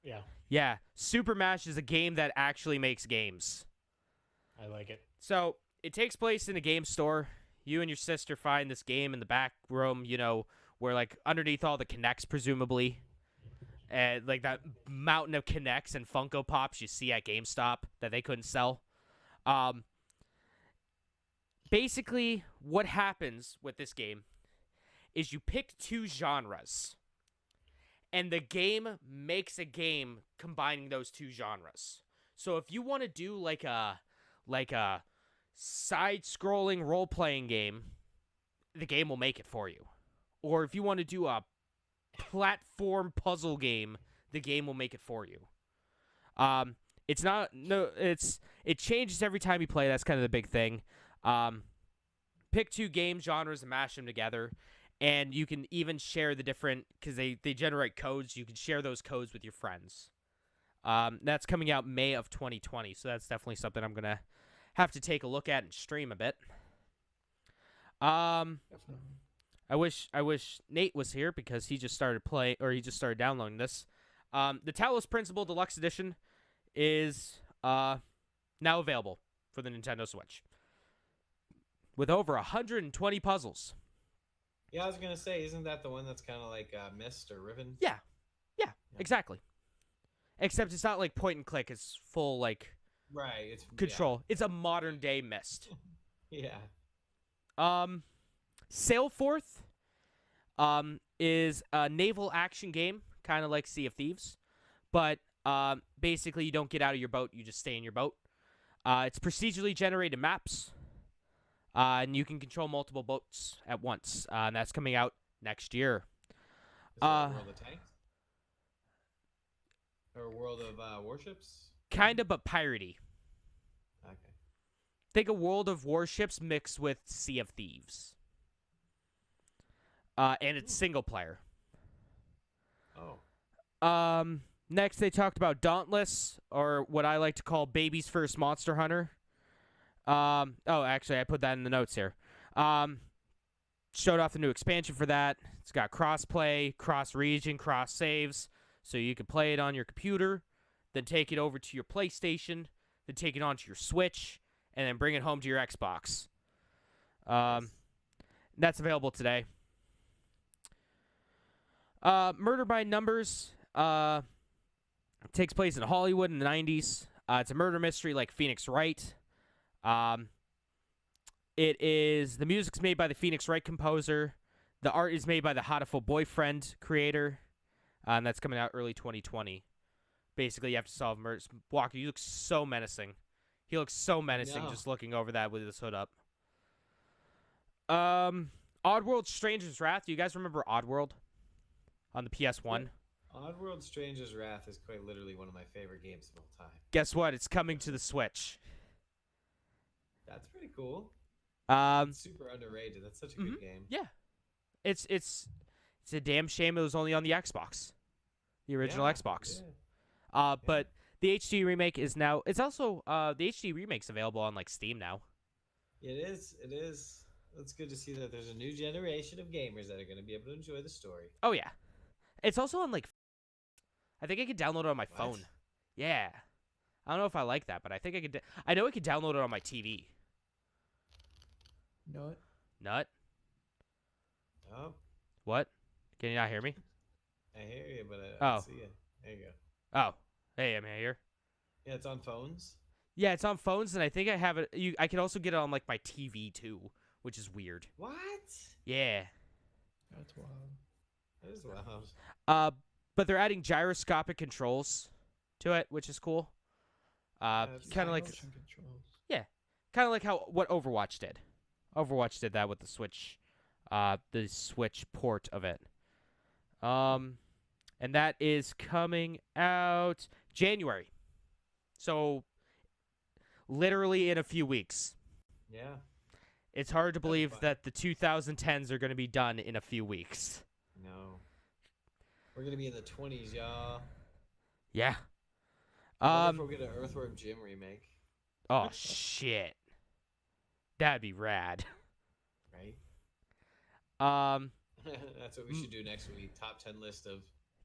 Yeah, Yeah, Super Mash is a game that actually makes games. I like it. So it takes place in a game store. You and your sister find this game in the back room, you know, where like underneath all the Kinects, presumably, and like that mountain of Kinects and Funko Pops you see at GameStop that they couldn't sell. Basically, what happens with this game is you pick two genres, and the game makes a game combining those two genres. So if you want to do like a side-scrolling role-playing game, the game will make it for you. Or if you want to do a platform puzzle game, the game will make it for you. It changes every time you play. That's kind of the big thing. Pick two game genres and mash them together, and you can even share the different, because they generate codes. You can share those codes with your friends. That's coming out May of 2020, so that's definitely something I'm gonna have to take a look at and stream a bit. Definitely. I wish Nate was here because he just started downloading this. The Talos Principle Deluxe Edition is now available for the Nintendo Switch with over 120 puzzles. Yeah, I was gonna say, isn't that the one that's kind of like Myst or Riven? Yeah, exactly. Except it's not like point and click; it's full like Right. It's control. It's a modern day Myst. Yeah. Sailforth is a naval action game, kind of like Sea of Thieves, but basically you don't get out of your boat, you just stay in your boat. It's procedurally generated maps, and you can control multiple boats at once, and that's coming out next year. Is that World of Tanks? Or World of Warships? Kind of, but piratey. Okay. Think a World of Warships mixed with Sea of Thieves. And it's single player. Oh. Next, they talked about Dauntless, or what I like to call Baby's First Monster Hunter. Actually, I put that in the notes here. Showed off the new expansion for that. It's got cross-play, cross-region, cross-saves, so you can play it on your computer, then take it over to your PlayStation, then take it onto your Switch, and then bring it home to your Xbox. That's available today. Murder by Numbers takes place in Hollywood in the 90s. It's a murder mystery like Phoenix Wright. The music's made by the Phoenix Wright composer. The art is made by the Hatoful Boyfriend creator. And that's coming out early 2020. Basically, you have to solve murders. Walker, you look so menacing. He looks so menacing just looking over that with his hood up. Oddworld Stranger's Wrath. Do you guys remember Oddworld on the PS1? Oddworld Stranger's Wrath is quite literally one of my favorite games of all time. Guess what? It's coming to the Switch. That's pretty cool. It's super underrated. That's such a good game. Yeah. It's a damn shame it was only on the Xbox. The original Xbox. Yeah. But the HD remake is now, it's also the HD remake's available on like Steam now. It is. It's good to see that there's a new generation of gamers that are going to be able to enjoy the story. Oh yeah. It's also on like, I think I could download it on my phone. Yeah. I don't know if I like that, but I think I could I know I could download it on my TV. Know it? Nut? Oh, What? Can you not hear me? I hear you, but I Oh. don't see you. There you go. Oh, hey, I'm here. Yeah, it's on phones. Yeah, it's on phones, and I think I have it. I can also get it on like my TV too, which is weird. What? Yeah. That's wild. That is loud. But they're adding gyroscopic controls to it, which is cool. That's Kind of like Motion controls. kind of like how what Overwatch did. Overwatch did that with the Switch port of it. And that is coming out January. So literally in a few weeks. Yeah. It's hard to That'd be believe fun. that the 2010s are going to be done in a few weeks. No. We're gonna be in the 20s, y'all. Yeah. I wonder if we'll get an Earthworm Jim remake, Oh shit. That'd be rad. right? Um That's what we should do next week. Top 10 list of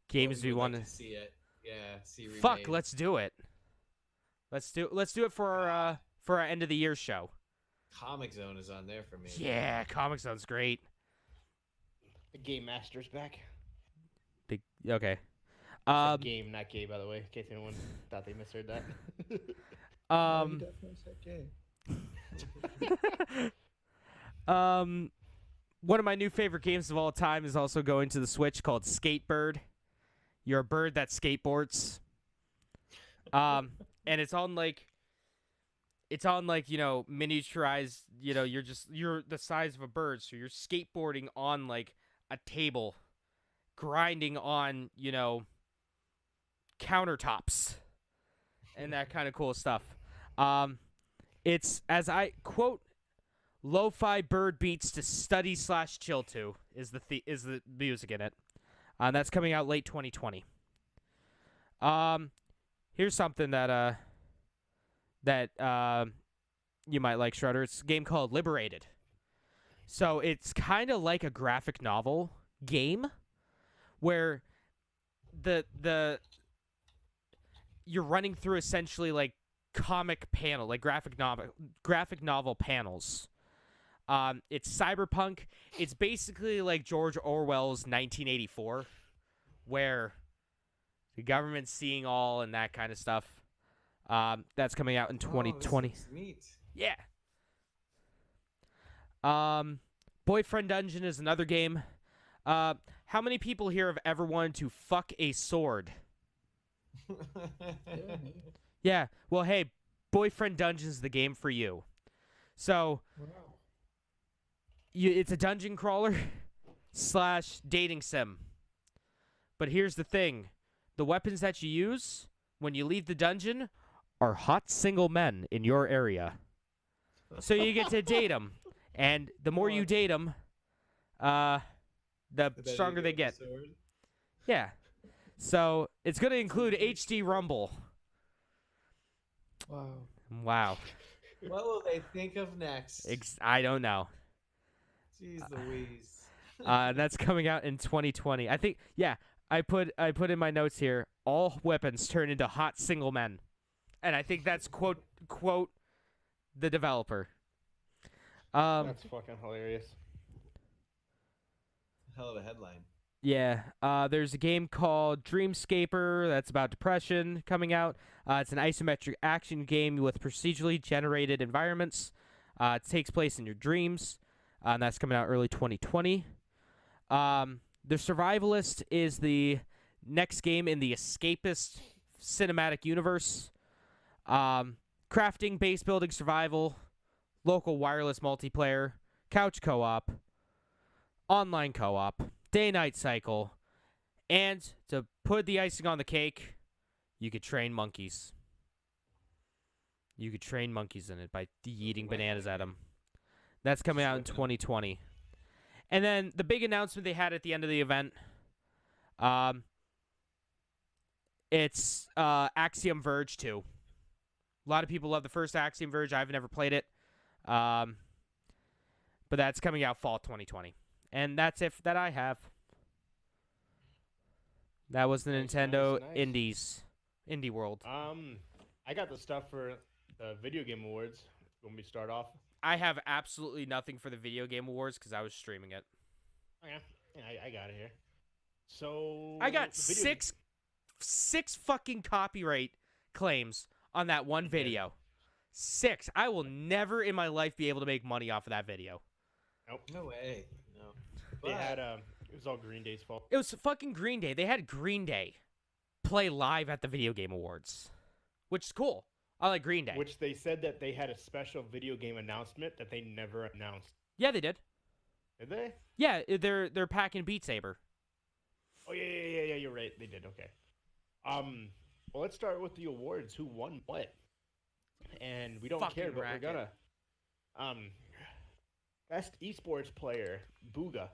games what we would want like to see it. Yeah, see remade. Fuck, let's do it. Let's do it for our end of the year show. Comic Zone is on there for me. Yeah, Comic Zone's great. The Game Master's back. Okay. Said game, not gay, by the way, in case anyone thought they misheard that. Oh, you definitely said gay. One of my new favorite games of all time is also going to the Switch called Skatebird. You're a bird that skateboards. And it's on like miniaturized, you're the size of a bird, so you're skateboarding on like a table, grinding on, countertops and that kind of cool stuff. It's, as I quote, lo-fi bird beats to study/chill to is the music in it. That's coming out late 2020. Here's something that you might like, Shredder. It's a game called Liberated. So it's kind of like a graphic novel game where you're running through essentially like comic panel, like graphic novel panels. It's cyberpunk. It's basically like George Orwell's 1984, where the government's seeing all and that kind of stuff. That's coming out in 2020. Oh, this looks neat. Yeah. Boyfriend Dungeon is another game. How many people here have ever wanted to fuck a sword? Yeah, me. Yeah. Well, hey, Boyfriend Dungeon's the game for you. So Wow. it's a dungeon crawler / dating sim. But here's the thing. The weapons that you use when you leave the dungeon are hot single men in your area. So you get to date them. And the more you date them, the Then you stronger they the get. sword. Yeah. So it's going to include HD Rumble. Wow. Wow. What will they think of next? I don't know. Jeez Louise. That's coming out in 2020. I think, yeah, I put in my notes here, all weapons turn into hot single men. And I think that's quote the developer. That's fucking hilarious. Hell of a headline. Yeah. There's a game called Dreamscaper that's about depression coming out. It's an isometric action game with procedurally generated environments. It takes place in your dreams. And that's coming out early 2020. The Survivalist is the next game in the Escapist cinematic universe. Crafting, base building, survival, local wireless multiplayer, couch co-op, online co-op, day-night cycle, and to put the icing on the cake, you could train monkeys. You could train monkeys in it by eating bananas at them. That's coming out in 2020. And then the big announcement they had at the end of the event, it's Axiom Verge 2. A lot of people love the first Axiom Verge. I've never played it. But that's coming out fall 2020. And that's it that I have. That was the Nice, Nintendo nice. Indie World. I got the stuff for the Video Game Awards. When we start off. I have absolutely nothing for the Video Game Awards because I was streaming it. Okay. Yeah, I got it here. So I got the video- six fucking copyright claims on that one did. video. 6. I will never in my life be able to make money off of that video. Nope. No way. No. They But had it was all Green Day's fault. It was fucking Green Day. They had Green Day play live at the Video Game Awards, which is cool. I like Green Day. Which they said that they had a special video game announcement that they never announced. Yeah, they did. Did they? Yeah, they're packing Beat Saber. Oh yeah. You're right. They did. Okay. Well, let's start with the awards. Who won what? And we don't Fucking care, but racket. we're gonna. Best esports player, Booga.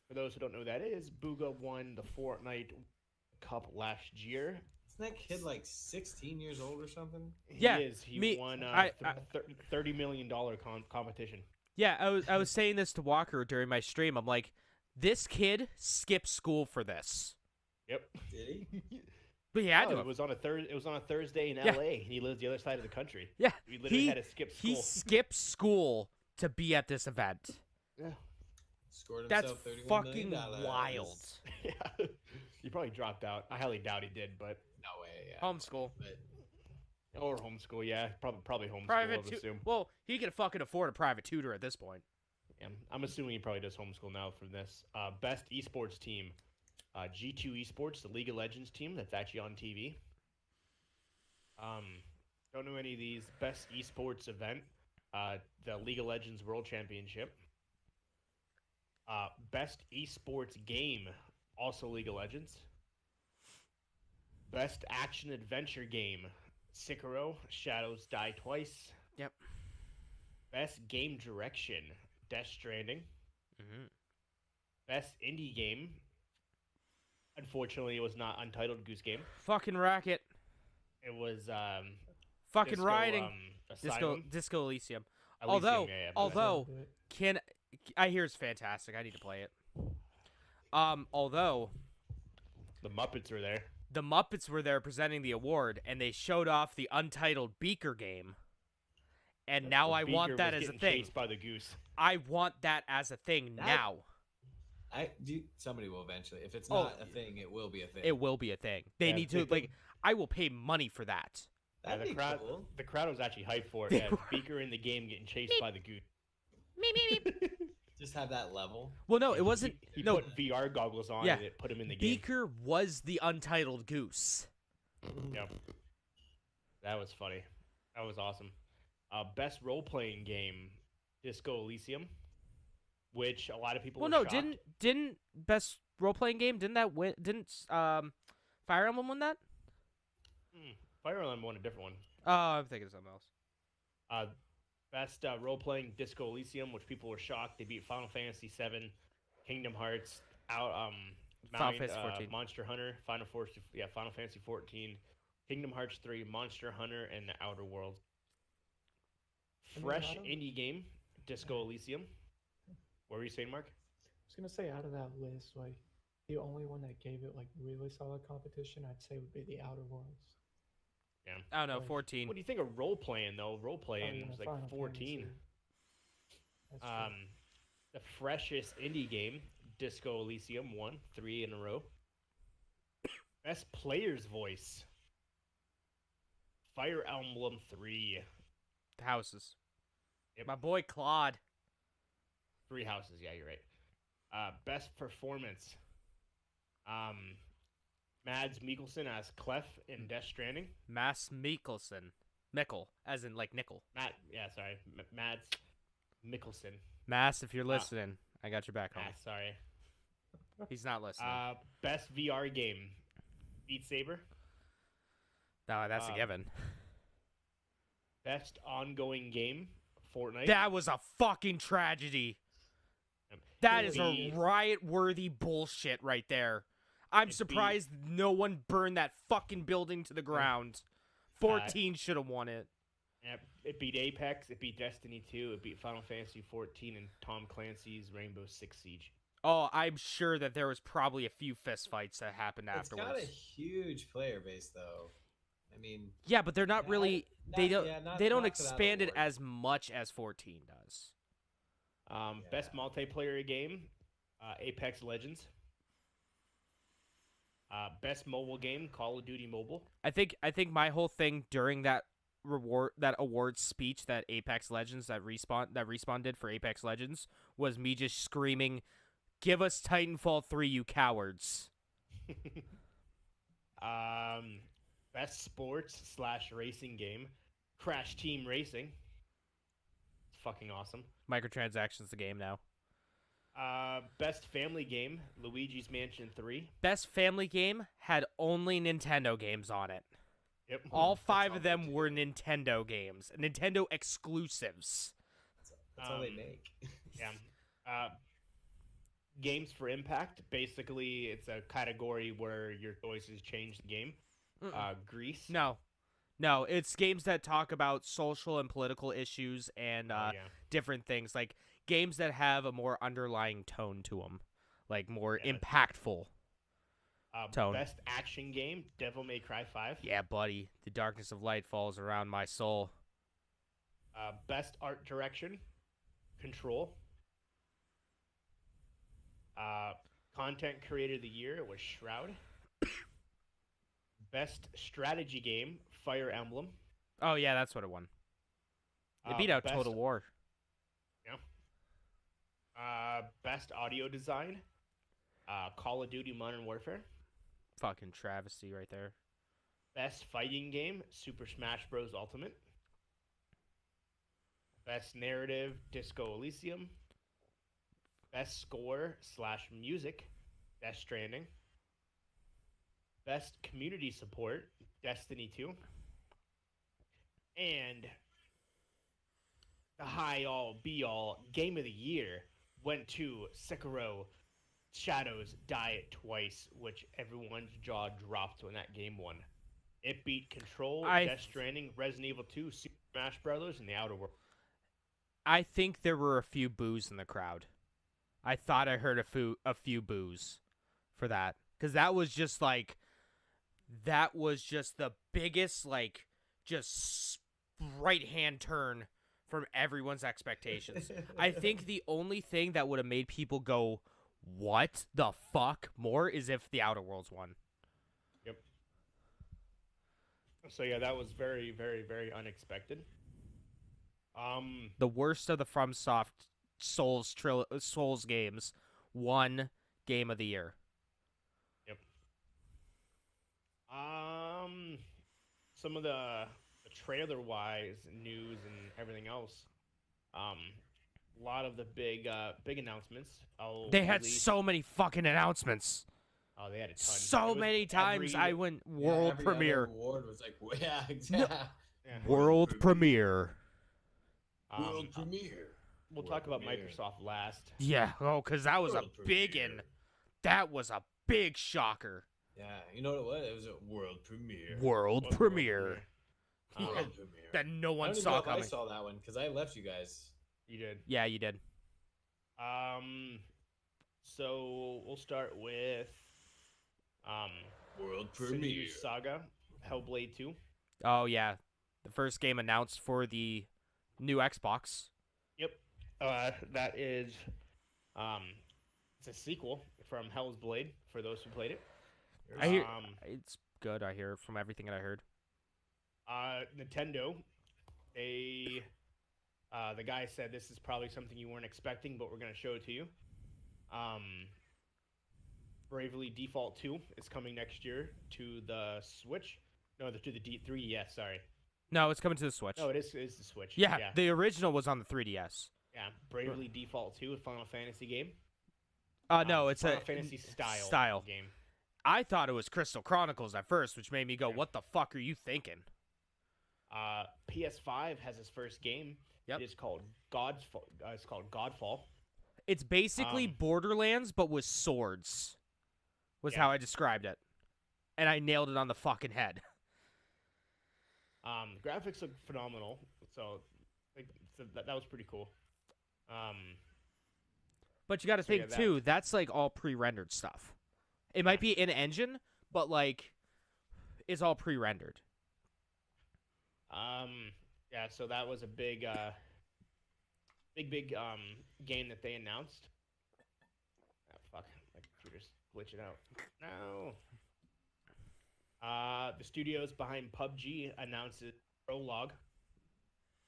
For those who don't know who that is, Booga won the Fortnite Cup last year. isn't that kid like 16 years old or something? Yeah, He is. He me- won $30 million competition. Yeah, I was saying this to Walker during my stream. I'm like, this kid skipped school for this. Yep. Did he? But he had No, to. it was on a Thursday in Yeah. LA, and he lives the other side of the country. Yeah, We literally had to skip he school. skipped school to be at this event. Yeah. Scored That's himself $31 fucking million. wild. Yeah. He probably dropped out. I highly doubt he did, but No way. Yeah. Homeschool. But or homeschool. Yeah, probably homeschool. I Private would assume. Well, he can fucking afford a private tutor at this point. Yeah, I'm assuming he probably does homeschool now from this. Best esports team, G2 Esports, the League of Legends team that's actually on TV. Don't know any of these. Best esports event, the League of Legends World Championship. Best esports game, also League of Legends. Best action adventure game, Sekiro: Shadows Die Twice. Yep. Best game direction, Death Stranding. Mm-hmm. Best indie game. Unfortunately, it was not Untitled Goose Game. Fucking Racket. It was Fucking Disco, riding. Asylum. Disco Elysium. Elysium, although- yeah, but- although- Do it. Can I hear it's fantastic. I need to play it. Although the Muppets were there. the Muppets were there presenting the award, and they showed off the Untitled Beaker game, and now The I want beaker that was as a getting thing. chased by the goose. I want that as a thing That- now. somebody will eventually. If it's Oh, not a thing, it will be a thing. It will be a thing. They Yeah, need to they- I will pay money for that. Yeah, That'd the be crowd, cool. the crowd was actually hyped for it. They Yeah, were. Beaker in the game getting chased by the goose. Just have that level. Well, no, it wasn't. He No, put VR goggles on Yeah. and it put him in the game. Beaker was the Untitled Goose. Yep. That was funny. That was awesome. Best role playing game, Disco Elysium, which a lot of people. Well, were no, shocked. didn't best role playing game? Didn't that win? Didn't Fire Emblem win that? Fire Emblem won a different one. Oh, I'm thinking of something else. Best role-playing Disco Elysium, which people were shocked. They beat Final Fantasy VII, Kingdom Hearts, Final Fantasy 14. Monster Hunter, Final Fantasy 14, Kingdom Hearts 3, Monster Hunter, and the Outer Worlds. I mean, Fresh out of- indie game, Disco Elysium. What were you saying, Mark? I was gonna say out of that list, like the only one that gave it like really solid competition, I'd say would be the Outer Worlds. I don't know, Like, 14. What do you think of role-playing, though? Oh, Role-playing yeah, was like Final 14. Fantasy. That's true. The freshest indie game, Disco Elysium, won 3 in a row. Best player's voice, Fire Emblem 3. The houses. Yep. My boy Claude. 3 houses, yeah, you're right. Best performance, Mads Mikkelsen as Clef in Death Stranding. Mads Mikkelsen. Mickle, as in like nickel. Mads Mikkelsen. Mass, if you're listening, I got your back home. Sorry. He's not listening. Best VR game, Beat Saber. No, that's a given. Best ongoing game, Fortnite. That was a fucking tragedy. Um, That it is would a be- riot-worthy bullshit right there. I'm It'd be- surprised no one burned that fucking building to the ground. 14 should have won it. Yeah, it beat Apex, it beat Destiny 2, it beat Final Fantasy 14, and Tom Clancy's Rainbow Six Siege. Oh, I'm sure that there was probably a few fist fights that happened It's got a afterwards. huge player base, though. I mean, Yeah, but they're not Yeah, really. not- They don't. yeah, not- they don't not for that expand it award. as much as 14 does. Best Yeah. multiplayer game, Apex Legends. Best mobile game, Call of Duty Mobile. I think my whole thing during that award speech that Apex Legends that respawn did for Apex Legends was me just screaming, "Give us Titanfall 3, you cowards!" Best sports / racing game, Crash Team Racing. It's fucking awesome. Microtransactions the game now. Best family game, Luigi's Mansion 3. Best family game had only Nintendo games on it. Yep. All That's 5 all of they them do. were Nintendo games, Nintendo exclusives. That's all they make. Yeah. Games for Impact. Basically, it's a category where your choices change the game. Greece. No, it's games that talk about social and political issues and Yeah. different things, like games that have a more underlying tone to them, like more Yeah. impactful tone. Best action game, Devil May Cry 5. Yeah, buddy, the darkness of light falls around my soul. Best art direction, Control. Content creator of the year was Shroud. Best strategy game, Fire Emblem. Oh yeah, that's what it won. It beat out best, Total War. Best audio design, Call of Duty Modern Warfare. Fucking travesty right there. Best fighting game, Super Smash Bros. Ultimate. Best narrative, Disco Elysium. Best score / music, Death Stranding. Best community support, Destiny 2. And the be-all game of the year went to Sekiro Shadows Die Twice, which everyone's jaw dropped when that game won. It beat Control, Death Stranding, Resident Evil 2, Super Smash Brothers, and The Outer Worlds. I think there were a few boos in the crowd. I thought I heard a few boos for that, because that was just the biggest just right hand turn from everyone's expectations. I think the only thing that would have made people go, "What the fuck?" more is if The Outer Worlds won. Yep. So yeah, that was very, very, very unexpected. The worst of the FromSoft Souls games won Game of the Year. Yep. Some of the trailer-wise news and everything else. A lot of the big announcements. They had so many fucking announcements. Oh, they had a ton. So many times I went world every premiere. other award was like, yeah, exactly. Yeah. World premiere. World premiere. We'll World talk about premiere. Microsoft last. Yeah, because that was World a big premiere. one. That was a big shocker. Yeah, you know what it was? It was a world premiere. World What premiere. World that- premiere. That no I one don't even saw know if I coming. saw that one because I left you guys. You did. Yeah, you did. So we'll start with World Senua Saga, Hellblade 2. Oh yeah, the first game announced for the new Xbox. Yep. That is it's a sequel from Hell's Blade for those who played it. I hear Um, it's good. I hear from everything that I heard. Nintendo, the guy said this is probably something you weren't expecting, but we're gonna show it to you. Bravely Default 2 is coming next year to the Switch. No, to the 3DS. Sorry. No, it's coming to the Switch. No, it is the Switch. Yeah, the original was on the 3DS. Yeah, Bravely Default 2, a Final Fantasy game. No, it's Final a Fantasy style game. I thought it was Crystal Chronicles at first, which made me go, Yeah. "What the fuck are you thinking?" PS5 has its first game. Yep. It is called Godfall. It's called Godfall. It's basically Borderlands, but with swords. Was Yeah. how I described it, and I nailed it on the fucking head. Graphics look phenomenal, so that was pretty cool. But you got to So, yeah, think too. That's like all pre-rendered stuff. It might be in engine, but like, it's all pre-rendered. Yeah. So that was a big game that they announced. Ah, fuck, my computer's glitching out. No. the studios behind PUBG announced it, Prologue.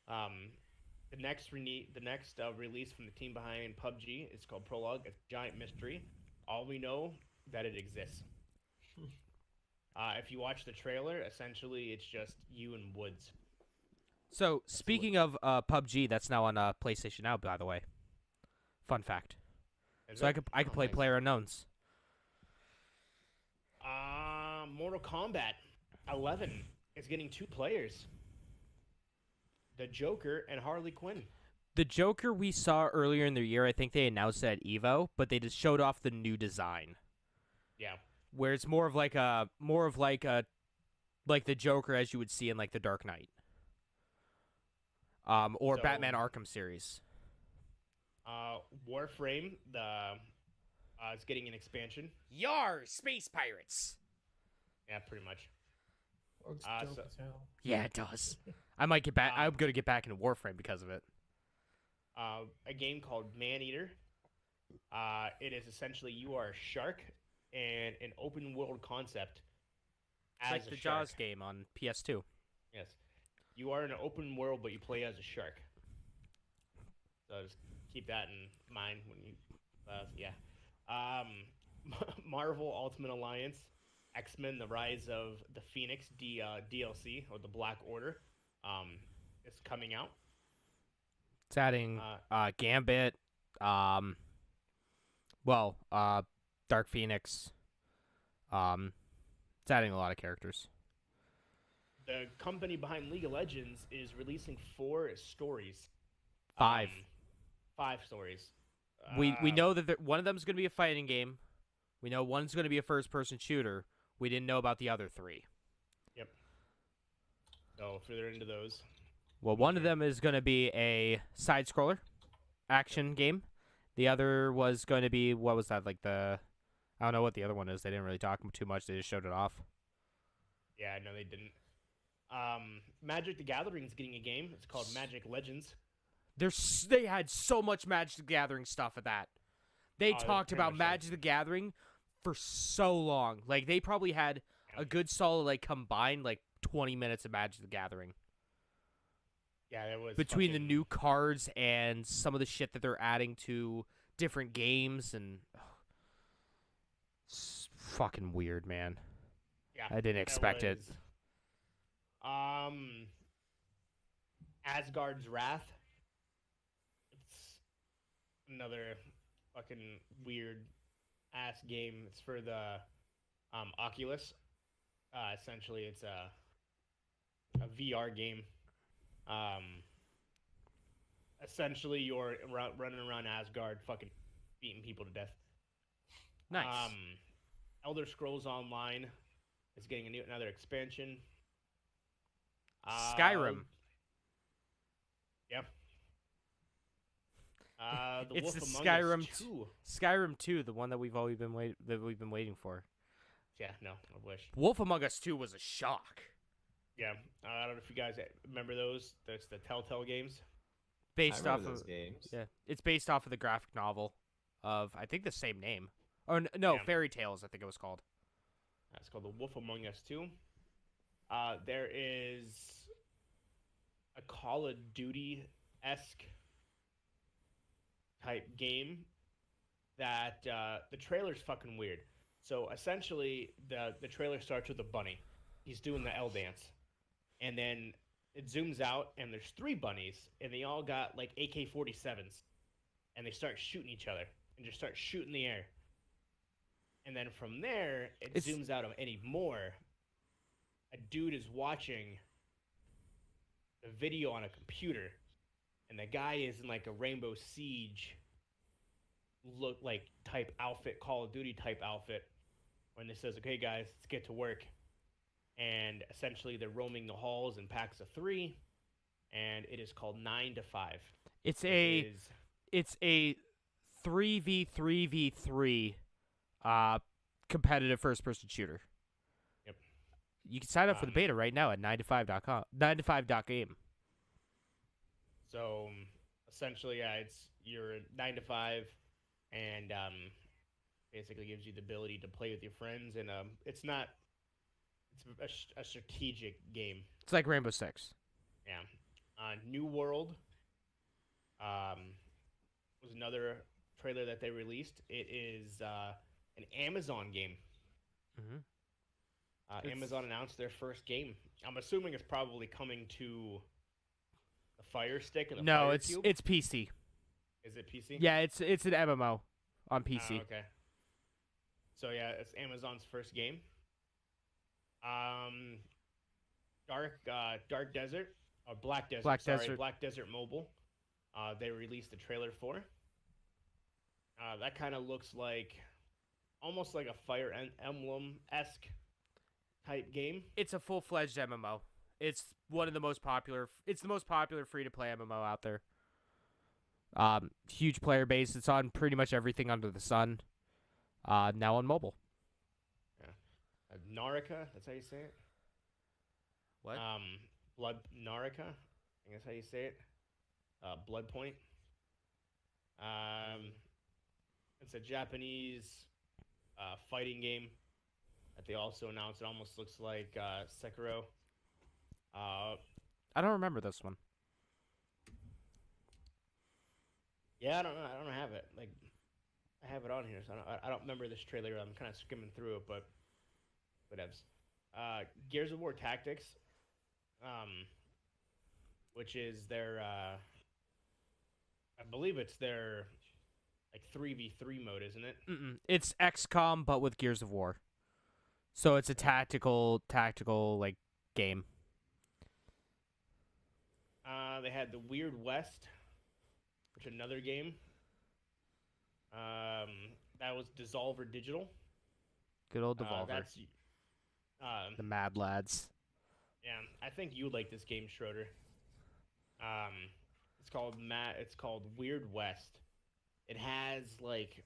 The next release from the team behind PUBG is called Prologue. It's a giant mystery. All we know that it exists. If you watch the trailer, essentially it's just you and woods. So, speaking of PUBG, that's now on PlayStation now, by the way. Fun fact. So I could play nice. PlayerUnknowns. Mortal Kombat 11 is getting 2 players. The Joker and Harley Quinn. The Joker we saw earlier in the year, I think they announced it at EVO, but they just showed off the new design. Yeah. Where it's more of like the Joker as you would see in like the Dark Knight. Or So- Batman Arkham series. Warframe, is getting an expansion. Yar, space pirates. Yeah, pretty much. Looks dope so- as hell. Yeah, it does. I might get back. I'm gonna get back into Warframe because of it. A game called Maneater. It is essentially you are a shark and an open world concept. It's As like a the shark. Jaws game on PS2. Yes, you are in an open world, but you play as a shark. So just keep that in mind when you, yeah. Marvel Ultimate Alliance, X-Men: The Rise of the Phoenix DLC or the Black Order, is coming out. It's adding Gambit, Dark Phoenix. It's adding a lot of characters. The company behind League of Legends is releasing 4 stories. 5. 5 stories. We know that one of them is going to be a fighting game. We know one's going to be a first-person shooter. We didn't know about the other 3. Yep. So if they're into those, Well, one of them is going to be a side-scroller action game. The other was going to be, what was that, like I don't know what the other one is. They didn't really talk too much. They just showed it off. yeah, no, they didn't. Magic the Gathering is getting a game. It's called Magic Legends. They had so much Magic the Gathering stuff at that. They Oh, talked pretty about much so. Magic the Gathering for so long. Like, they probably had Yeah. a good solid, like, combined, like, 20 minutes of Magic the Gathering. Yeah, it was Between the fucking- new cards and some of the shit that they're adding to different games, and it's fucking weird, man. Yeah, I didn't that expect it. was, Asgard's Wrath. It's another fucking weird ass game. It's for the Oculus. Essentially, it's a VR game. Essentially, you're running around Asgard, fucking beating people to death. Nice. Elder Scrolls Online is getting another expansion. Skyrim. Yeah. The It's Wolf the Among Skyrim Us 2. Skyrim 2, the one that we've been waiting for. Yeah, no, I wish. Wolf Among Us 2 was a shock. Yeah, I don't know if you guys remember those. That's the Telltale games. Based I off remember of those games. yeah, it's based off of the graphic novel of I think the same name. Or no, Yeah. Fairy Tales I think it was called. It's called The Wolf Among Us 2. There is a Call of Duty-esque type game that the trailer's fucking weird. So essentially, the trailer starts with a bunny. He's doing the L dance. And then it zooms out, and there's 3 bunnies, and they all got like AK-47s. And they start shooting each other, and just start shooting the air. And then from there, it It's- zooms out any more. A dude is watching a video on a computer, and the guy is in like a Rainbow Siege look like type outfit, Call of Duty type outfit, when it says, "Okay, guys, let's get to work." And essentially, they're roaming the halls in packs of 3, and it is called 9 to 5. It's It a is- it's a 3v3v3 competitive first person shooter. Yep. You can sign up for the Um, beta right now at 9to5.com. 9to5.game. So essentially, yeah, it's your 9 to 5, and basically gives you the ability to play with your friends. And it's not It's a strategic game. It's like Rainbow Six. Yeah. New World was another trailer that they released. It is an Amazon game. Mm-hmm. Amazon announced their first game. I'm assuming it's probably coming to the Fire Stick and the No, Fire Cube. it's PC. Is it PC? Yeah, it's an MMO on PC. Okay. So yeah, it's Amazon's first game. Dark Desert or Black Desert. Desert. Black Desert Mobile. They released the trailer for. That kind of looks like almost like a Fire Emblem-esque type game. It's a full-fledged MMO. It's one of the most popular. It's the most popular free-to-play MMO out there. Huge player base. It's on pretty much everything under the sun. Now on mobile. Yeah. Naraka, that's how you say it. What? Blood Naraka, I think that's how you say it. Blood Point. It's a Japanese fighting game that they also announced. It almost looks like Sekiro. I don't remember this one. Yeah, I don't know. I don't have it. Like, I have it on here, so I don't remember this trailer. I'm kind of skimming through it, but whatevs. Gears of War Tactics, which is their, I believe it's their like 3v3 mode, isn't it? It's XCOM but with Gears of War. So it's a tactical like game. They had the Weird West, which is another game. That was Dissolver Digital. Good old Devolver. That's the Mad Lads. yeah. I think you would like this game, Schroeder. It's called Weird West. It has like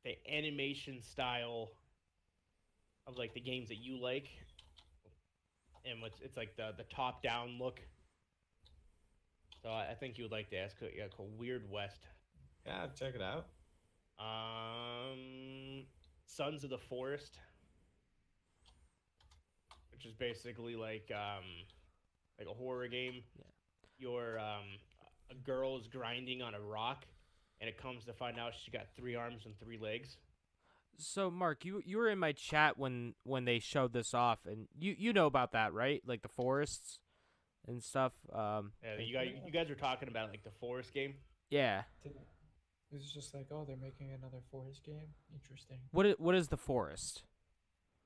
the animation style of like the games that you like, and it's like the top down look. So I think you would like that. It's called Weird West. Yeah, check it out. Sons of the Forest, which is basically like a horror game. Yeah. You're a girl's grinding on a rock, and it comes to find out she's got 3 arms and 3 legs. So Mark, you were in my chat when they showed this off, and you know about that, right? Like the forests and stuff. Yeah, you guys were talking about like the Forest game. Yeah. It was just like, oh, they're making another Forest game. Interesting. What is the forest?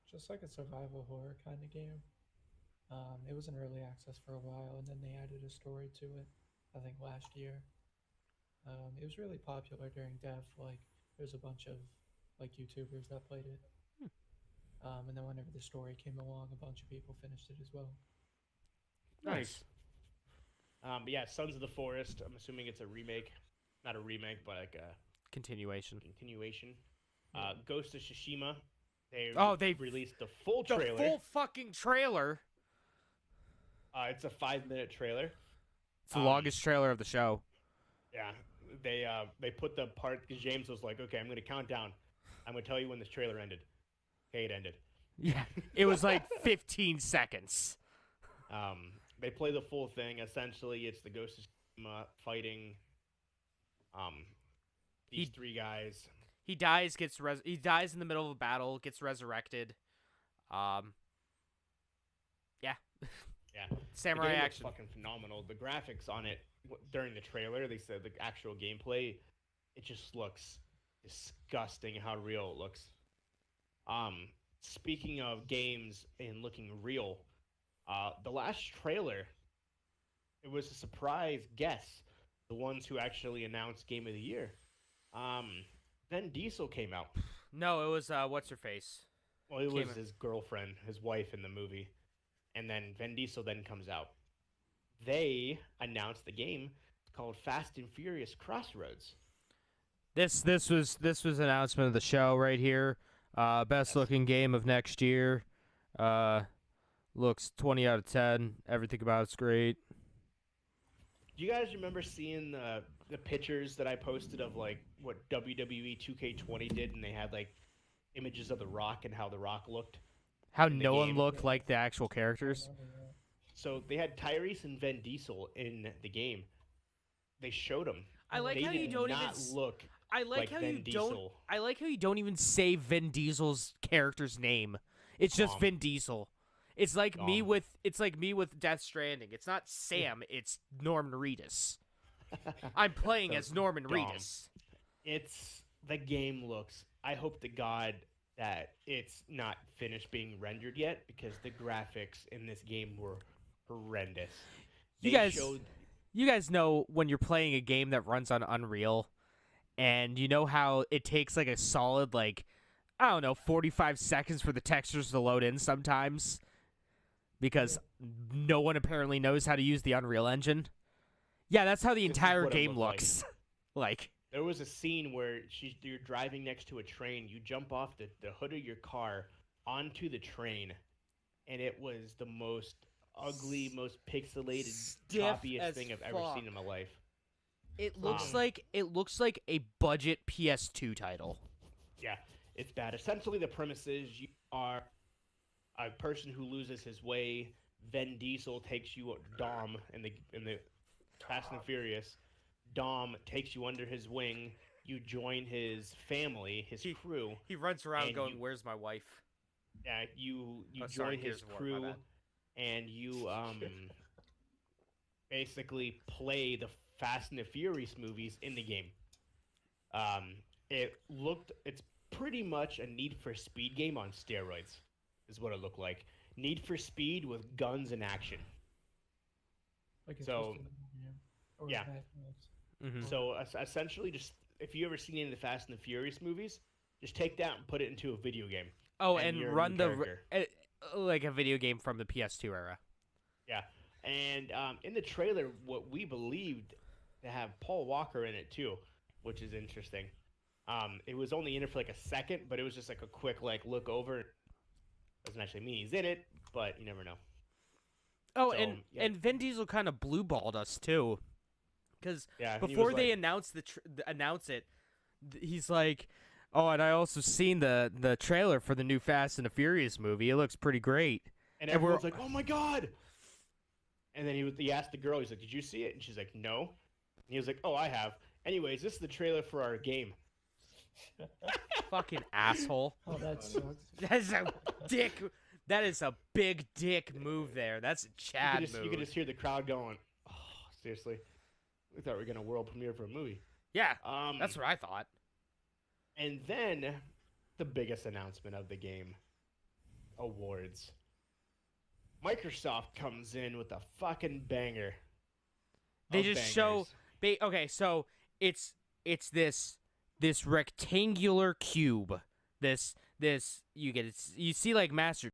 Just like a survival horror kind of game. It was in early access for a while, and then they added a story to it, I think last year. It was really popular during dev. Like, there's a bunch of like YouTubers that played it. And then whenever the story came along, a bunch of people finished it as well. Nice. But yeah, Sons of the Forest. I'm assuming it's a remake, not a remake, but like a Continuation. Ghost of Tsushima. They released the full The trailer. full fucking trailer. It's a 5-minute trailer. It's the longest trailer of the show. Yeah, they put the part because James was like, "Okay, I'm going to count down. I'm going to tell you when this trailer ended." Okay, it ended. Yeah, it was like 15 seconds. They play the full thing. Essentially, it's the Ghost of Tsushima fighting these 3 guys. He dies, he dies in the middle of a battle, gets resurrected. Yeah. Yeah. Samurai the game action. looks fucking phenomenal. The graphics on it during the trailer, they said the actual gameplay, it just looks disgusting how real it looks. Speaking of games and looking real, the last trailer, it was a surprise guess. The ones who actually announced Game of the Year. Vin Diesel came out. No, it was what's her face? Well, it was his girlfriend, his wife in the movie. And then Vin Diesel then comes out. They announced the game. It's called Fast and Furious Crossroads. This was an announcement of the show right here. Best looking game of next year. Looks 20 out of 10. Everything about it's great. Do you guys remember seeing the pictures that I posted of like what WWE 2K20 did, and they had like images of The Rock and how The Rock looked? How in the no one game. looked like the actual characters. So they had Tyrese and Vin Diesel in the game. They showed them. I like They how you did don't not even. look I like like how Vin you Diesel. don't. I like how you don't even say Vin Diesel's character's name. It's just Dom. Vin Diesel. It's like me Dom. with. It's like me with Death Stranding. It's not Sam. It's Norman Reedus. I'm playing So, as Norman Dom. Reedus. It's the game looks. I hope to God that it's not finished being rendered yet because the graphics in this game were horrendous. You They guys- showed You guys know when you're playing a game that runs on Unreal, and you know how it takes like a solid I don't know 45 seconds for the textures to load in sometimes because no one apparently knows how to use the Unreal Engine. Yeah, that's how the This is entire what it game looked like. looks. Like there was a scene where you're driving next to a train. You jump off the hood of your car onto the train, and it was the most ugly, most pixelated, Stiff choppiest as thing I've ever fuck. seen in my life. it looks Um, like a budget PS2 title. Yeah, it's bad. Essentially, the premise is you are a person who loses his way. Vin Diesel takes you, Dom, in the Fast and Furious. Dom takes you under his wing. You join his family, his crew. He runs around And going, you- "Where's my wife?" You Oh, sorry, join Gears his of War, my crew, bad. and you basically play the Fast and the Furious movies in the game. It's pretty much a Need for Speed game on steroids, is what it looked like. Need for Speed with guns and action. Like it's So, just a game, or yeah. Mad Max. Mm-hmm. So essentially, just if you ever seen any of the Fast and the Furious movies, just take that and put it into a video game. Oh, and and you're a run new the character. like a video game from the PS2 era. Yeah, and in the trailer, what we believed to have Paul Walker in it too, which is interesting. It was only in it for like a second, but it was just like a quick look over. Doesn't actually mean he's in it, but you never know. Oh, So, and yeah. and Vin Diesel kind of blueballed us too, because Yeah, he was before they like- announced announce it, he's like, "Oh, and I also seen the trailer for the new Fast and the Furious movie. It looks pretty great." and and we're- everyone's like, "Oh my god!" And then he asked the girl, he's like, "Did you see it?" And she's like, "No." And he was like, "Oh, I have." Anyways, this is the trailer for our game. Fucking asshole. Oh, that sucks. That is a dick. That is a big dick move there. That's a Chad move. You could just hear the crowd going, "Oh, seriously? We thought we were gonna world premiere for a movie." Yeah, Um, that's what I thought. And then the biggest announcement of the game, awards. Microsoft comes in with a fucking banger. They of just show. bangers. Okay, so it's this rectangular cube. This you see like Master